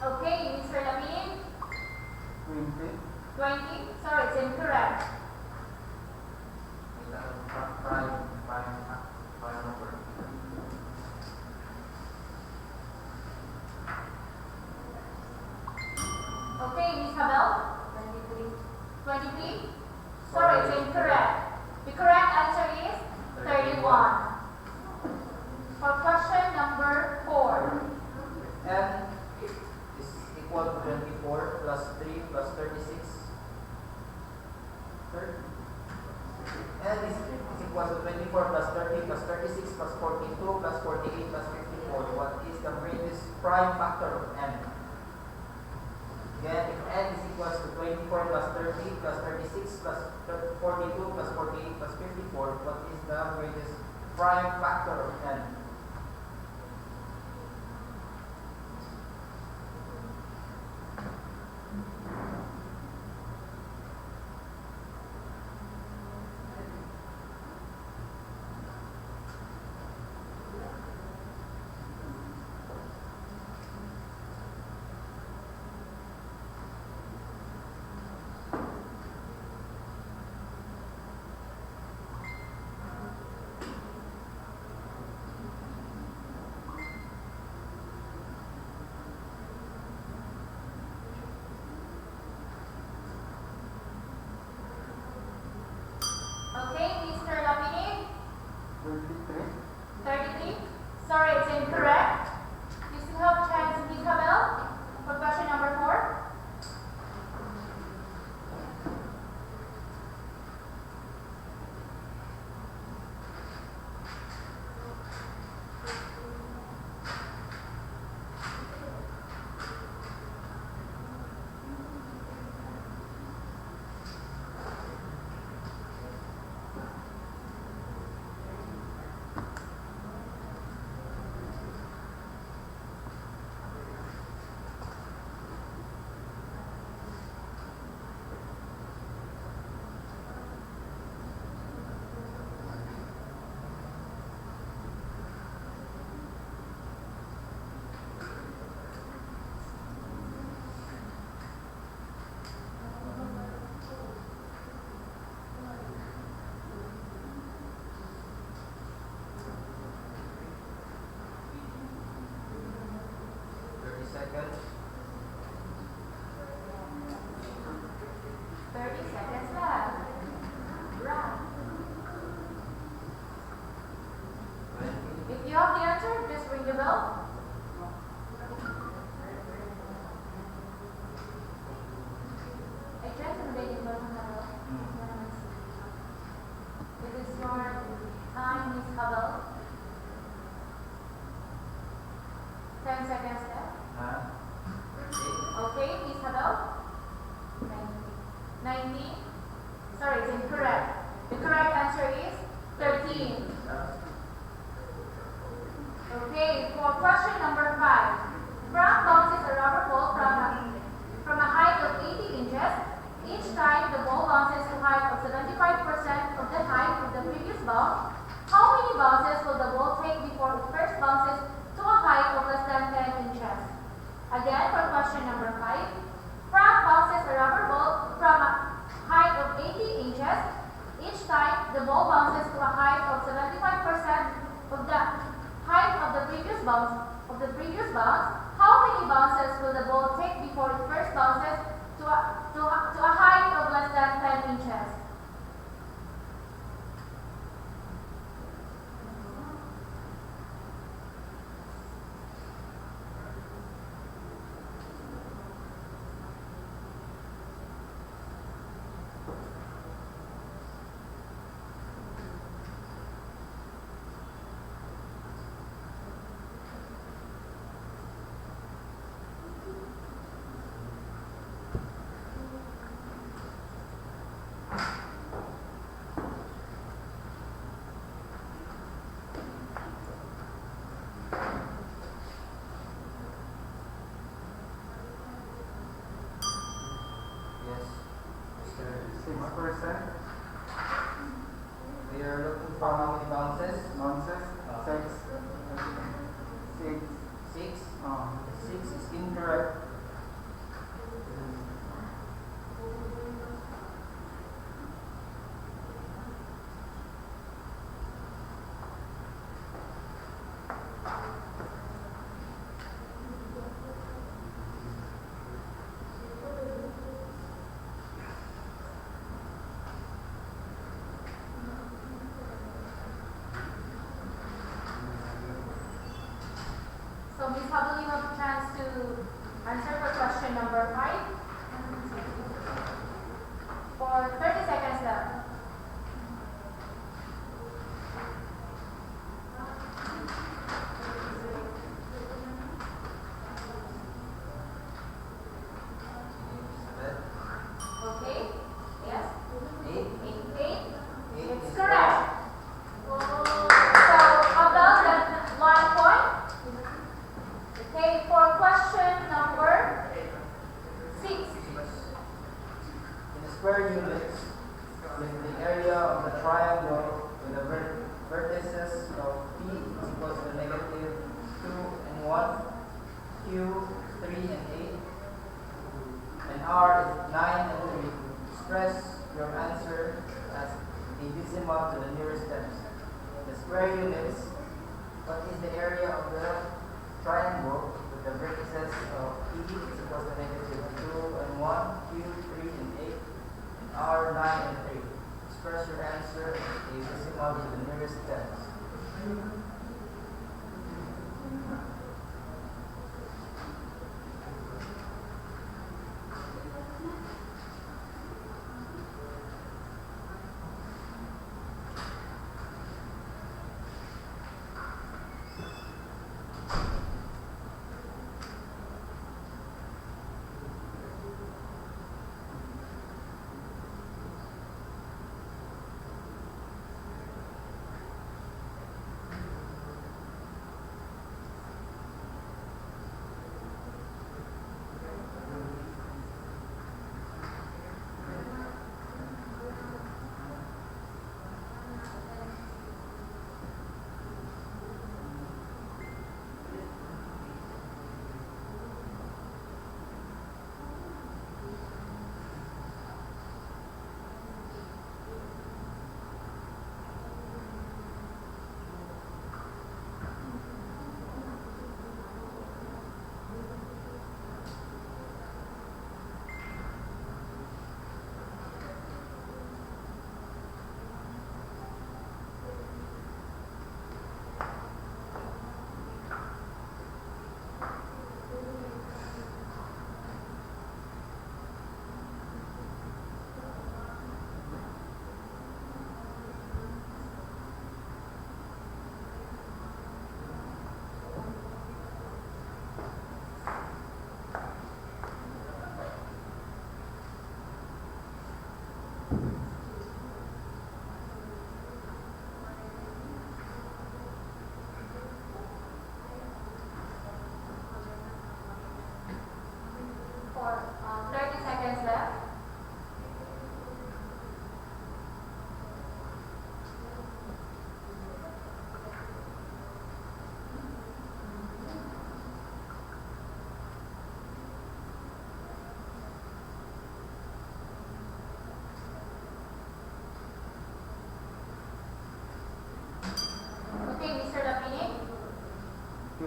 Okay, Mr. Lapin. 20. 20. Sorry, it's incorrect. Prime number. Okay, Miss Habel. 23. 23. Sorry, it's incorrect. The correct answer is 31. For question number 4. N is equal to 24 plus 3 plus 36. N is equal to 24 plus 30 plus 36 plus 42 plus 48 plus 54. What is the greatest prime factor of N? Again, if N is equal to 24 plus 30 plus 36 plus 42 plus 48 plus 54, what is the greatest prime factor of N? Okay, Mr. Lapini. 23. 33. Sorry, it's incorrect. You still have a chance, Miss Habel, for question number 4. Seconds. 30 seconds left. Right. If you have the answer, just ring the bell. I tried to make it, but it is your time, Miss Habel. 10 seconds left. Okay, Miss Habel. 90. Sorry, it's incorrect. The correct answer is 13. Okay, for question number many bounces will the ball take before it first bounces to a height of less than 10 inches? Again, for question number 5, Frank bounces a rubber ball from a height of 80 inches. Each time, the ball bounces to a height of 75% of the height of the previous bounce. How many bounces will the ball take before it first bounces to a height of less than 10 inches? Yes. 6%. We are looking for how many bounces? Bounces? 6. 6? 6 is incorrect. So, Ms. Hubble, you have a chance to answer for question number 5 for 30 seconds left. Okay? Yes? 8. 8. 8 It's is correct. So, Hubble, that's 1 point. Okay, for question number 6. In square units, if the area of the triangle with the vertices of P is equal to negative 2 and 1, Q 3 and 8, and R is 9 and 3, express your answer as a decimal to the nearest tens. The square units, what is the area of the triangle with the vertices of P is equal to negative 2 and 1, Q 3 and 8, and R 9 and 3. Express your answer as a decimal to the nearest tens.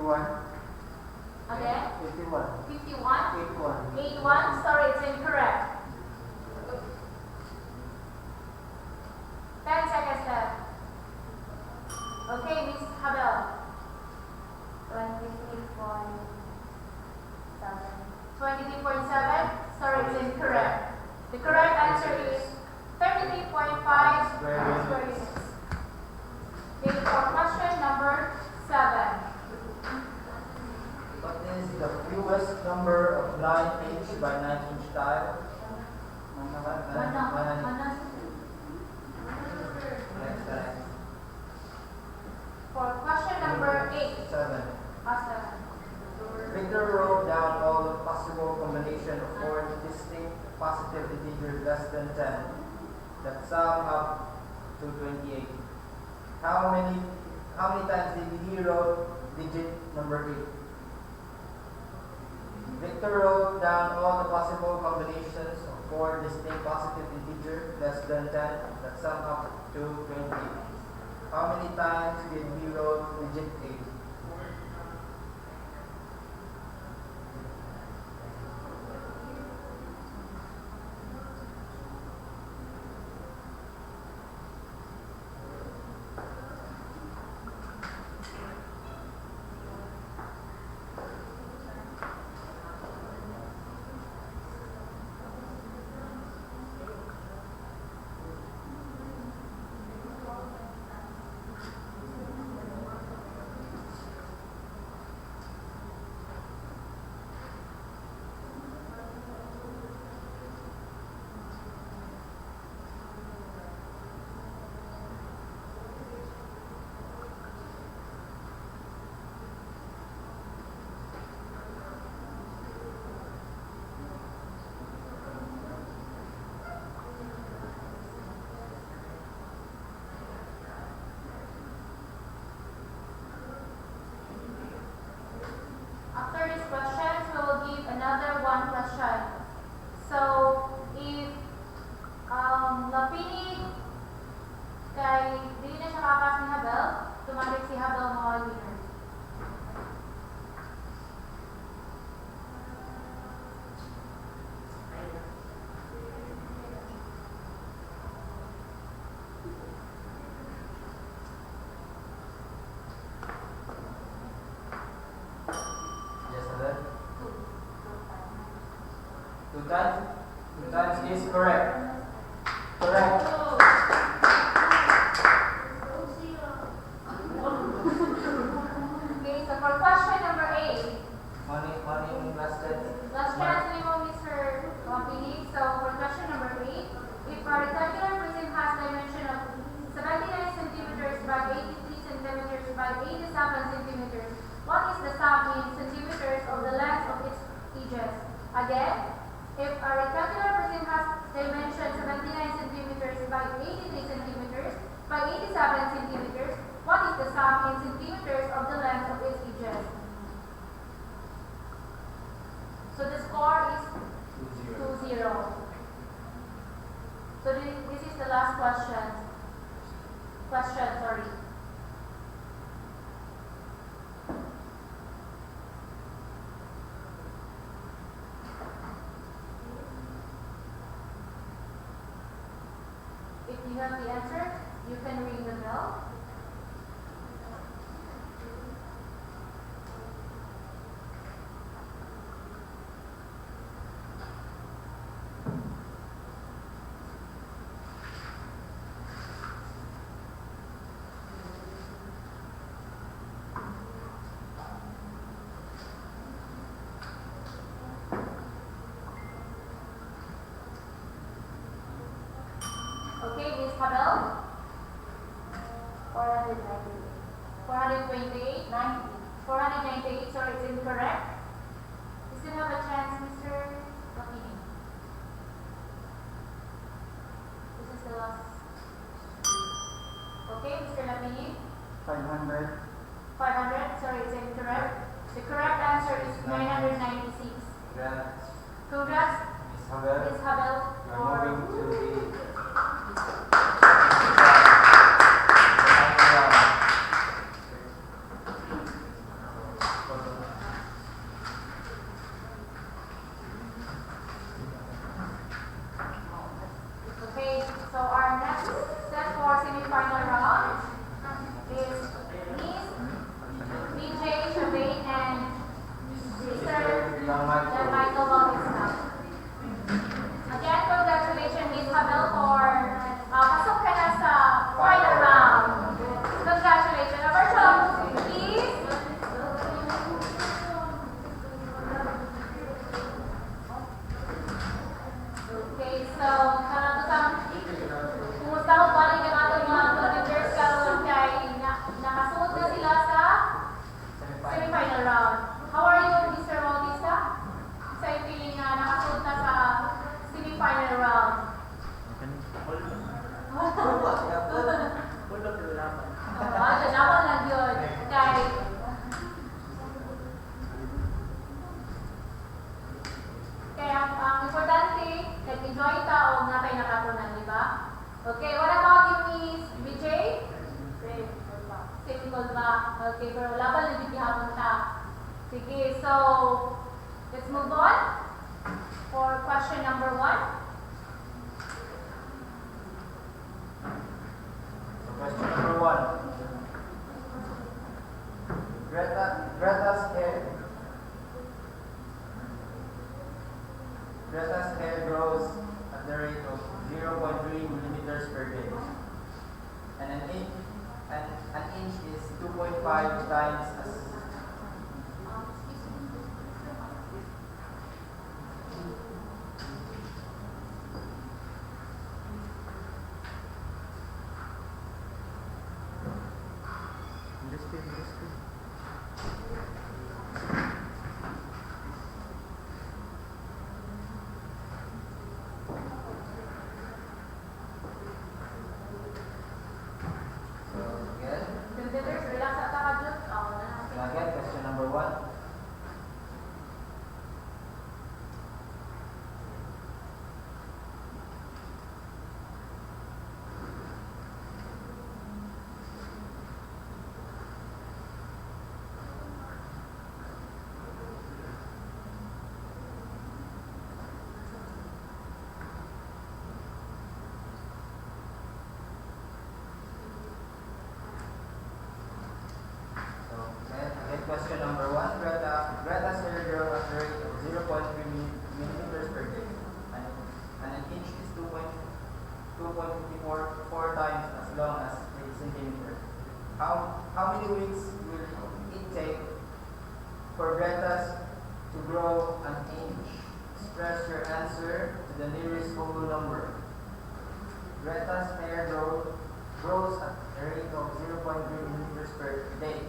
81. Again? 81. 51? 81. 81? Sorry, it's incorrect. 10 seconds left. Okay, Miss Habel. 23.7? Sorry, it's incorrect. The correct answer is 33.5 square units. Okay, for question number 7. What is the fewest number of 9-inch by 9-inch tile? Next time. For question number 8. 7. 7. Victor wrote down all the possible combination of 4 distinct positive integers less than 10 that sum up to 28. How many times did he wrote digit number 8? Victor wrote down all the possible combinations of 4 distinct positive integers less than 10 that sum up to 28. How many times did he wrote digit 8? After these questions, we will give another one question. So, if napinig kay di na siya kapas ni Habel, tumalik si Habel mga winner. Yes, Adel? 2 times? 2 times is correct. Correct. Okay, so for question number 8, Money last chance. last chance ni mo, Mr. Philip. So, for question number 8, if a rectangular prism has dimension of 79 centimeters by 83 centimeters by 87 centimeters, what is the sum in centimeters of the length of its edges? Again, if a rectangular prism has dimension 79 centimeters by 83 centimeters by 87 centimeters, what is the sum in centimeters of the length of its edges? So the score is 2-0. So this is the last question. Sorry. If you have the answer, you can ring the bell. Okay, Ms. Habel? 428. 498, sorry, it's incorrect. You still have a chance, Mr. Lapini. This is the last. Okay, Mr. Lapini? 500. 500, sorry, it's incorrect. The correct answer is 996. Congrats. Congrats, Miss Habel. Ms. Habel, You for are moving to the difficult ba? Okay, pero wala ba nang gihapon ta? Sige, so let's move on for question number 1. So question number 1. Greta's hair grows at the rate of 0.3 millimeters per day. And an inch is 2.5 times as Computers, relax at takadot. Oh, na. So again, question number 1. Question number 1. Greta's hair grows at the rate of 0.3 millimeters per day. And an inch is 2.54 times as long as 8 centimeters. How many weeks will it take for Greta's to grow an inch? Express your answer to the nearest whole number. Greta's hair grows at a rate of 0.3 millimeters per day.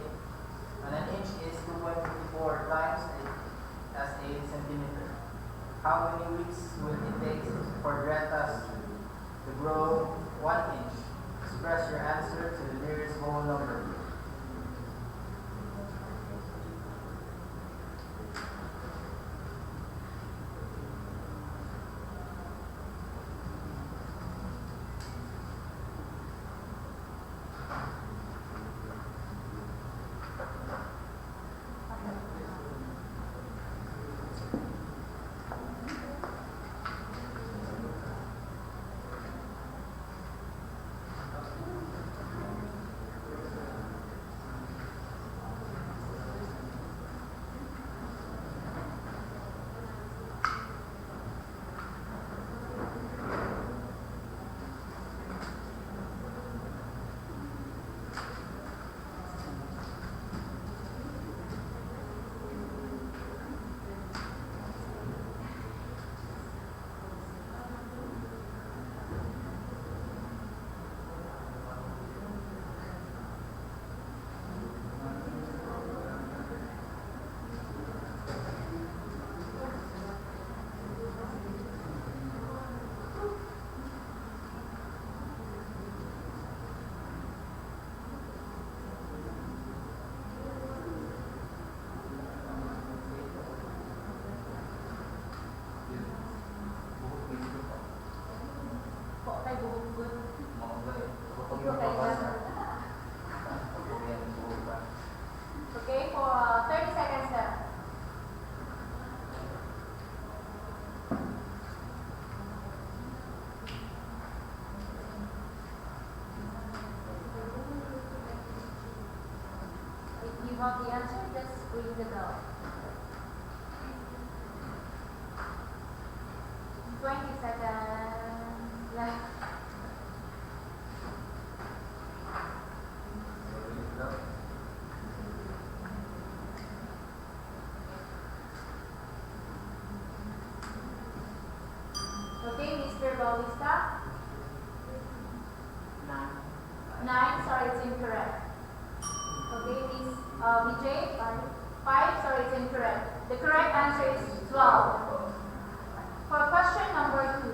And an inch is 2.54 times as 8 centimeters. How many weeks will it take for Greta's to grow 1 inch? Express your answer to the nearest whole number. Okay, for 30 seconds left. If you have the answer, just ring the bell. 20 seconds left. Okay, Mr. Bautista? 9, sorry, it's incorrect. Okay, Miss BJ? 5, sorry, it's incorrect. The correct answer is 12. For question number 2.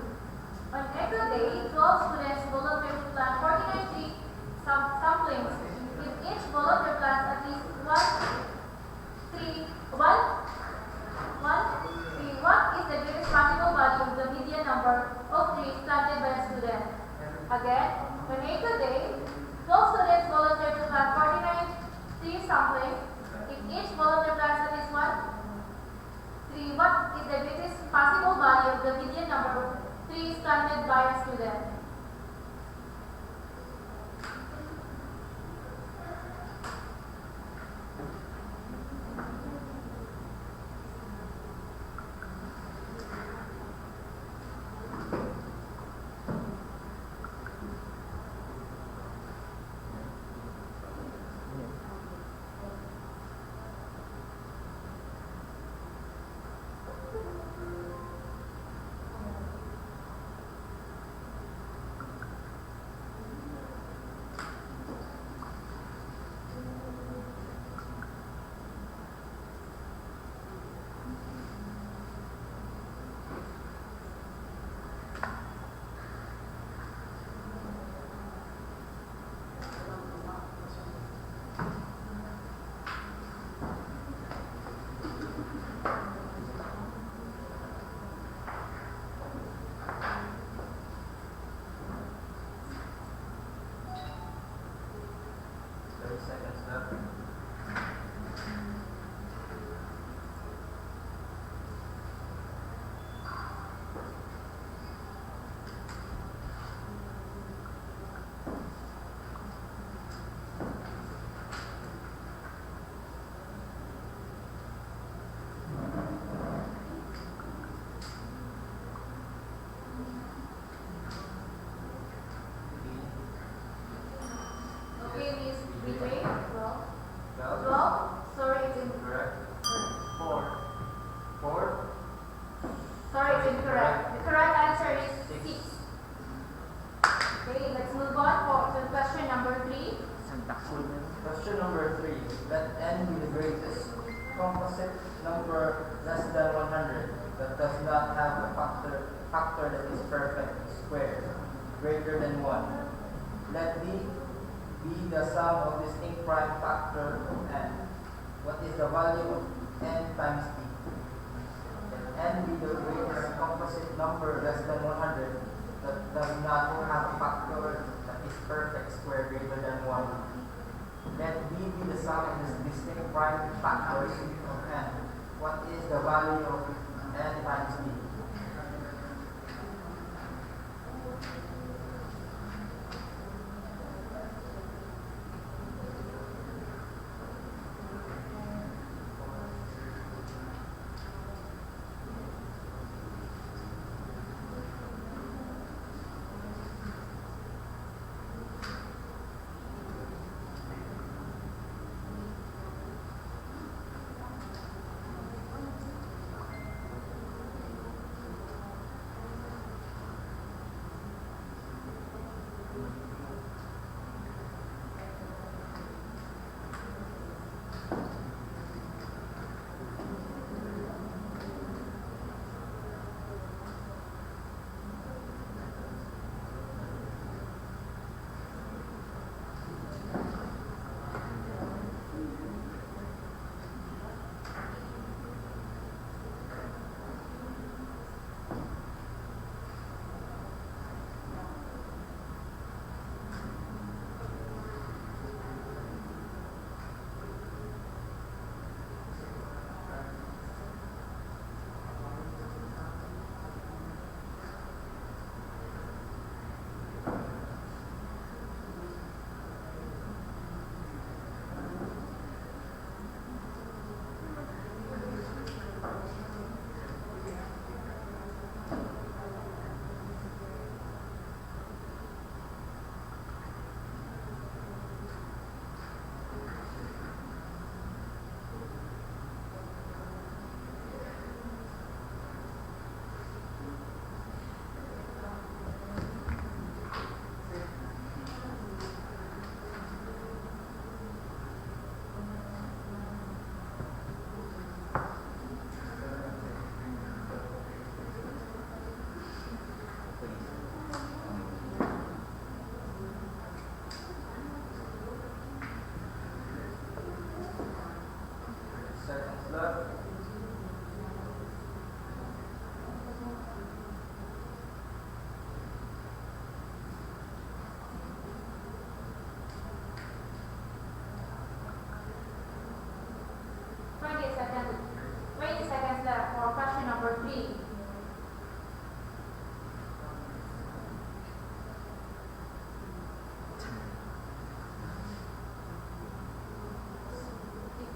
On April Day, 12 students volunteered to plant 49 tree samplings. If each volunteer plants at least one tree, what is the greatest possible value of the median number of trees planted by a student? Again, on April Day, 12 students volunteered to plant 49 sampling. If each volunteer plants at least one tree, what is the greatest possible value of the median number of trees planted by a student? Question number 3. Let n be the greatest composite number less than 100 that does not have a factor that is perfect square greater than 1. Let d be the sum of distinct prime factor of n. What is the value of n times d? Let n be the greatest composite number less than 100 that does not have a factor that is perfect square greater than 1. Let d be the sum of the distinct prime factors of n. What is the value of n times d?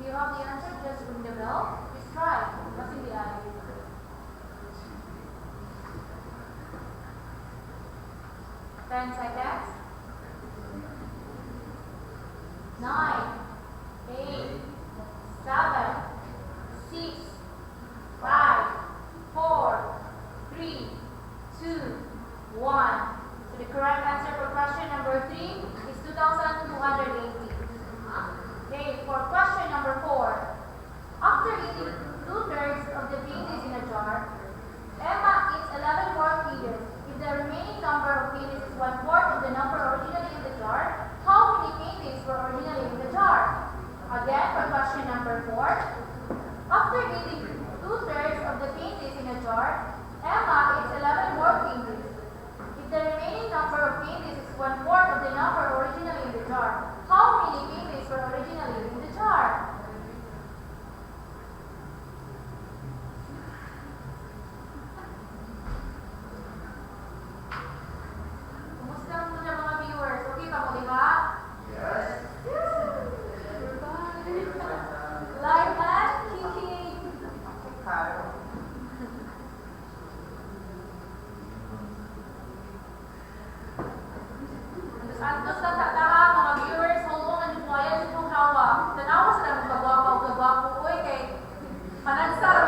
you have the answer, just ring the bell. Please try. Nothing be added. 10 seconds. 9, 8, 7, 6, 5, 4, 3, 2, 1. So the correct answer for question number 3 is 2,280. Okay, for question number 4. After eating 2/3 of the peanuts in a jar, Emma eats 11 more peanuts. If the remaining number of peanuts is 1/4 of the number originally in the jar, how many peanuts were originally in the jar? Again, for question number 4. After eating 2/3 of the peanuts in a jar, Emma eats 11 more peanuts. If the remaining number of peanuts is 1/4 of the number originally in the jar, how many peanuts were originally in the jar? Kumusta muna mga viewers? Okay pa mo, di ba? Yes. Live at Kiki. Santos na tataha, mga viewers, hulong ang dumayan sa itong hawa. Tanawa sila ng kagwapo o kagwapo. Uy, kay panansar.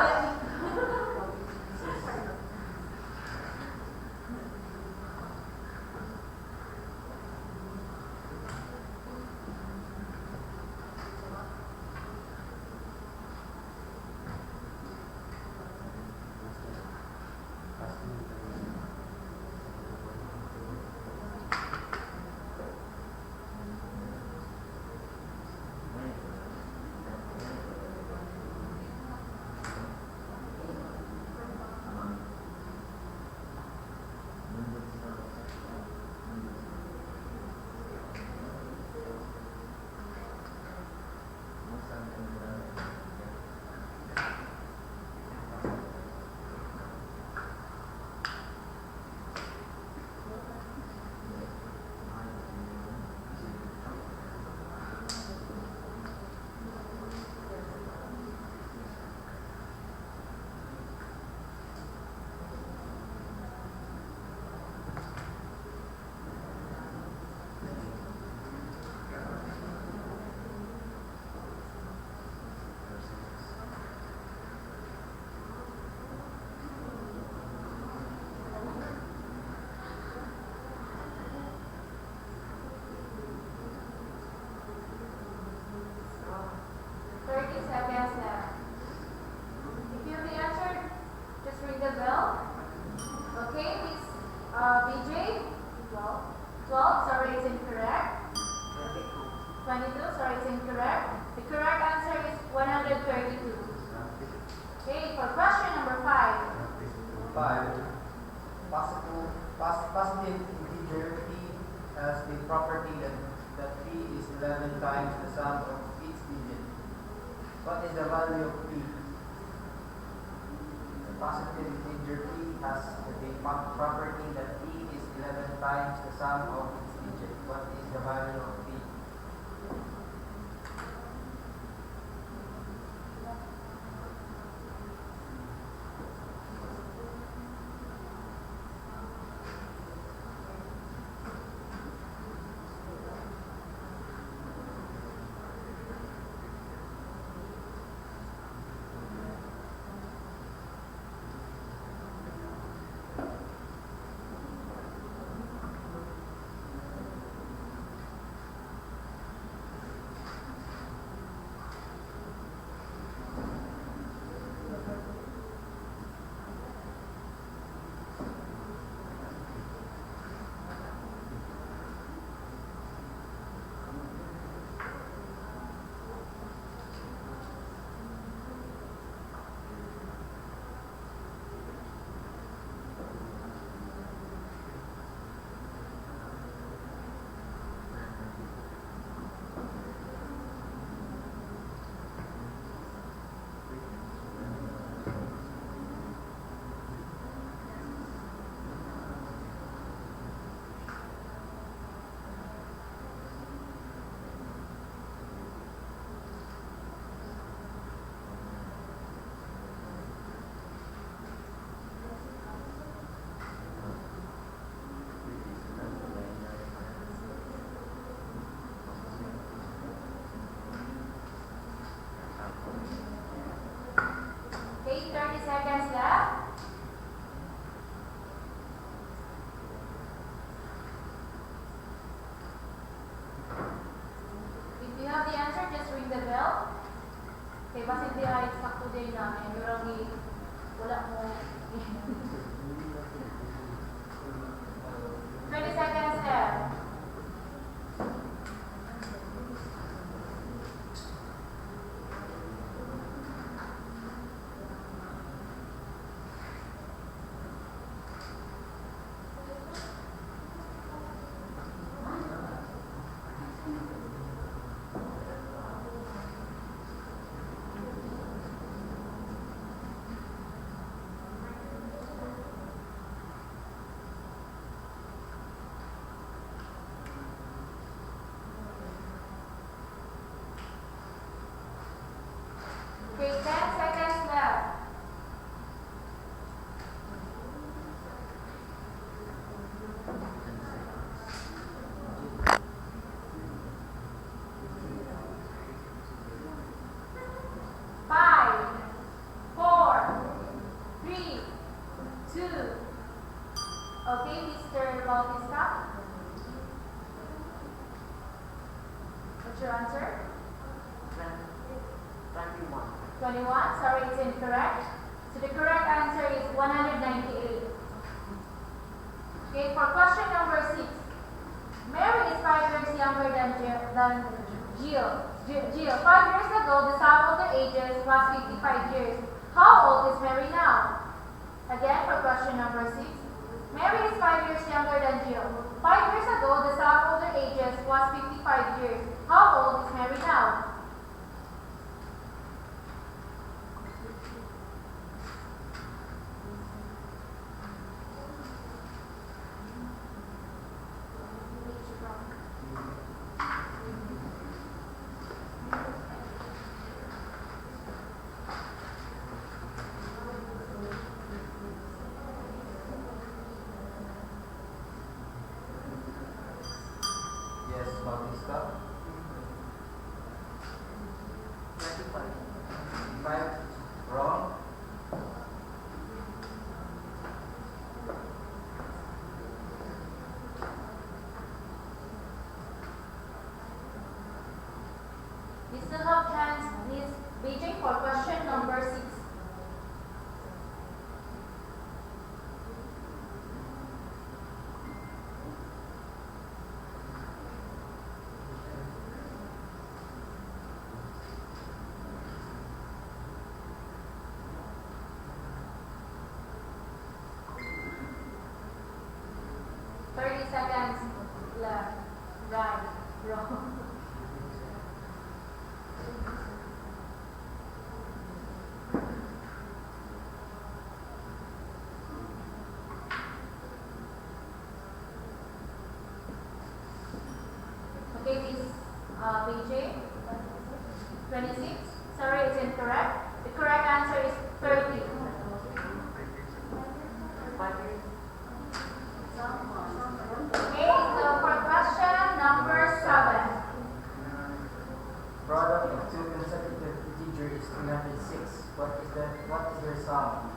BJ? 12, sorry, is incorrect. 22, sorry, is incorrect. The correct answer is 132. Okay, for question number 5. 5. Positive integer p has the property that p is 11 times the sum of its digit. What is the value of p? The positive integer p has the property that p is 11 times the sum of its digit. What is the value of p? Okay, basit di ay sakto din na. Yung rami, wala mo. 20 seconds there. Okay, 10 seconds left. Five, four, three, two. Okay, Mr. Bautista. What's your answer? 21. Sorry, it's incorrect. So the correct answer is 198. Okay, for question number 6. Mary is 5 years younger than Jill. 5 years ago, the sum of their ages was 55 years. How old is Mary now? Again, for question number 6. Mary is 5 years younger than Jill. 5 years ago, the sum of their ages was 55 years. How old is Mary now? Yes, Bautista. 5. Wrong. We still have chance, Miss BJ, for question number 6. Seconds left, right, wrong. Okay, this BJ, 26. Sorry, it's incorrect. The correct answer is 30. Okay, so for question number 7. Product of two consecutive integers is 306. What is their sum?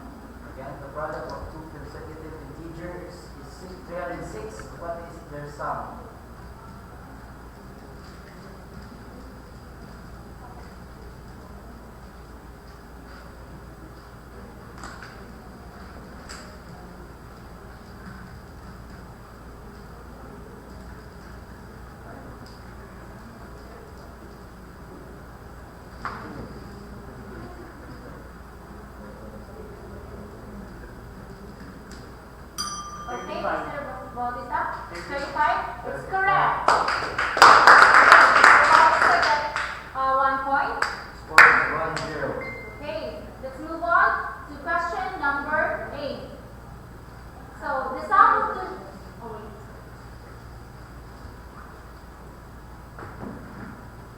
Again, the product of two consecutive integers is 306. What is their sum? Okay, Mr. Bautista, 35. It's correct. Bautista get 1 point. Score is 1-0. Okay, let's move on to question number 8. So the sum of the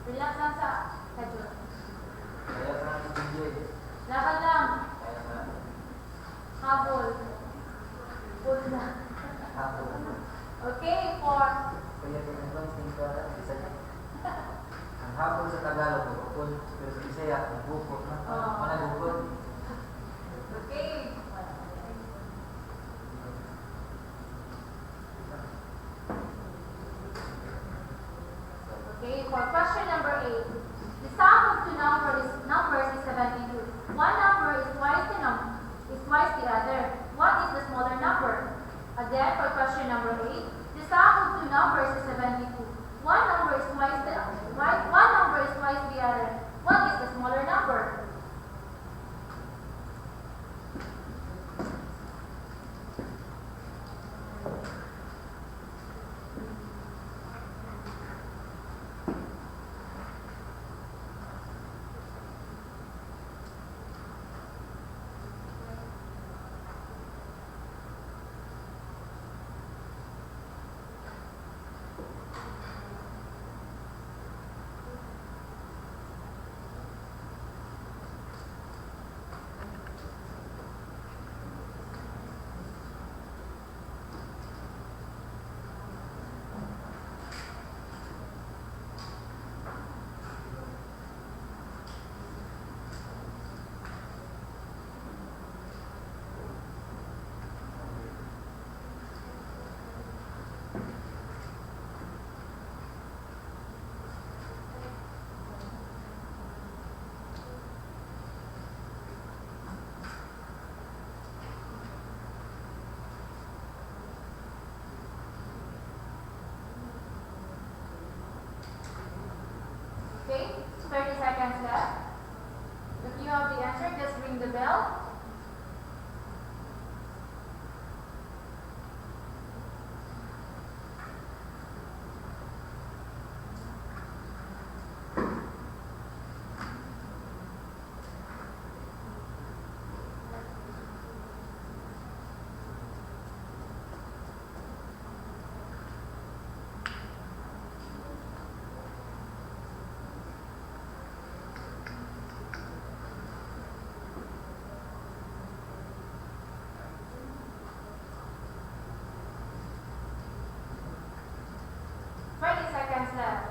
relax lang sa schedule. Kaya ka natin DJ. Laban lang. Kaya ka natin. Habol. Pull na. Hapon. Okay, for Kaya pinagawang tingka na. Isa niya. Ang hapon sa Tagalog, bukod. Pero sa Bisaya, ang bukod. Mana bukod? okay. Okay, for question number 8. The sum of two numbers is seconds left. If you have the answer, just ring the bell. Seconds left.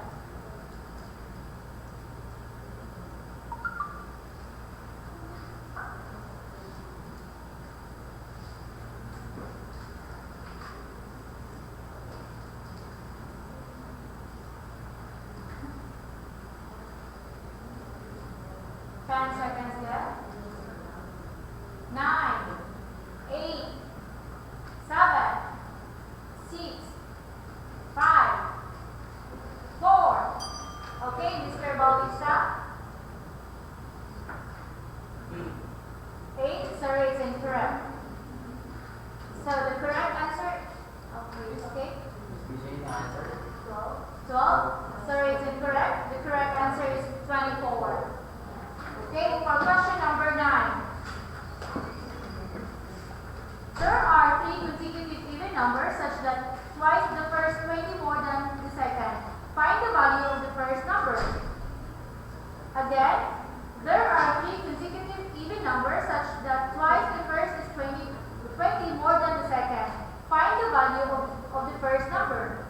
Seconds left. 9, 8, 7, 6, 5, 4. Okay, Mr. Bautista. 8. Sorry, it's incorrect. So the correct answer. Okay. 12. Sorry, it's incorrect. The correct answer is 24. Okay, for question number 9. There are 3 consecutive even numbers such that twice the first 20 more than the second. Find the value of the first number. Again, there are 3 consecutive even numbers such that twice the first is 20 more than the second. Find the value of the first number.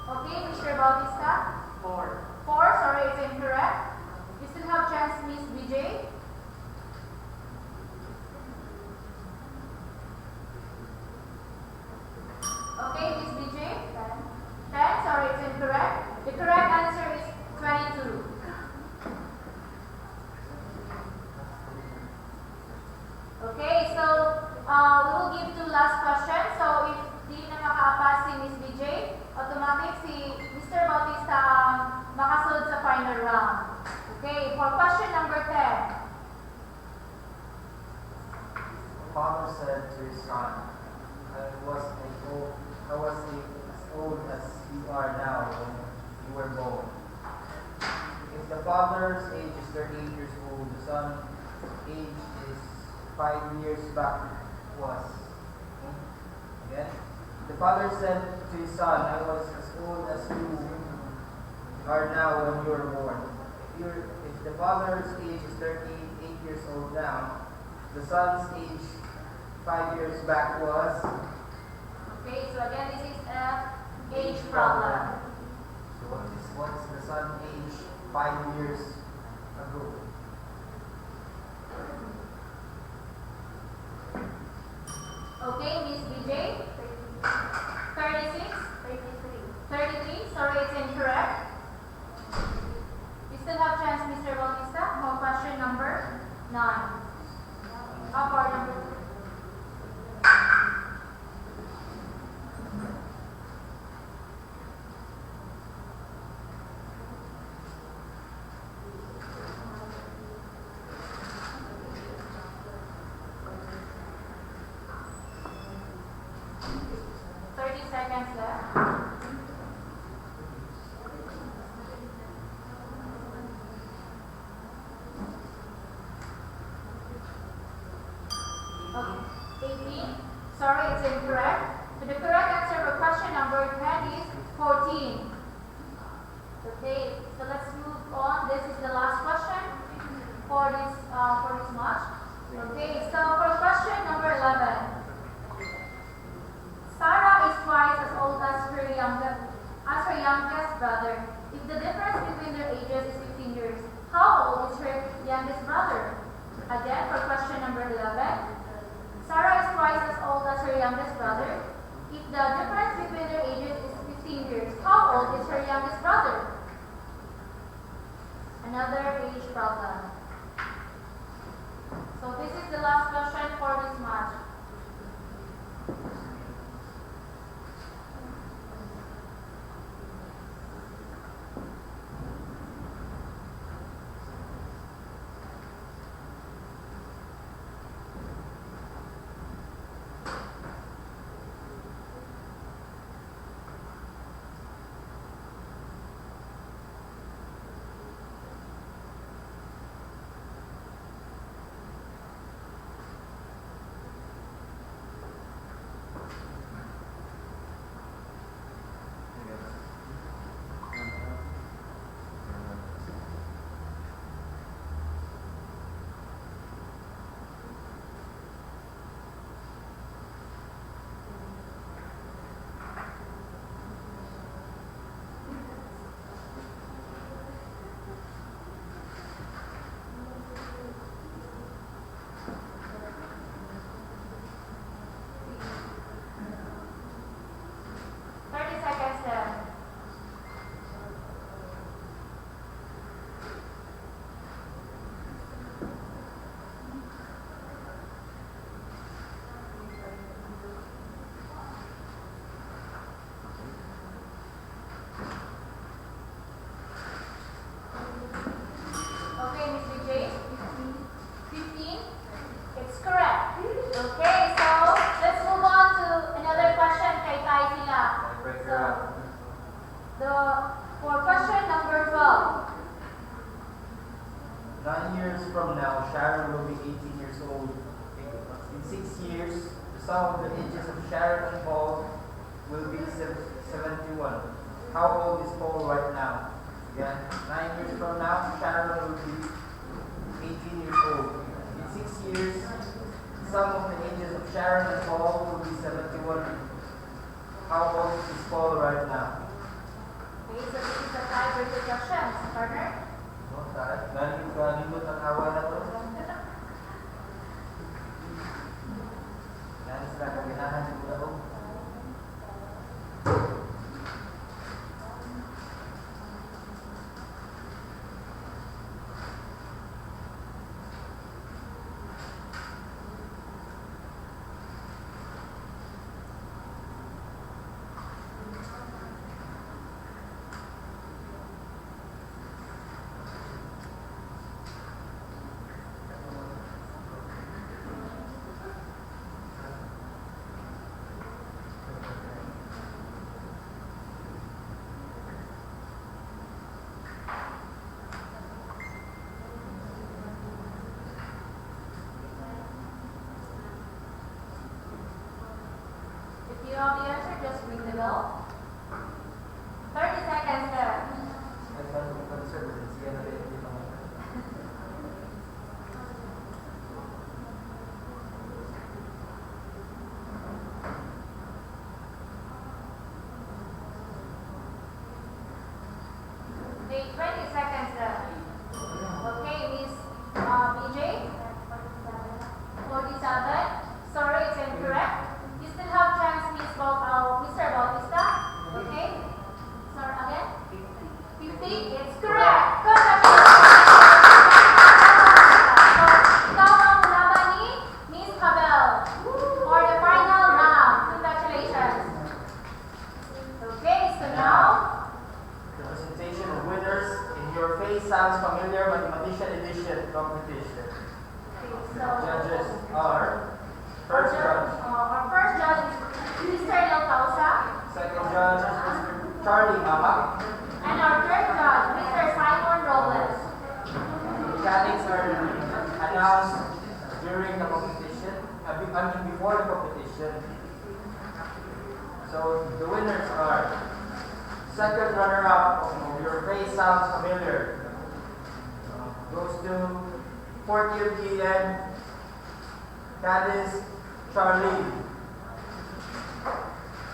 Okay, Mr. Bautista? 4. 4, sorry, it's incorrect. You still have chance, Miss BJ. Okay, Miss BJ? 10, sorry, it's incorrect. The correct answer is 22. Okay, so we will give 2 last questions. So if di na makaapas si Miss BJ, automatic si Mr. Bautista makasunod sa final round. Okay, for question number 10. The father said to his son, I was as old as you are now when you were born. If the father's age is 38 years old, the son's age is 5 years back was. Again, the father said to his son, I was as old as you are now when you were born. If the father's age is 38 years old now, the son's age 5 years back was. Okay, so again, this is a age problem. So what's the son's age 5 years ago? Okay, Miss BJ? 36? 33? Sorry, it's incorrect. You still have chance, Mr. Bautista. For question number 9. For number 2. Seconds left. Okay. 18. Sorry, it's incorrect. So the correct answer for question number 10 is 14. Okay, so let's move on. This is the last question for this match. Okay, so for question number 11. Sarah is twice as old as her youngest brother. If the difference between their ages is 15 years, how old is her youngest brother? Again, for question number 11. Sarah is twice as old as her youngest brother. If the difference between their ages is 15 years, how old is her youngest brother? Another age problem. So this is the last question for this match. For question number 12. 9 years from now, Sharon will be 18 years old. In 6 years, the sum of the ages of Sharon and Paul will be 71. How old is Paul right now? Again, 9 years from now, Sharon will be 18 years old. In 6 years, the sum of the ages of Sharon and Paul will be 71. How old is Paul right now? Okay, so this is the tiebreaker questions. Partner? Galing ang awa na to. Yan sila kabinahan siguro ako. If you have the answer, just ring the bell. 30 seconds left. Okay, 20 seconds left. Okay, Miss BJ. 47. Sorry, it's incorrect. You still have chance, Mr. Bautista. Okay? Sorry, again. 50. It's correct. Congratulations. So, ikaw ang laban ni Miss Habel for the final round. Congratulations. Okay, so now, The presentation of winners in your face sounds familiar Mathematician edition competition. so Judges are first judge. our first judge is Mr. Lausa, Second judge is Mr. Charlie Mama. and our third judge, Mr. Simon Robles. Mechanics are announced during the competition, before the competition. So the winners are second runner-up of Your Face Sounds Familiar goes to Fort Yilgi and Candice Charlie.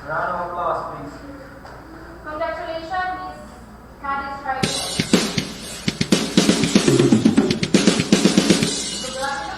Round of applause, please. Congratulations, Miss Candice Charlie. Congratulations.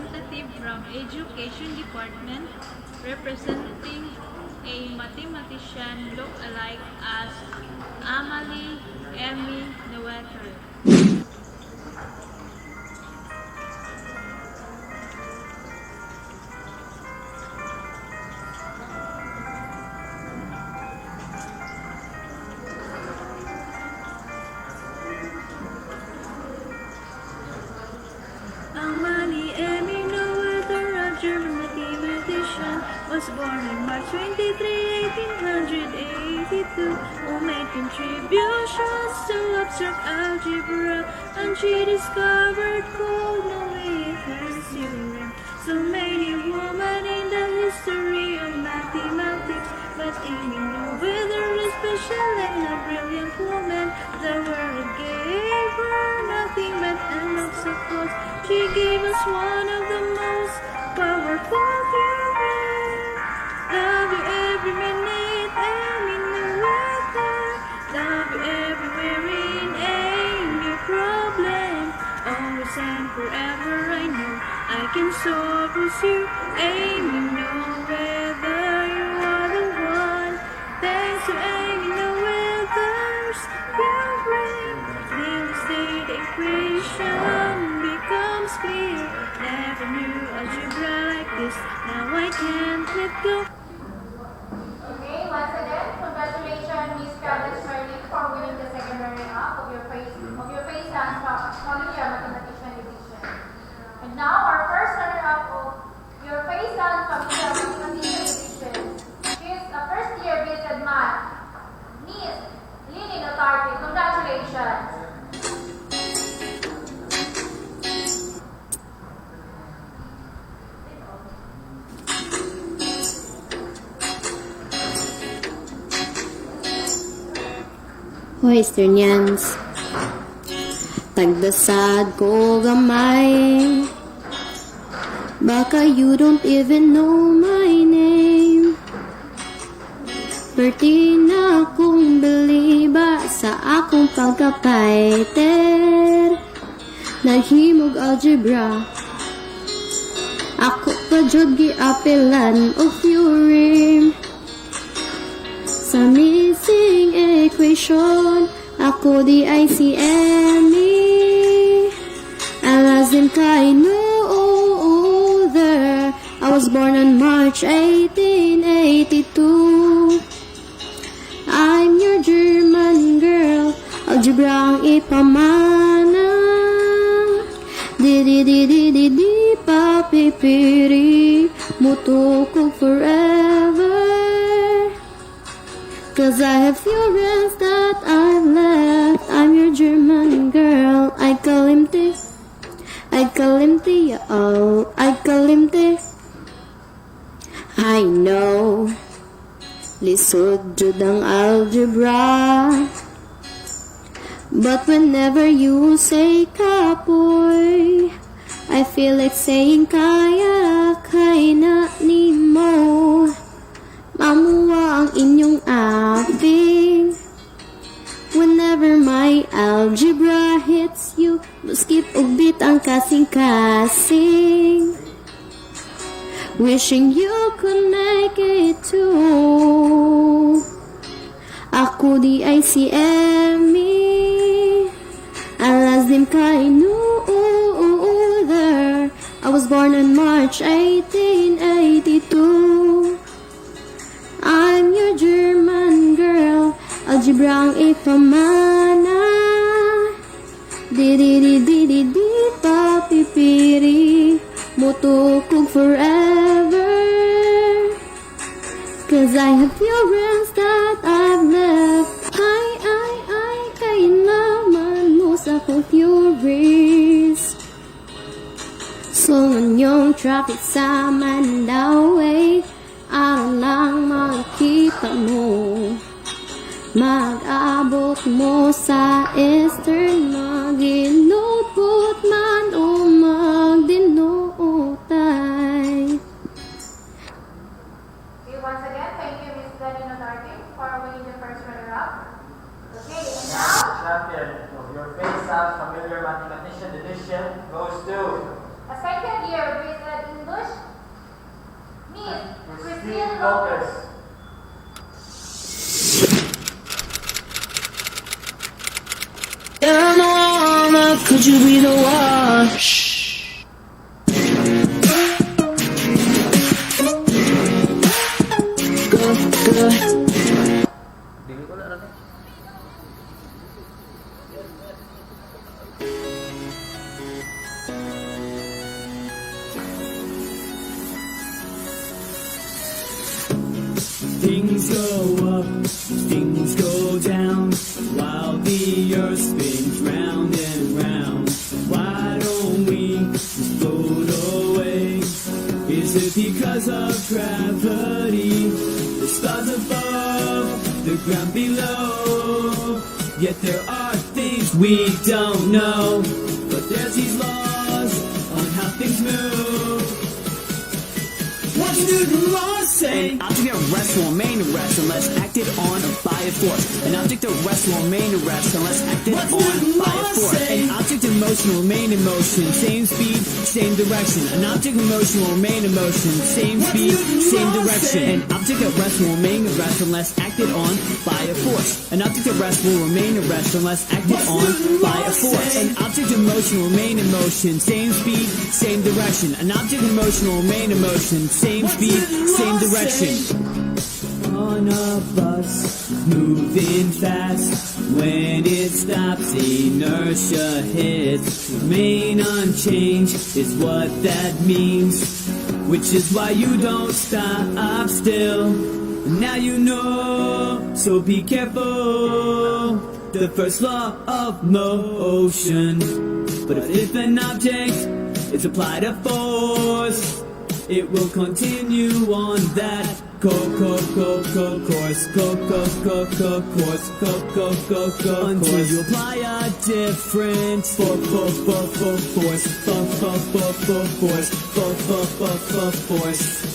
representative from Education Department representing a mathematician look alike as Amalie Emmy Noether. Amalie Emmy Noether, a German mathematician, was born on March 23, 1882, who made contributions to abstract algebra, and she discovered Coulomb-Noether's theorem. So many women in the history of mathematics, but Emmy Noether, especially a brilliant woman, the world gave her nothing but an obstacles. She gave us one of the most powerful theorems. Love you every minute, Emmy Noether. Love you everywhere in any problem. Always and forever I know I can solve with you, Emmy Noether. You are the one. Thanks to Emmy Noether's theorem, the state equation becomes clear. Never knew algebra like this. Now I can't let go. Okay, once again, congratulations, Miss Cadence Merlin, for winning the second runner-up of your face dance familiar mathematician edition. And now, our first runner-up of your face dance familiar mathematician edition is a first-year BSED math, Miss Lini Notarte. Congratulations. Hoy, Esternians, tagdasad ko gamay. Baka you don't even know my name. Perti na akong beliba sa akong pagkapaiter. Naghimog algebra, ako pa jud giapelan of theorem. Sa missing equation, ako di ICME. Alazim kay Noether. I was born on March 1882. I'm your German girl, algebra ang ipamana. Di papipiri, mutukog forever. Cause I have theorems that I've left. I'm your German girl. I call him T. Oh, I call him T. I know, lisod jud ang algebra. But whenever you say kapoy, I feel like saying kaya na ni mo. Mamuwa ang inyong acting. Whenever my algebra hits you, skip og bit ang kasing-kasing. Wishing you could make it too. Ako di ICME. Alazim kay Noether. I was born on March 1882. I'm your German girl, algebra ang ipamana. Di papipiri, mutukog forever. Cause I have theorems that I've left. I, kailangan mo sa kong theories. Slow on yung traffic sa Mandaue, araw lang makikita mo. Mag-abot mo sa Eastern, mag-inupot man o magdinutay. Okay, once again, thank you, Miss Lini Notarte, for winning the first runner-up. Okay, and now, Champion of your face familiar mathematician edition goes to a second year BSED Focus. Could you be the one? Dili ko na rin. Things go up, things go down, while the earth spins round and round. Why don't we just float away? Is it because of gravity? The stars above, the ground below. Yet there are things we don't know. But there's these laws on how things move. What's Newton's law say? An object at rest will remain at rest unless acted on by a force. An object at rest will remain at rest unless acted on by a force. An object in motion will remain in motion. Same speed, same direction. An object in motion will remain in motion. Same speed, same direction. An object at rest will remain at rest unless acted on by a force. An object at rest will remain at rest unless acted on by a force. An object in motion will remain in motion. Same speed, same direction. An object in motion will remain in motion. Same speed, same direction. On a bus, moving fast. When it stops, inertia hits. Remain unchanged is what that means. Which is why you don't stop still. Now you know, so be careful. The first law of motion. But if an object is applied a force, it will continue on that course, until you apply a different force.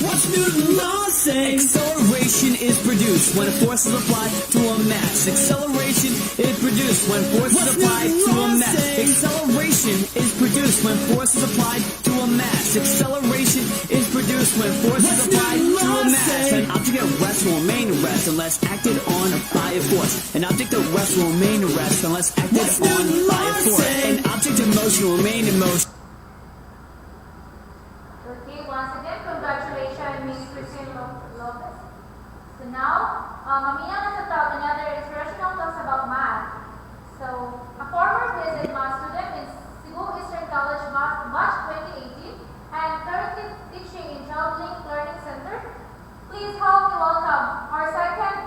What's Newton's law say? Acceleration is produced when a force is applied to a mass. Acceleration is produced when force is applied to a mass. Acceleration is produced when force is applied to a mass. Acceleration is produced when force is applied to a mass. An object at rest will remain at rest unless acted on by a force. An object at rest will remain at rest unless acted on by a force. An object in motion will remain in motion. Okay, once again, congratulations, Miss Christine Lopez. So now, mamaya na sa tawag another inspirational talks about math. So, a former visit math student in Cebu Eastern College March 2018 and currently teaching in Joblink Learning Center. Please help me welcome our second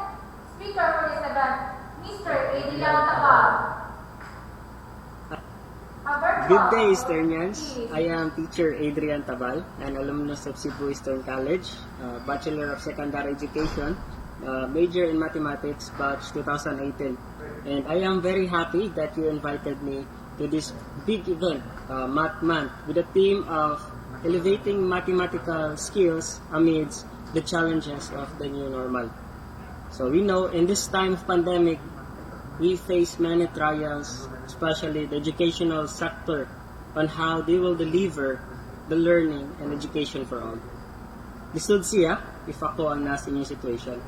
speaker for this event, Mr. Adrian Tabal. Good day, Easternians. I am teacher Adrian Tabal, an alumnus of Cebu Eastern College, Bachelor of Secondary Education, major in Mathematics, batch 2018. And I am very happy that you invited me to this big event, Math Month, with a theme of elevating mathematical skills amidst the challenges of the new normal. So we know in this time of pandemic, we face many trials, especially the educational sector, on how they will deliver the learning and education for all. Lisod siya, if ako ang nasa inyong situation.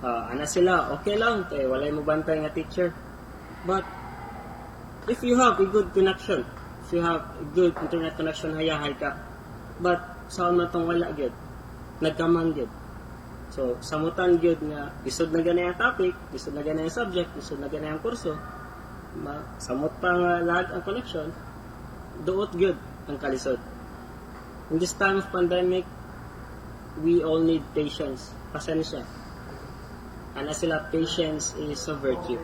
Ana sila, okay lang, walay mo bantay nga teacher. But, if you have a good connection, if you have a good internet connection, hayahay ka. But, saan na itong wala gyud? Nagkamang gyud. So, samutan gyud nga, isod na ganay ang topic, isod na ganay ang subject, isod na ganay ang kurso, samot pa nga lahat ang connection, duot gyud ang kalisod. In this time of pandemic, we all need patience, pasensya. Ana sila, patience is a virtue.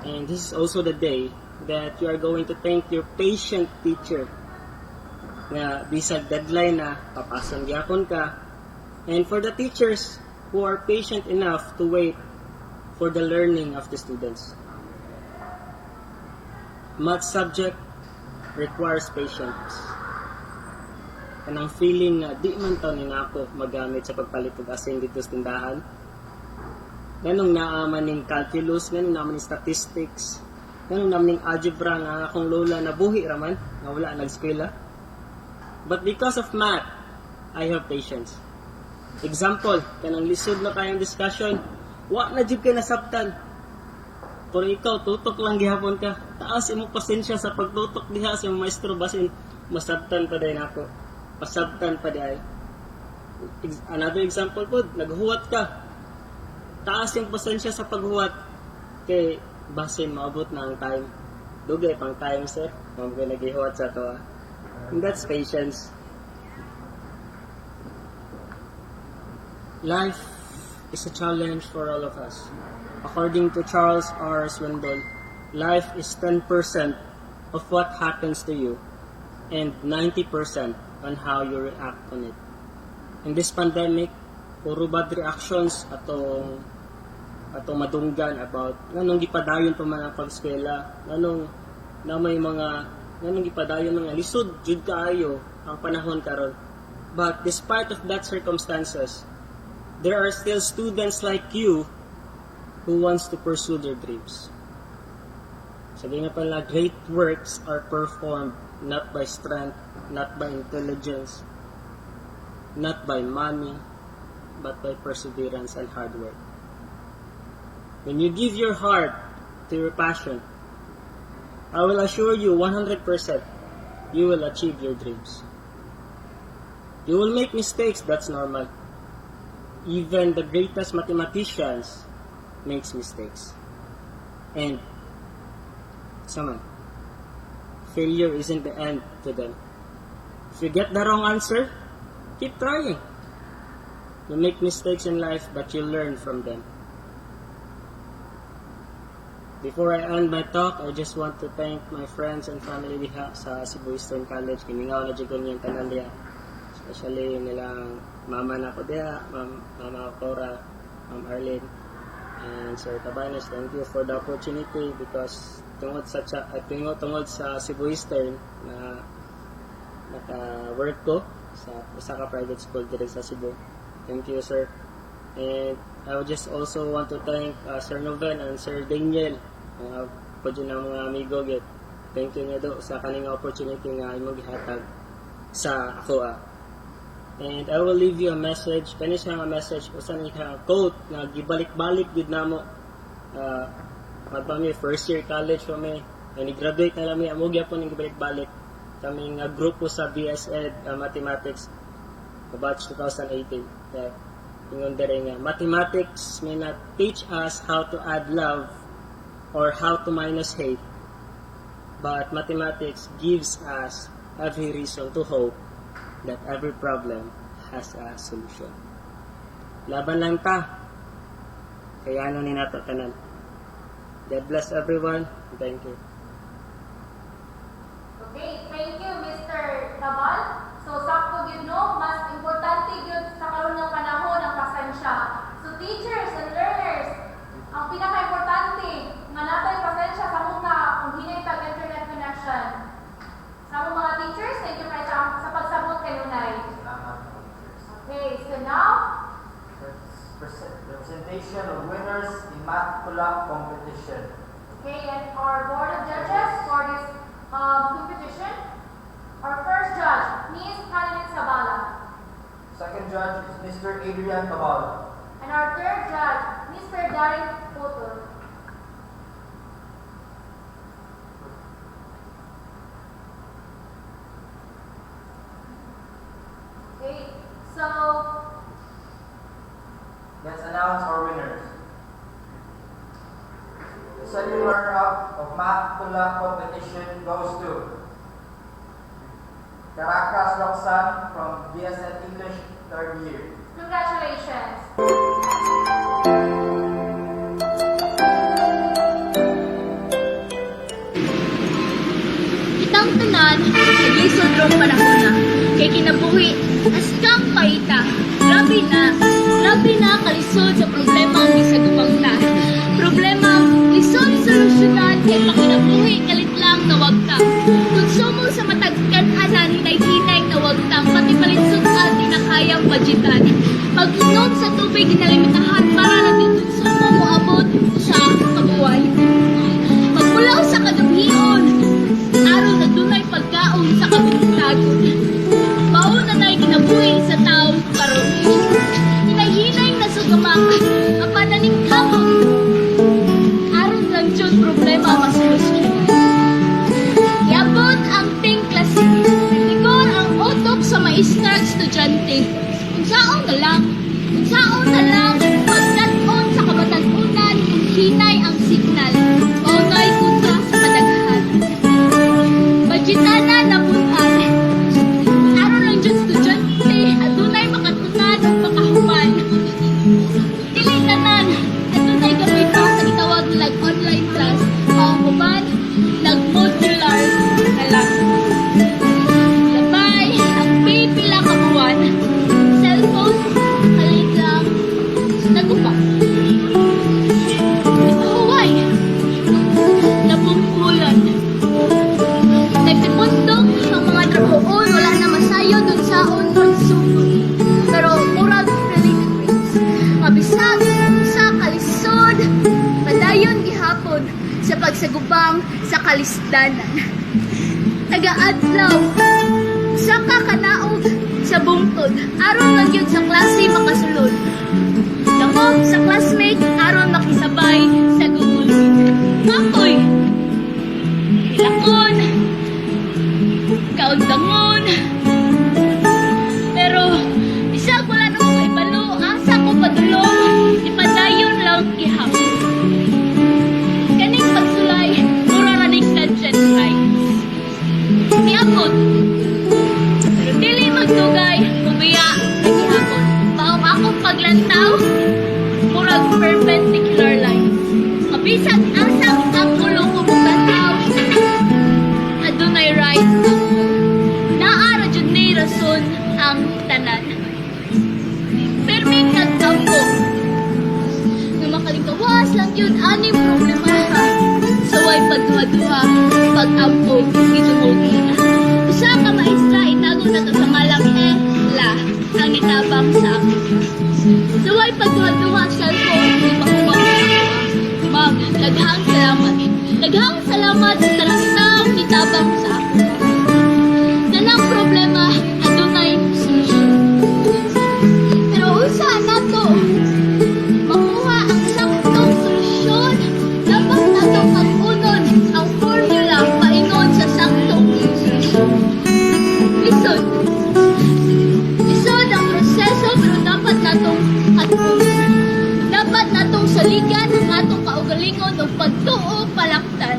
And this is also the day that you are going to thank your patient teacher nga bisag deadline na papasang gyapon ka. And for the teachers who are patient enough to wait for the learning of the students. Math subject requires patience. Kanang feeling na di man taon na ako magamit sa pagpalit og asing dito sa tindahan. Ganong naaman ning calculus, ganong naaman ning statistics, ganong naaman ning algebra nga akong lola na buhi raman, nga wala nag-eskwela. But because of math, I have patience. Example, kanang lisod na kayang discussion, wa na jud kay nasabtan. Pero ikaw, tutok lang gihapon ka. Taas imong pasensya sa pagtutok diha sa imong maestro basin masabtan pa day nako. Pasabtan pa day. Another example po, naghuwat ka. Taas yung pasensya sa paghuwat. Kay basin maabot na ang time. Dugay pang time, sir. Kung naghihuwat sa to. And that's patience. Life is a challenge for all of us. According to Charles R. Swindoll, life is 10% of what happens to you and 90% on how you react on it. In this pandemic, puro bad reactions atong madunggan about nganong gipadayon pa man ang pag-eskwela, nganong gipadayon mga lisod jud kaayo ang panahon karon. But despite of that circumstances, there are still students like you who wants to pursue their dreams. Sabi nga pala, great works are performed not by strength, not by intelligence, not by money, but by perseverance and hard work. When you give your heart to your passion, I will assure you 100% you will achieve your dreams. You will make mistakes, that's normal. Even the greatest mathematicians makes mistakes. And failure isn't the end to them. If you get the wrong answer, keep trying. You make mistakes in life, but you learn from them. Before I end my talk, I just want to thank my friends and family diha sa Cebu Eastern College. Kiningaw na dyan yung tanan diha. Especially nilang mama na ko diha, Mama Cora, Ma'am Arlene, and Sir Tabanes. Thank you for the opportunity because tungod sa Cebu Eastern na naka-work ko sa isa ka private school dito sa Cebu. Thank you, sir. And I would just also want to thank Sir Noven and Sir Daniel, po dyan ang mga amigo. Thank you nga do sa kaning opportunity nga imong gihatag sa ako. And I will leave you a message. Kani siya nga message usan ika quote na gibalik-balik gid namo. Magpami first year college pa mi. Ni-graduate na lami amo gyapon ning gibalik-balik. Kami nga grupo sa BSEd Mathematics batch 2018. Ingon dere nga mathematics may not teach us how to add love or how to minus hate, but mathematics gives us every reason to hope that every problem has a solution. Laban lang ta, kaya ano ni nato tanan. God bless everyone. Thank you. Okay, thank you, Mr. Tabal. So, sakto yun, no? Mas importante yun sa karoon ng panahon ng pasensya. So, teachers and learners, ang pinaka-importante, manatay pasensya sa mga kung hinay pag-internet connection. Sa mga teachers, thank you kayo sa pagsabot kayo na. Okay, so now, presentation of winners in math pula competition. okay, and our board of judges for this competition. Our first judge, Ms. Hannah Sabala. Second judge is Mr. Adrian Tabal. And our third judge, Mr. Darren Photo. Okay, so Let's announce our winners. The second runner-up of math pula competition goes to Caracas Roxanne from BSN English 3rd year. congratulations. Itang tanan, naglisod rong panahon na. Kay kinabuhi, askang paita. Grabe na kalisod sa problema ang gisagupang ta. Problema, lisod solusyonan kay makinabuhi kalit lang na wag ta. Konsumo sa matagkan-anan hinay-hinay na wag ta. Pati palinsutan di na kayang budgetan. Pag-inom sa tubig ginalimitahan para lang yung konsumo moabot sa kabuhay. Pagmulaw sa kadughion, araw na dunay pagkaon sa kabungtagon. Mauna na'y kinabuhi sa taong karon. tabang sa kalisdanan. Taga-adlaw, usa ka kanaog sa bungtod, aron lang yun sa klase makasulod. Dako sa classmate, aron makisabay sa gugulod. Makoy, hilakon, kaundangon, pero bisag wala na ko ibalo, asa ko padulong, ipadayon lang gihapon. Kaning pagsulay, mura na ning conscience rights. Niabot, pero dili magdugay, kubiya, nagihapon. Maong akong paglantaw, murag perpendicular lines. Mabisag asang ang kulong ko bukantaw, adunay right ako. Naara jud ni rason ang tanan. Perming nagtampo, nga makalingkawas lang yun aning problema. Saway pagduha-duha, pag-ampo, gitumugi na. Usa ka maestra, itago na to sa malang la, ang itabang sa ako. Saway pagduha-duha, cellphone, di makubang sa ako. Ma'am, laghang salamat. Laghang salamat sa tarang itabang sa ako. Ganang problema, adunay solusyon. Pero usa na to, makuha ang saktong solusyon, dapat na to mag-unod ang formula paingon sa saktong solusyon. Lisod. Lisod ang proseso, pero dapat na tong at-unod. Dapat na tong saligan ang atong kaugalingon o pagtuo palaktan.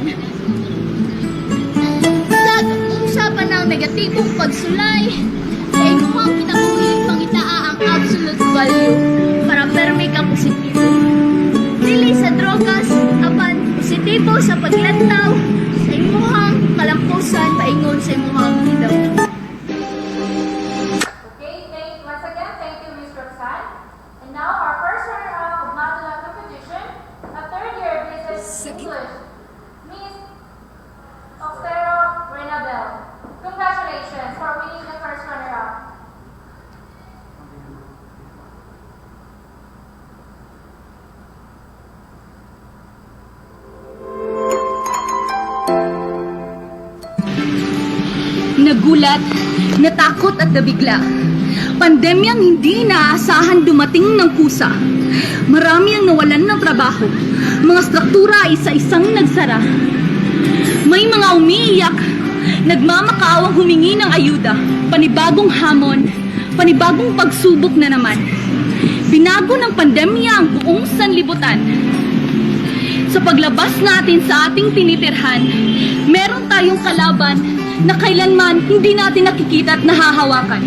Sa usapan ng negatibong pagsulay, sa imuhang kinabuhi, pangitaa ang absolute value para permi ka positibo. Dili sa drogas, apan positibo sa paglantaw, sa imuhang kalampusan, paingon sa imuhang hidaw. Okay, once again, thank you, Ms. Roxanne. And now, our first runner-up of Mathematics competition, a third-year business English, Ms. Oxero Renabel. Congratulations for winning the first runner-up. Nagulat, natakot at nabigla. Pandemyang hindi inaasahan dumating ng kusa. Marami ang nawalan ng trabaho. Mga struktura ay isa-isang nagsara. May mga umiiyak, nagmamakaawang humingi ng ayuda. Panibagong hamon, panibagong pagsubok na naman. Binago ng pandemya ang buong sanlibutan. Sa paglabas natin sa ating tinitirhan, meron tayong kalaban na kailanman hindi natin nakikita at nahahawakan.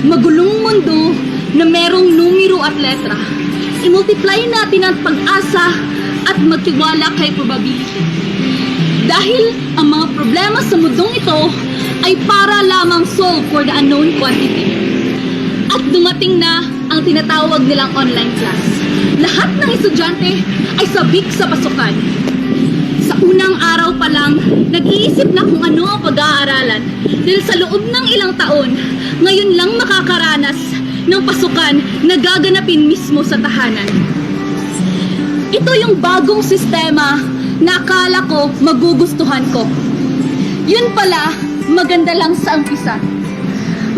Magulong mundo na merong numero at letra. I-multiply natin ang pag-asa at magtiwala kay probability. Dahil ang mga problema sa mundong ito ay para lamang solve for the unknown quantity. At dumating na ang tinatawag nilang online class. Lahat ng estudyante ay sabik sa pasukan. Sa unang araw pa lang, nag-iisip na kung ano ang pag-aaralan. Dahil sa loob ng ilang taon, ngayon lang makakaranas ng pasukan na gaganapin mismo sa tahanan. Ito yung bagong sistema na akala ko magugustuhan ko. Yun pala, maganda lang sa umpisa.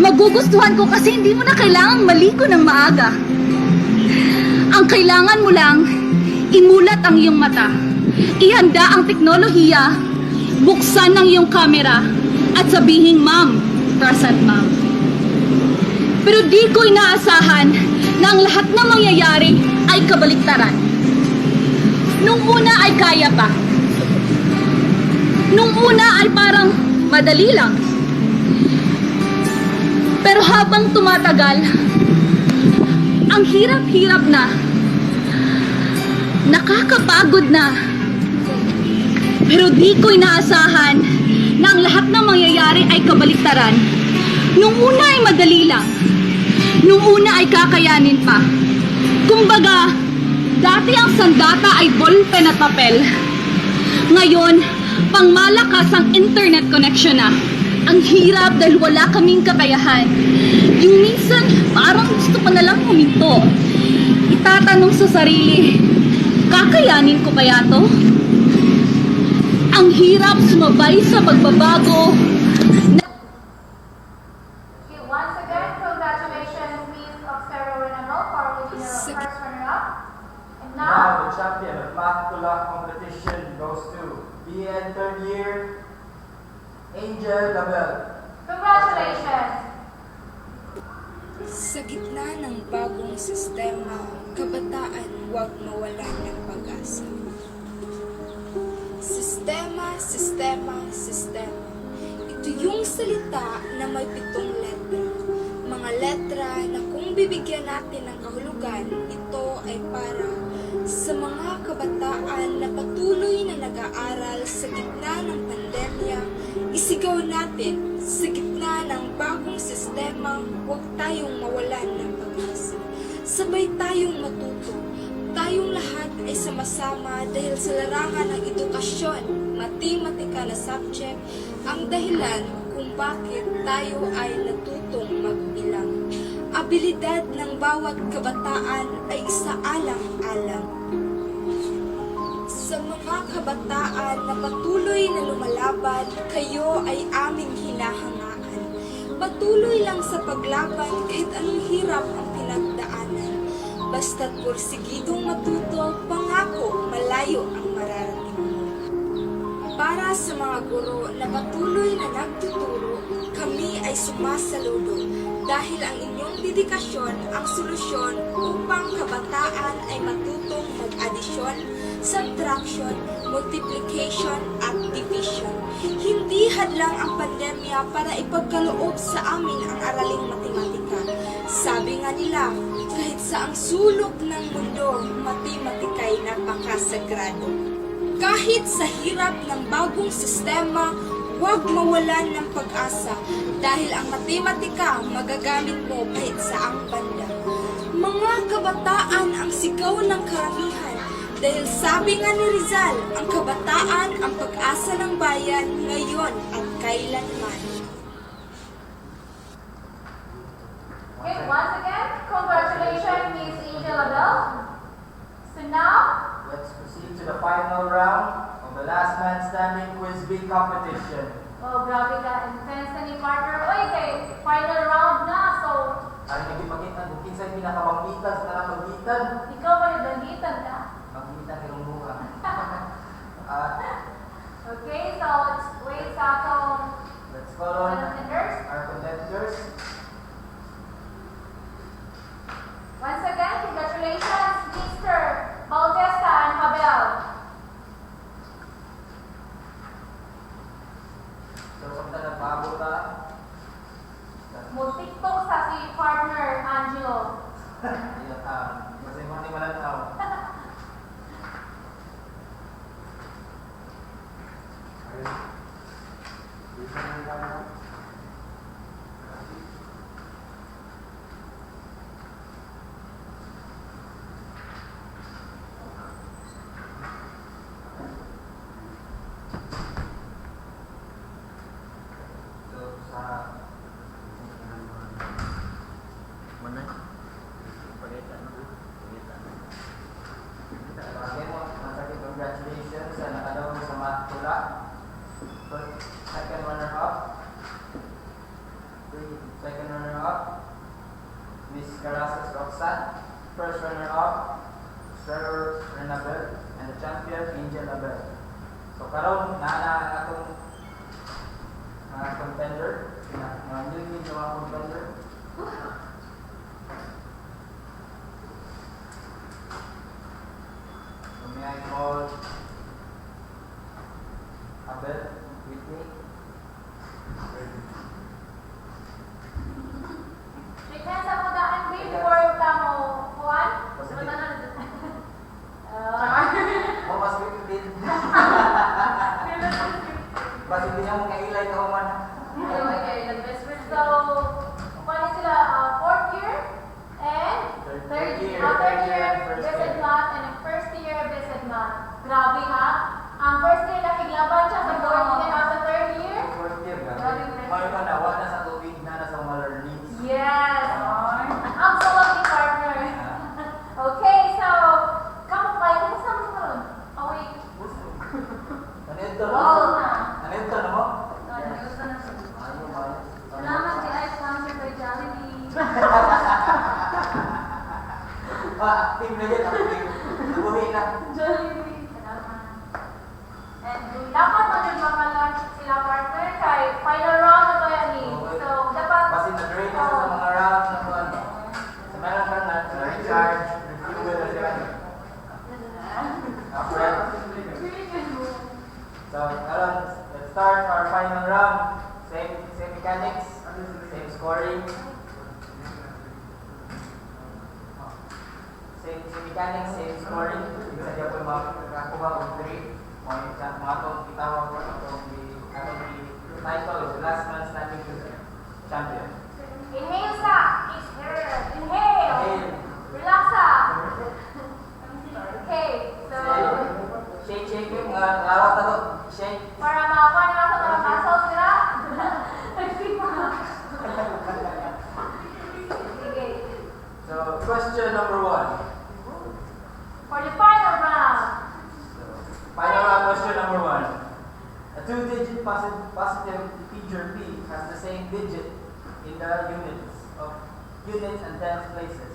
Magugustuhan ko kasi hindi mo na kailangang maliko ng maaga. Ang kailangan mo lang, imulat ang iyong mata. Ihanda ang teknolohiya, buksan ang iyong kamera, at sabihing, Ma'am, present ma'am. Pero di ko inaasahan na ang lahat na mangyayari ay kabaliktaran. Nung una ay kaya pa. Nung una ay parang madali lang. Pero habang tumatagal, ang hirap-hirap na, nakakapagod na. Pero di ko inaasahan na ang lahat ng mangyayari ay kabaliktaran. Nung una ay madali lang. Nung una ay kakayanin pa. Kumbaga, dati ang sandata ay ballpen at papel. Ngayon, pangmalakas ang internet connection na. Ang hirap dahil wala kaming kakayahan. Yung minsan, parang gusto ko na lang huminto. Itatanong sa sarili, kakayanin ko kaya to? Ang hirap sumabay sa pagbabago. Okay, once again, congratulations, Miss Observer Renano, for winning the first runner-up. And Now, now, the champion of Math competition goes to BN third year, Angel Gabel. congratulations. Sa gitna ng bagong sistema, kabataan huwag mawalan ng pag-asa. Sistema, sistema, sistema. Ito yung salita na may 7 letra. Mga letra na kung bibigyan natin ng kahulugan, ito ay para sa mga kabataan na patuloy na nag-aaral sa gitna ng pandemya. Isigaw natin, sa gitna ng bagong sistema, huwag tayong mawalan ng pag-asa. Sabay tayong matuto. Tayong lahat ay sama-sama dahil sa larangan ng edukasyon, matematika na subject, ang dahilan kung bakit tayo ay natutong magbilang. Abilidad ng bawat kabataan ay isaalang-alang. Sa mga kabataan na patuloy na lumalaban, kayo ay aming hinahangaan. Patuloy lang sa paglaban kahit anong hirap ang pinagdaanan. Basta't porsigidong matuto, pangako malayo ang mararating mo. Para sa mga guro na patuloy na nagtuturo, kami ay sumasaludo dahil ang inyong dedikasyon ang solusyon upang kabataan ay matutong mag-adisyon, subtraction, multiplication at division. Hindi hadlang ang pandemya para ipagkaloob sa amin ang araling matematika. Sabi nga nila, kahit sa ang sulok ng mundo, matematika'y napakasagrado. Kahit sa hirap ng bagong sistema, huwag mawalan ng pag-asa dahil ang matematika magagamit mo kahit saang banda. Mga kabataan ang sigaw ng karamihan dahil sabi nga ni Rizal, ang kabataan ang pag-asa ng bayan ngayon at kailanman. Okay, once again, congratulations, Miss Angel Abel. So now, Let's proceed to the final round of the last man standing quiz bee competition. oh, grabe ka, intense na ni partner. Oy, kay final round na, so, Ay, nagipakita kung kinsa'y pinakamambitan sa talang magbitan. ikaw ba yung dangitan ka? Magbitan kirong buka. Okay, so let's wait sa atong Let's call on contenders. our contenders. Once again, congratulations, Mr. Bautista and Abel. So, samtang nagbago ta, Mo-tiktok sa si partner Angelo. ayun, kasi mani malanaw. So, sa mana? Pagkaitan mo? Pagkaitan. Again, masakit congratulations sa nakalaw sa math pula. Second runner-up. Second runner-up, Miss Carasas Roxanne. First runner-up, Trevor Renabel. And the champion, Angel Abel. So, karon na atong mga contender. Mga newbie na mga contender. So, may I call Abel with me? Shake hands ako daan, babe, before yung tamo. Juan? Positive. Ano na? Oh, mas within. Mas hindi niya mo kailay ka man. Okay, the best friend. So, Active na yan, active. Nabuhi na. Jollibee. And dapat mo yung mga lunch sila partner kay final round na ba yan eh. So, dapat... Basi na-drain na sa mga round na po. Sa meron ka na-recharge, refuel na sila. Okay. So, let's start our final round. Same mechanics, same scoring. Same mechanics, same scoring. Bisa dia po makakuha og 3. Mga itong itawag ko itong title is Last Man Standing Champion. Inhale sa. Inhale. Relax sa. Okay, so... Shake yung lawas na to. Shake. Para makakuha na ako mga muscles nila. Sige. So, question number 1. For the final round. Final round, question number 1. A two-digit positive integer p has the same digit in the units and tens places,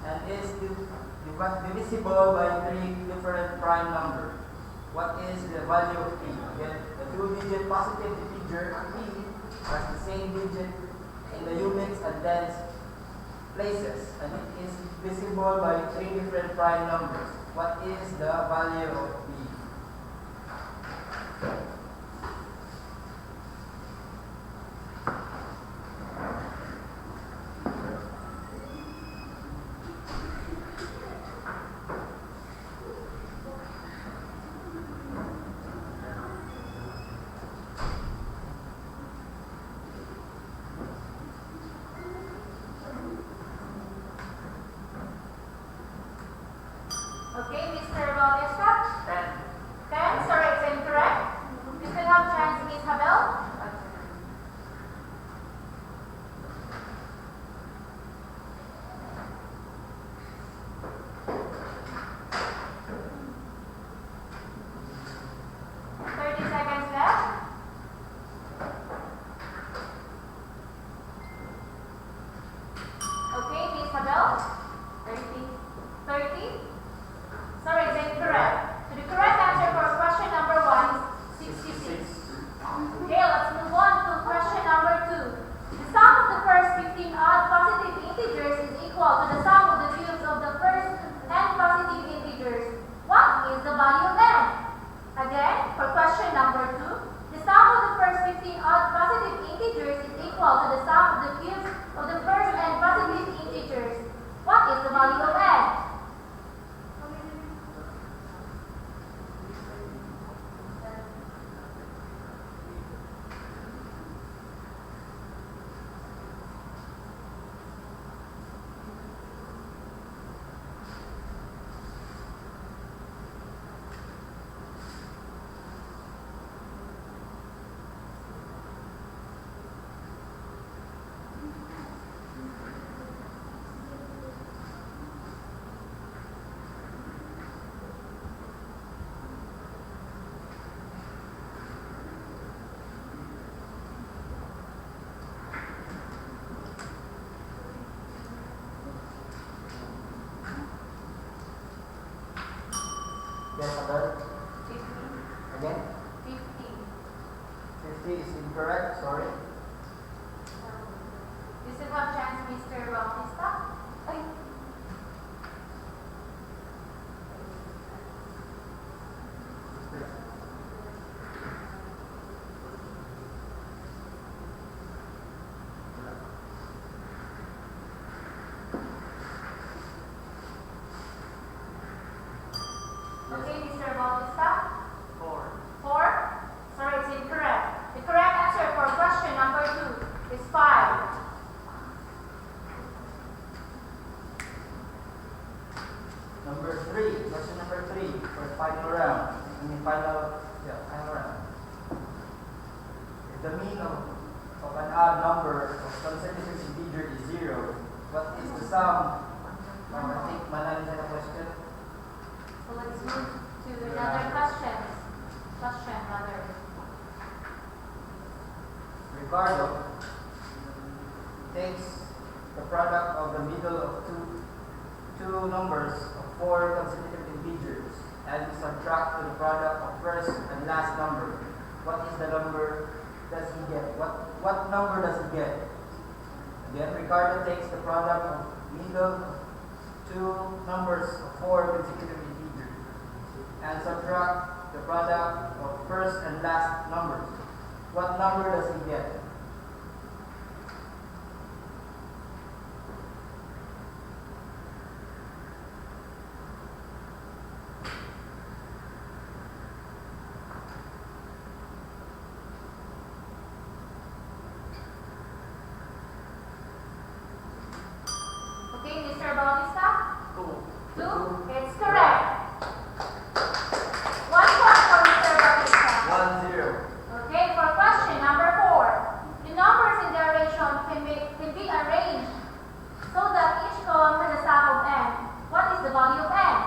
and is divisible by 3 different prime numbers. What is the value of p? Again, a two-digit positive integer p has the same digit in the units and tens places, and it is divisible by 3 different prime numbers. What is the value of p? Okay, Mr. Bautista? 10. Sorry, it's incorrect. You still have chance, Miss Habel. Seconds left. Okay, Miss Habel. 30. Sorry, it's incorrect. So the correct answer for question number 1 is 66. Okay, let's move on to question number 2. The sum of the first 15 odd positive integers is equal to the sum of the cubes of the first 10 positive integers. What is the value of n? Again, for question number 2, the sum of the first 15 odd positive integers is equal to the sum of the cubes of the first 10 positive integers. What is the value of n? Yes, Abel? 50. Again? 50. 50 is incorrect, sorry. You still have chance, Mr. Bautista. Ay. Okay, Mr. Bautista. 4. Sorry, it's incorrect. The correct answer for question number 2 is 5. Question number 3 for the final round. Final round. If the mean of an odd number of consecutive integer is 0, what is the sum? I think malalim sa question. So let's move to another question. Ricardo takes the product of the middle of two two numbers of four consecutive integers and subtract to the product of first and last number, what is the number does he get? What number does he get? Again, Ricardo takes the product of middle two numbers of four consecutive integers and subtract the product of first and last numbers. What number does he get? Okay, Mr. Bautista? Two. Two? It's correct. 1 point for Mr. Bautista. 1-0. Okay, for question number 4. The numbers in the arrangement can be arranged so that each column has a sum of n. What is the value of n?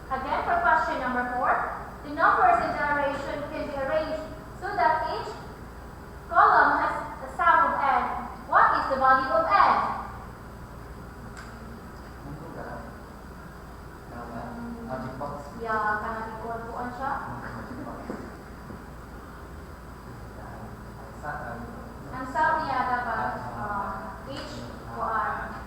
Again, for question number 4. The numbers in the arrangement can be arranged so that each column has a sum of n. What is the value of n? Magic box. Yeah, kanang ikuan siya. Ang sum niya dapat each kuan.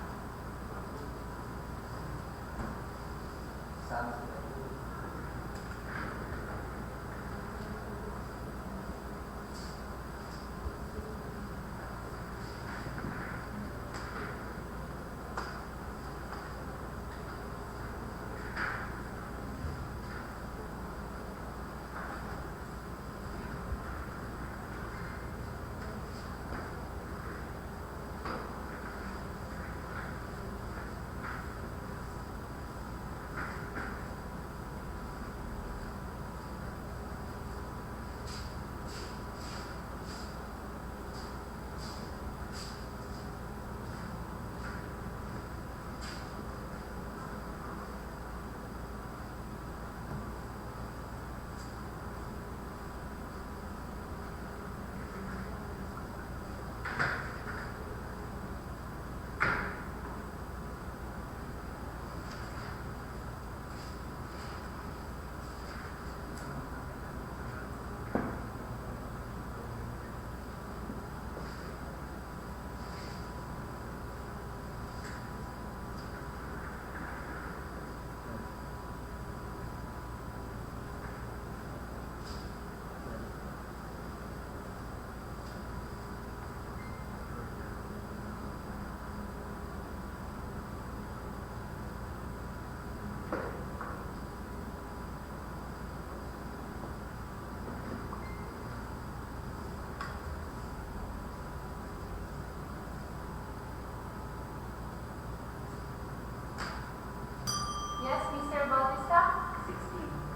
Yes, Mr. Bautista?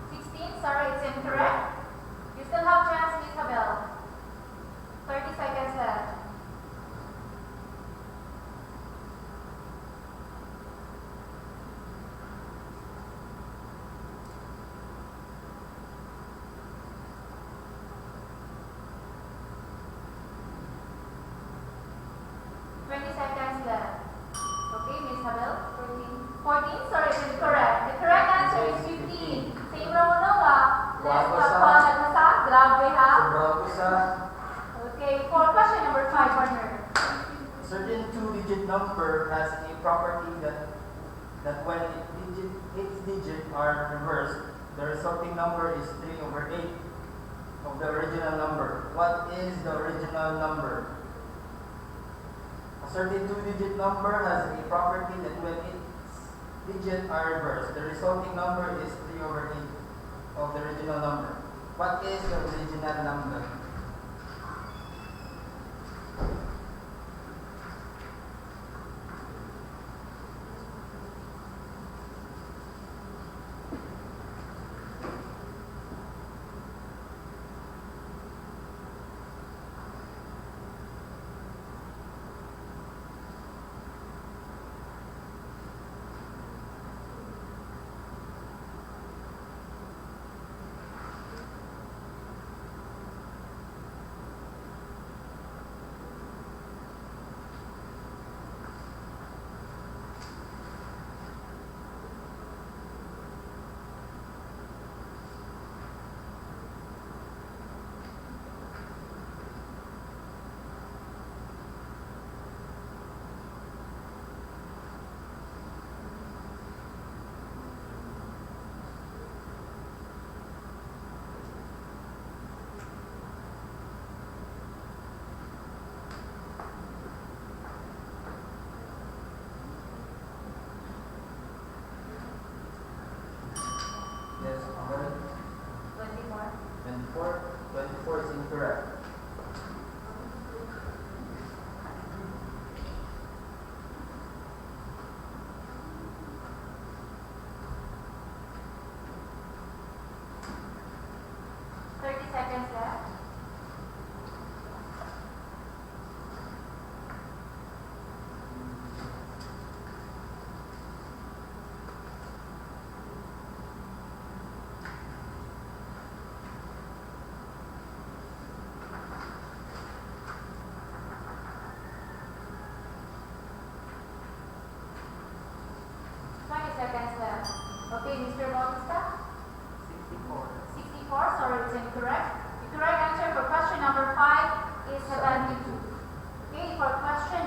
16. Sorry, it's incorrect. You still have chance, Miss Habel. 30 seconds left. Seconds left. Okay, Miss Habel? 14. Sorry, it's incorrect. The correct answer is 15. Sa Ibra mo no ba? Let's talk sa grabe ha? Okay, for question number 5, partner. A certain two-digit number has a property that when its digits are reversed, the resulting number is 3/8 of the original number. What is the original number? A certain two-digit number has a property that when its digits are reversed, the resulting number is 3/8 of the original number. What is the original number?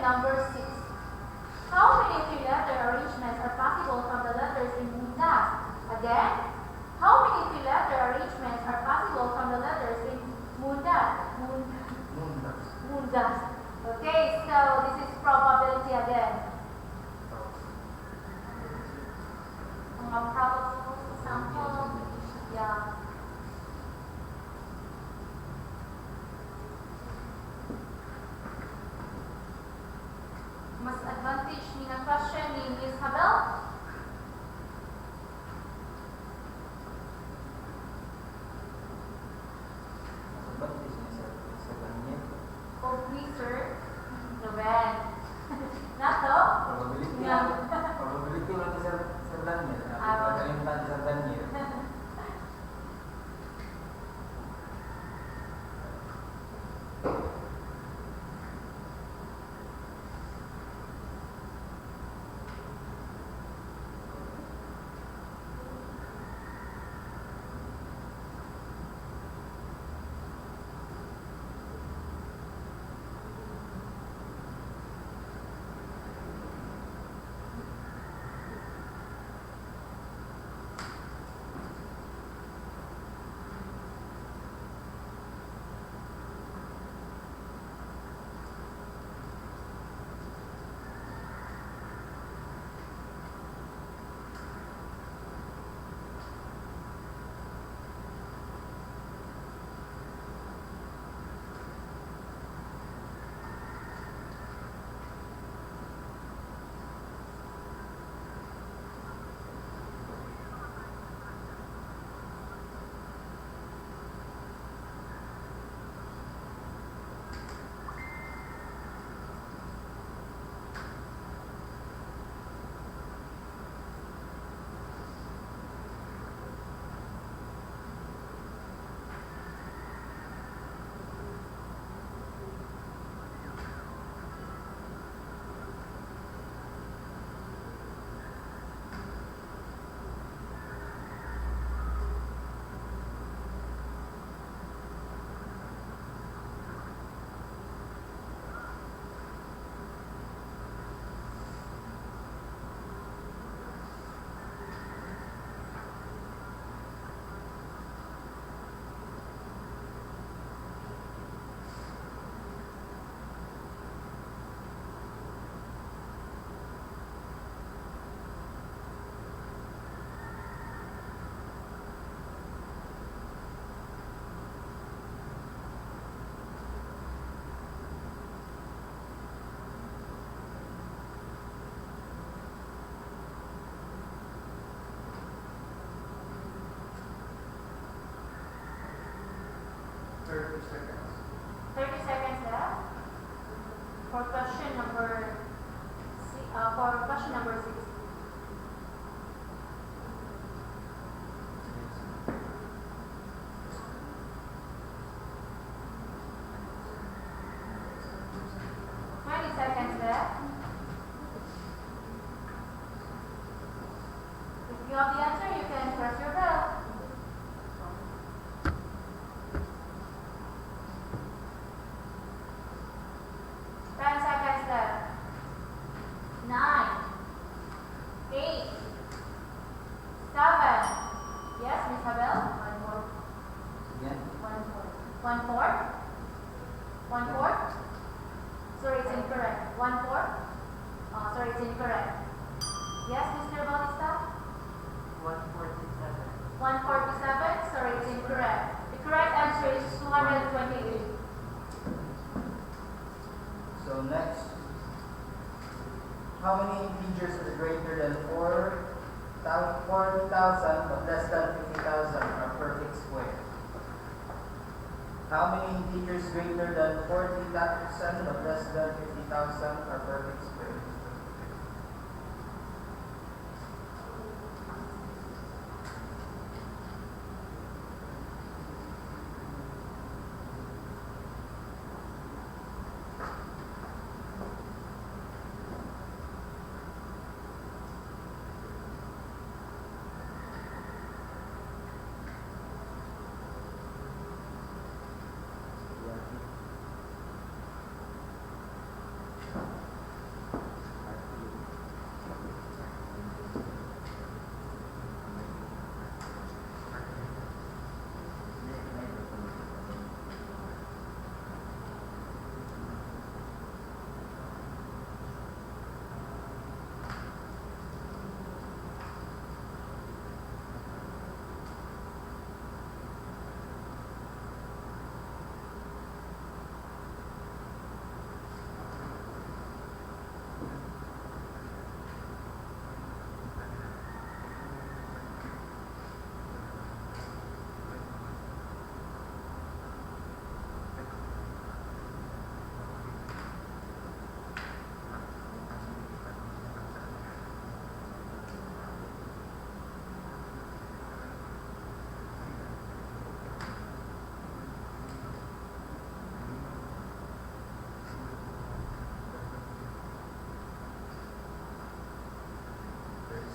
number 6. How many three-letter arrangements are possible from the letters in Mundas? Again, how many three-letter arrangements are possible from the letters in Mundas? Mundas. Okay, so this is probability again. Probable sample. Yeah. Mas advantage ni na question ni Miss Habel? Of research, Noven. Nato? Probability. Yeah. Probability lang sa Daniel. Ah, Kalimutan sa Daniel. Seconds. 30 seconds left for question number six. Seconds left. If you have the answer, you can press your bell. Sorry, it's incorrect. Yes, Mr. Bautista? 147. Sorry, it's incorrect. The correct answer is 228. So next, how many integers are greater than 40,000 but less than 50,000 are perfect square? How many integers greater than 40,000 but less than 50,000 are perfect square?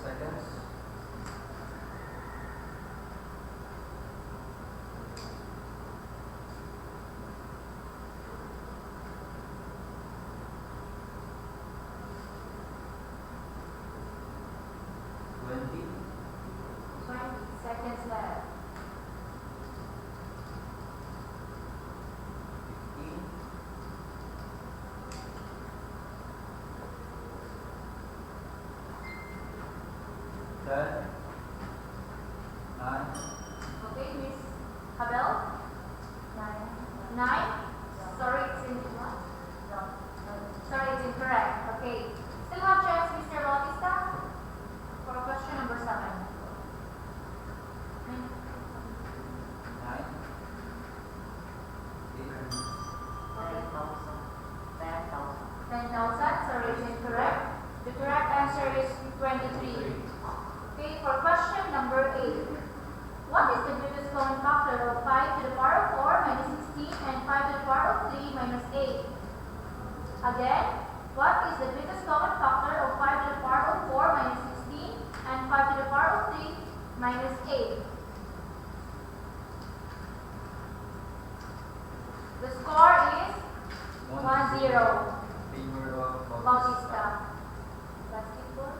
seconds. Twenty. 20 seconds left. 15. 10. 9. Okay, Miss Abel? 9. 9? Sorry, it's in what? No. Sorry, it's incorrect. Okay. Still have chance, Mr. Bautista, for question number 7. 9. 10,000. Sorry, it's incorrect. The correct answer is 23. Okay, for question number 8. What is the greatest common factor of 5 to the power of 4 minus 16 and 5 to the power of 3 minus 8? Again, what is the greatest common factor of 5 to the power of 4 minus 16 and 5 to the power of 3 minus 8? The score is 1-0. Favor of Bautista. Basketball?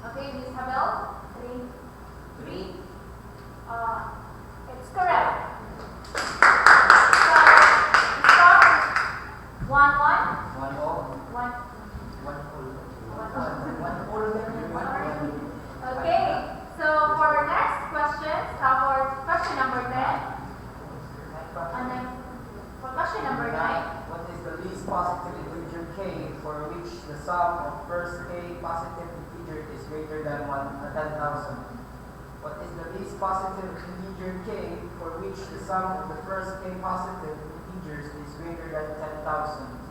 Okay, Miss Habel? 3. It's correct. So, the score is 1-1. 1-0. 1. Okay, so for our next questions, for question number 10, and then for question number 9, What is the least positive integer k for which the sum of first k positive integer is greater than 10,000? What is the least positive integer k for which the sum of the first k positive integers is greater than 10,000?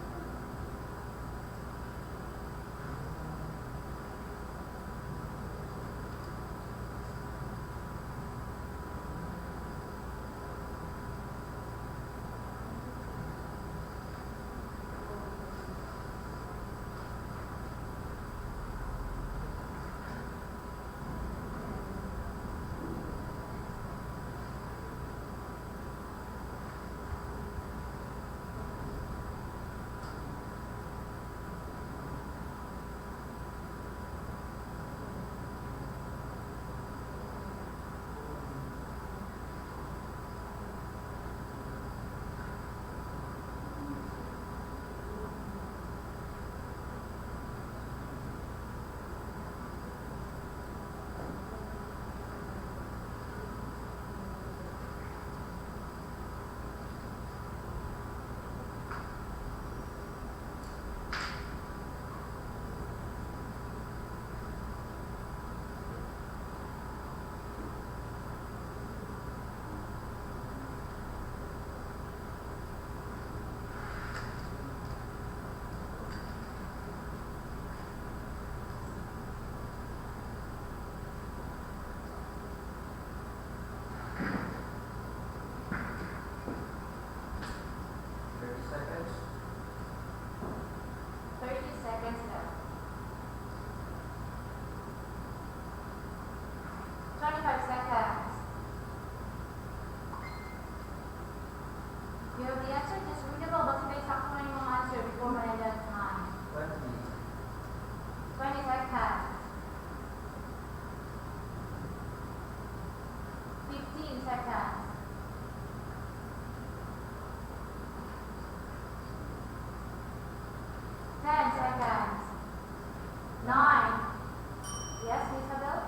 Yes, Miss Abel?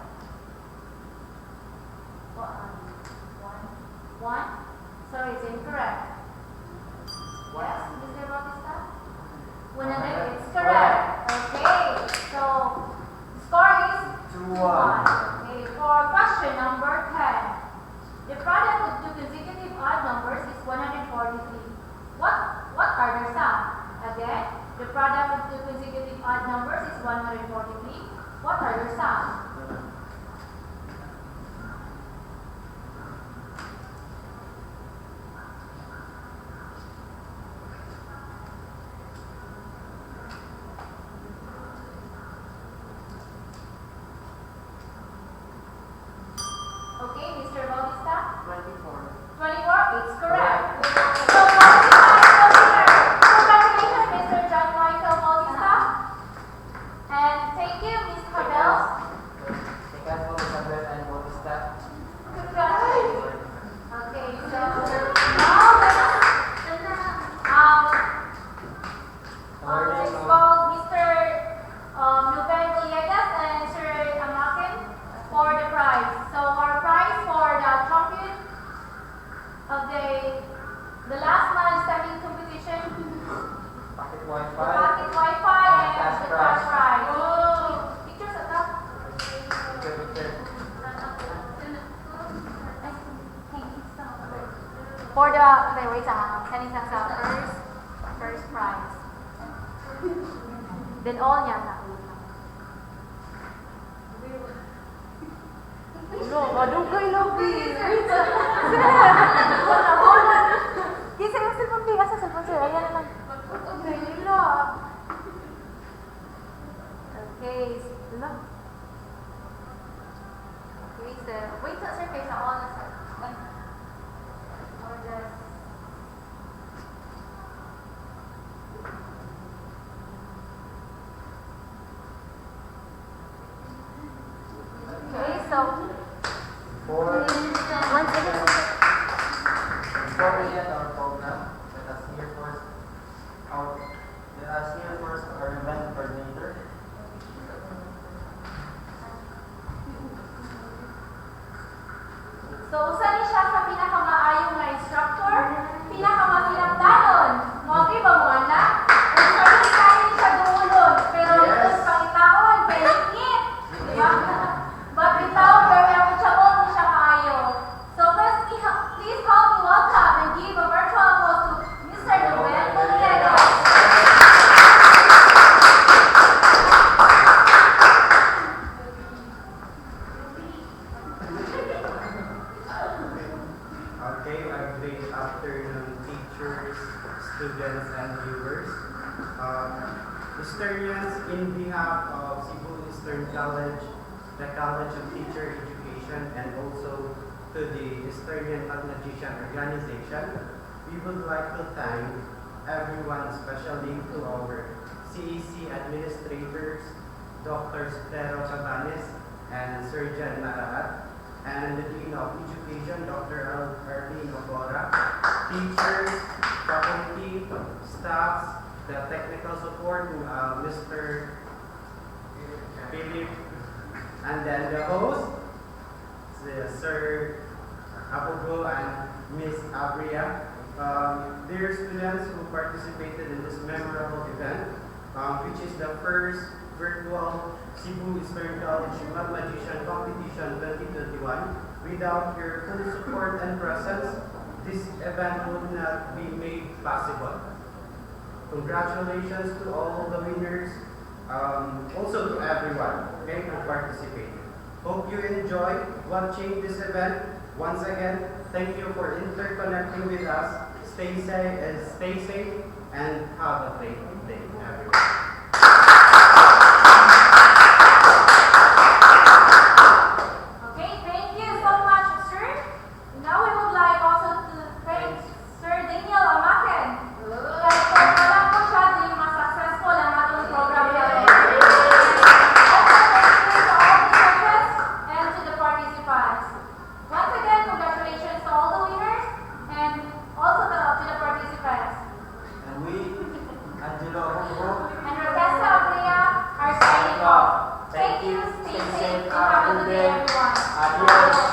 One? Sorry, it's incorrect. Yes, Mr. Bautista? 100, it's correct. Okay, so score is 2-1. Okay, for question number 10. The product of two consecutive odd numbers is 143. What are their sum? Again, the product of two consecutive odd numbers is 143. What are their sum? Okay, Mr. Bautista? 24. 24, it's correct. So, Bautista is the winner. Congratulations, Mr. John Michael Bautista. And thank you, Ms. Habel. Second po, Isabel and Bautista. Congratulations. Okay, so, it's called Mr. Nuben Villegas and Sir Amakin for the prize. So our prize for the champion of the last man standing competition, Pocket the Wi-Fi. pocket Wi-Fi and cash the cash prize. Pictures at that. For the, okay, wait kanin sa first prize. Then all niya na. No, madugay lobby. Kisa yung cellphone ko, asa cellphone sir? Ayan na lang. Okay, nila. Okay, nila. Okay, sir. Wait, sir, kaysa all na sir. Or just... Okay, so... Once again... Before we end our program, let us hear first our event coordinator. So, usa ni siya sa pinakamaayong na instructor, pinakamasinagdanon. Mga ba mo anak? Kung sabi kayo ni siya duulon, pero ito sa pangitaon, pero ingit. Diba? But bitaw, pero ang chabot ni siya kaayo. So, please help me welcome and give a virtual applause to Mr. Noel Villegas. Okay, a great afternoon, teachers, students, and viewers. Historians, in behalf of Cebu Eastern College, the College of Teacher Education, and also to the Historian Mathmagician organization, we would like to thank everyone, especially to our CEC administrators, Dr. Pedro Cabanes and Surgeon Maraat, and the Dean of Education, Dr. Arlene Obora, teachers, faculty, staffs, the technical support, Mr. Philip, and then the host, Sir Apogo and Miss Abria. Dear students who participated in this memorable event, which is the first virtual Cebu Eastern College Mathmagician Competition 2021. Without your full support and presence, this event would not be made possible. Congratulations to all the winners, also to everyone who participated. Hope you enjoy watching this event. Once again, thank you for interconnecting with us. Stay safe, and have a great day, everyone. Okay, thank you so much, sir. Now we would like also to thank Sir Daniel Amaken. Kahit po alam ko siya, di mas successful ang ating program natin. Also, thank you to all the judges and to the participants. Once again, congratulations to all the winners and also to the participants. And we, Angelo Lord.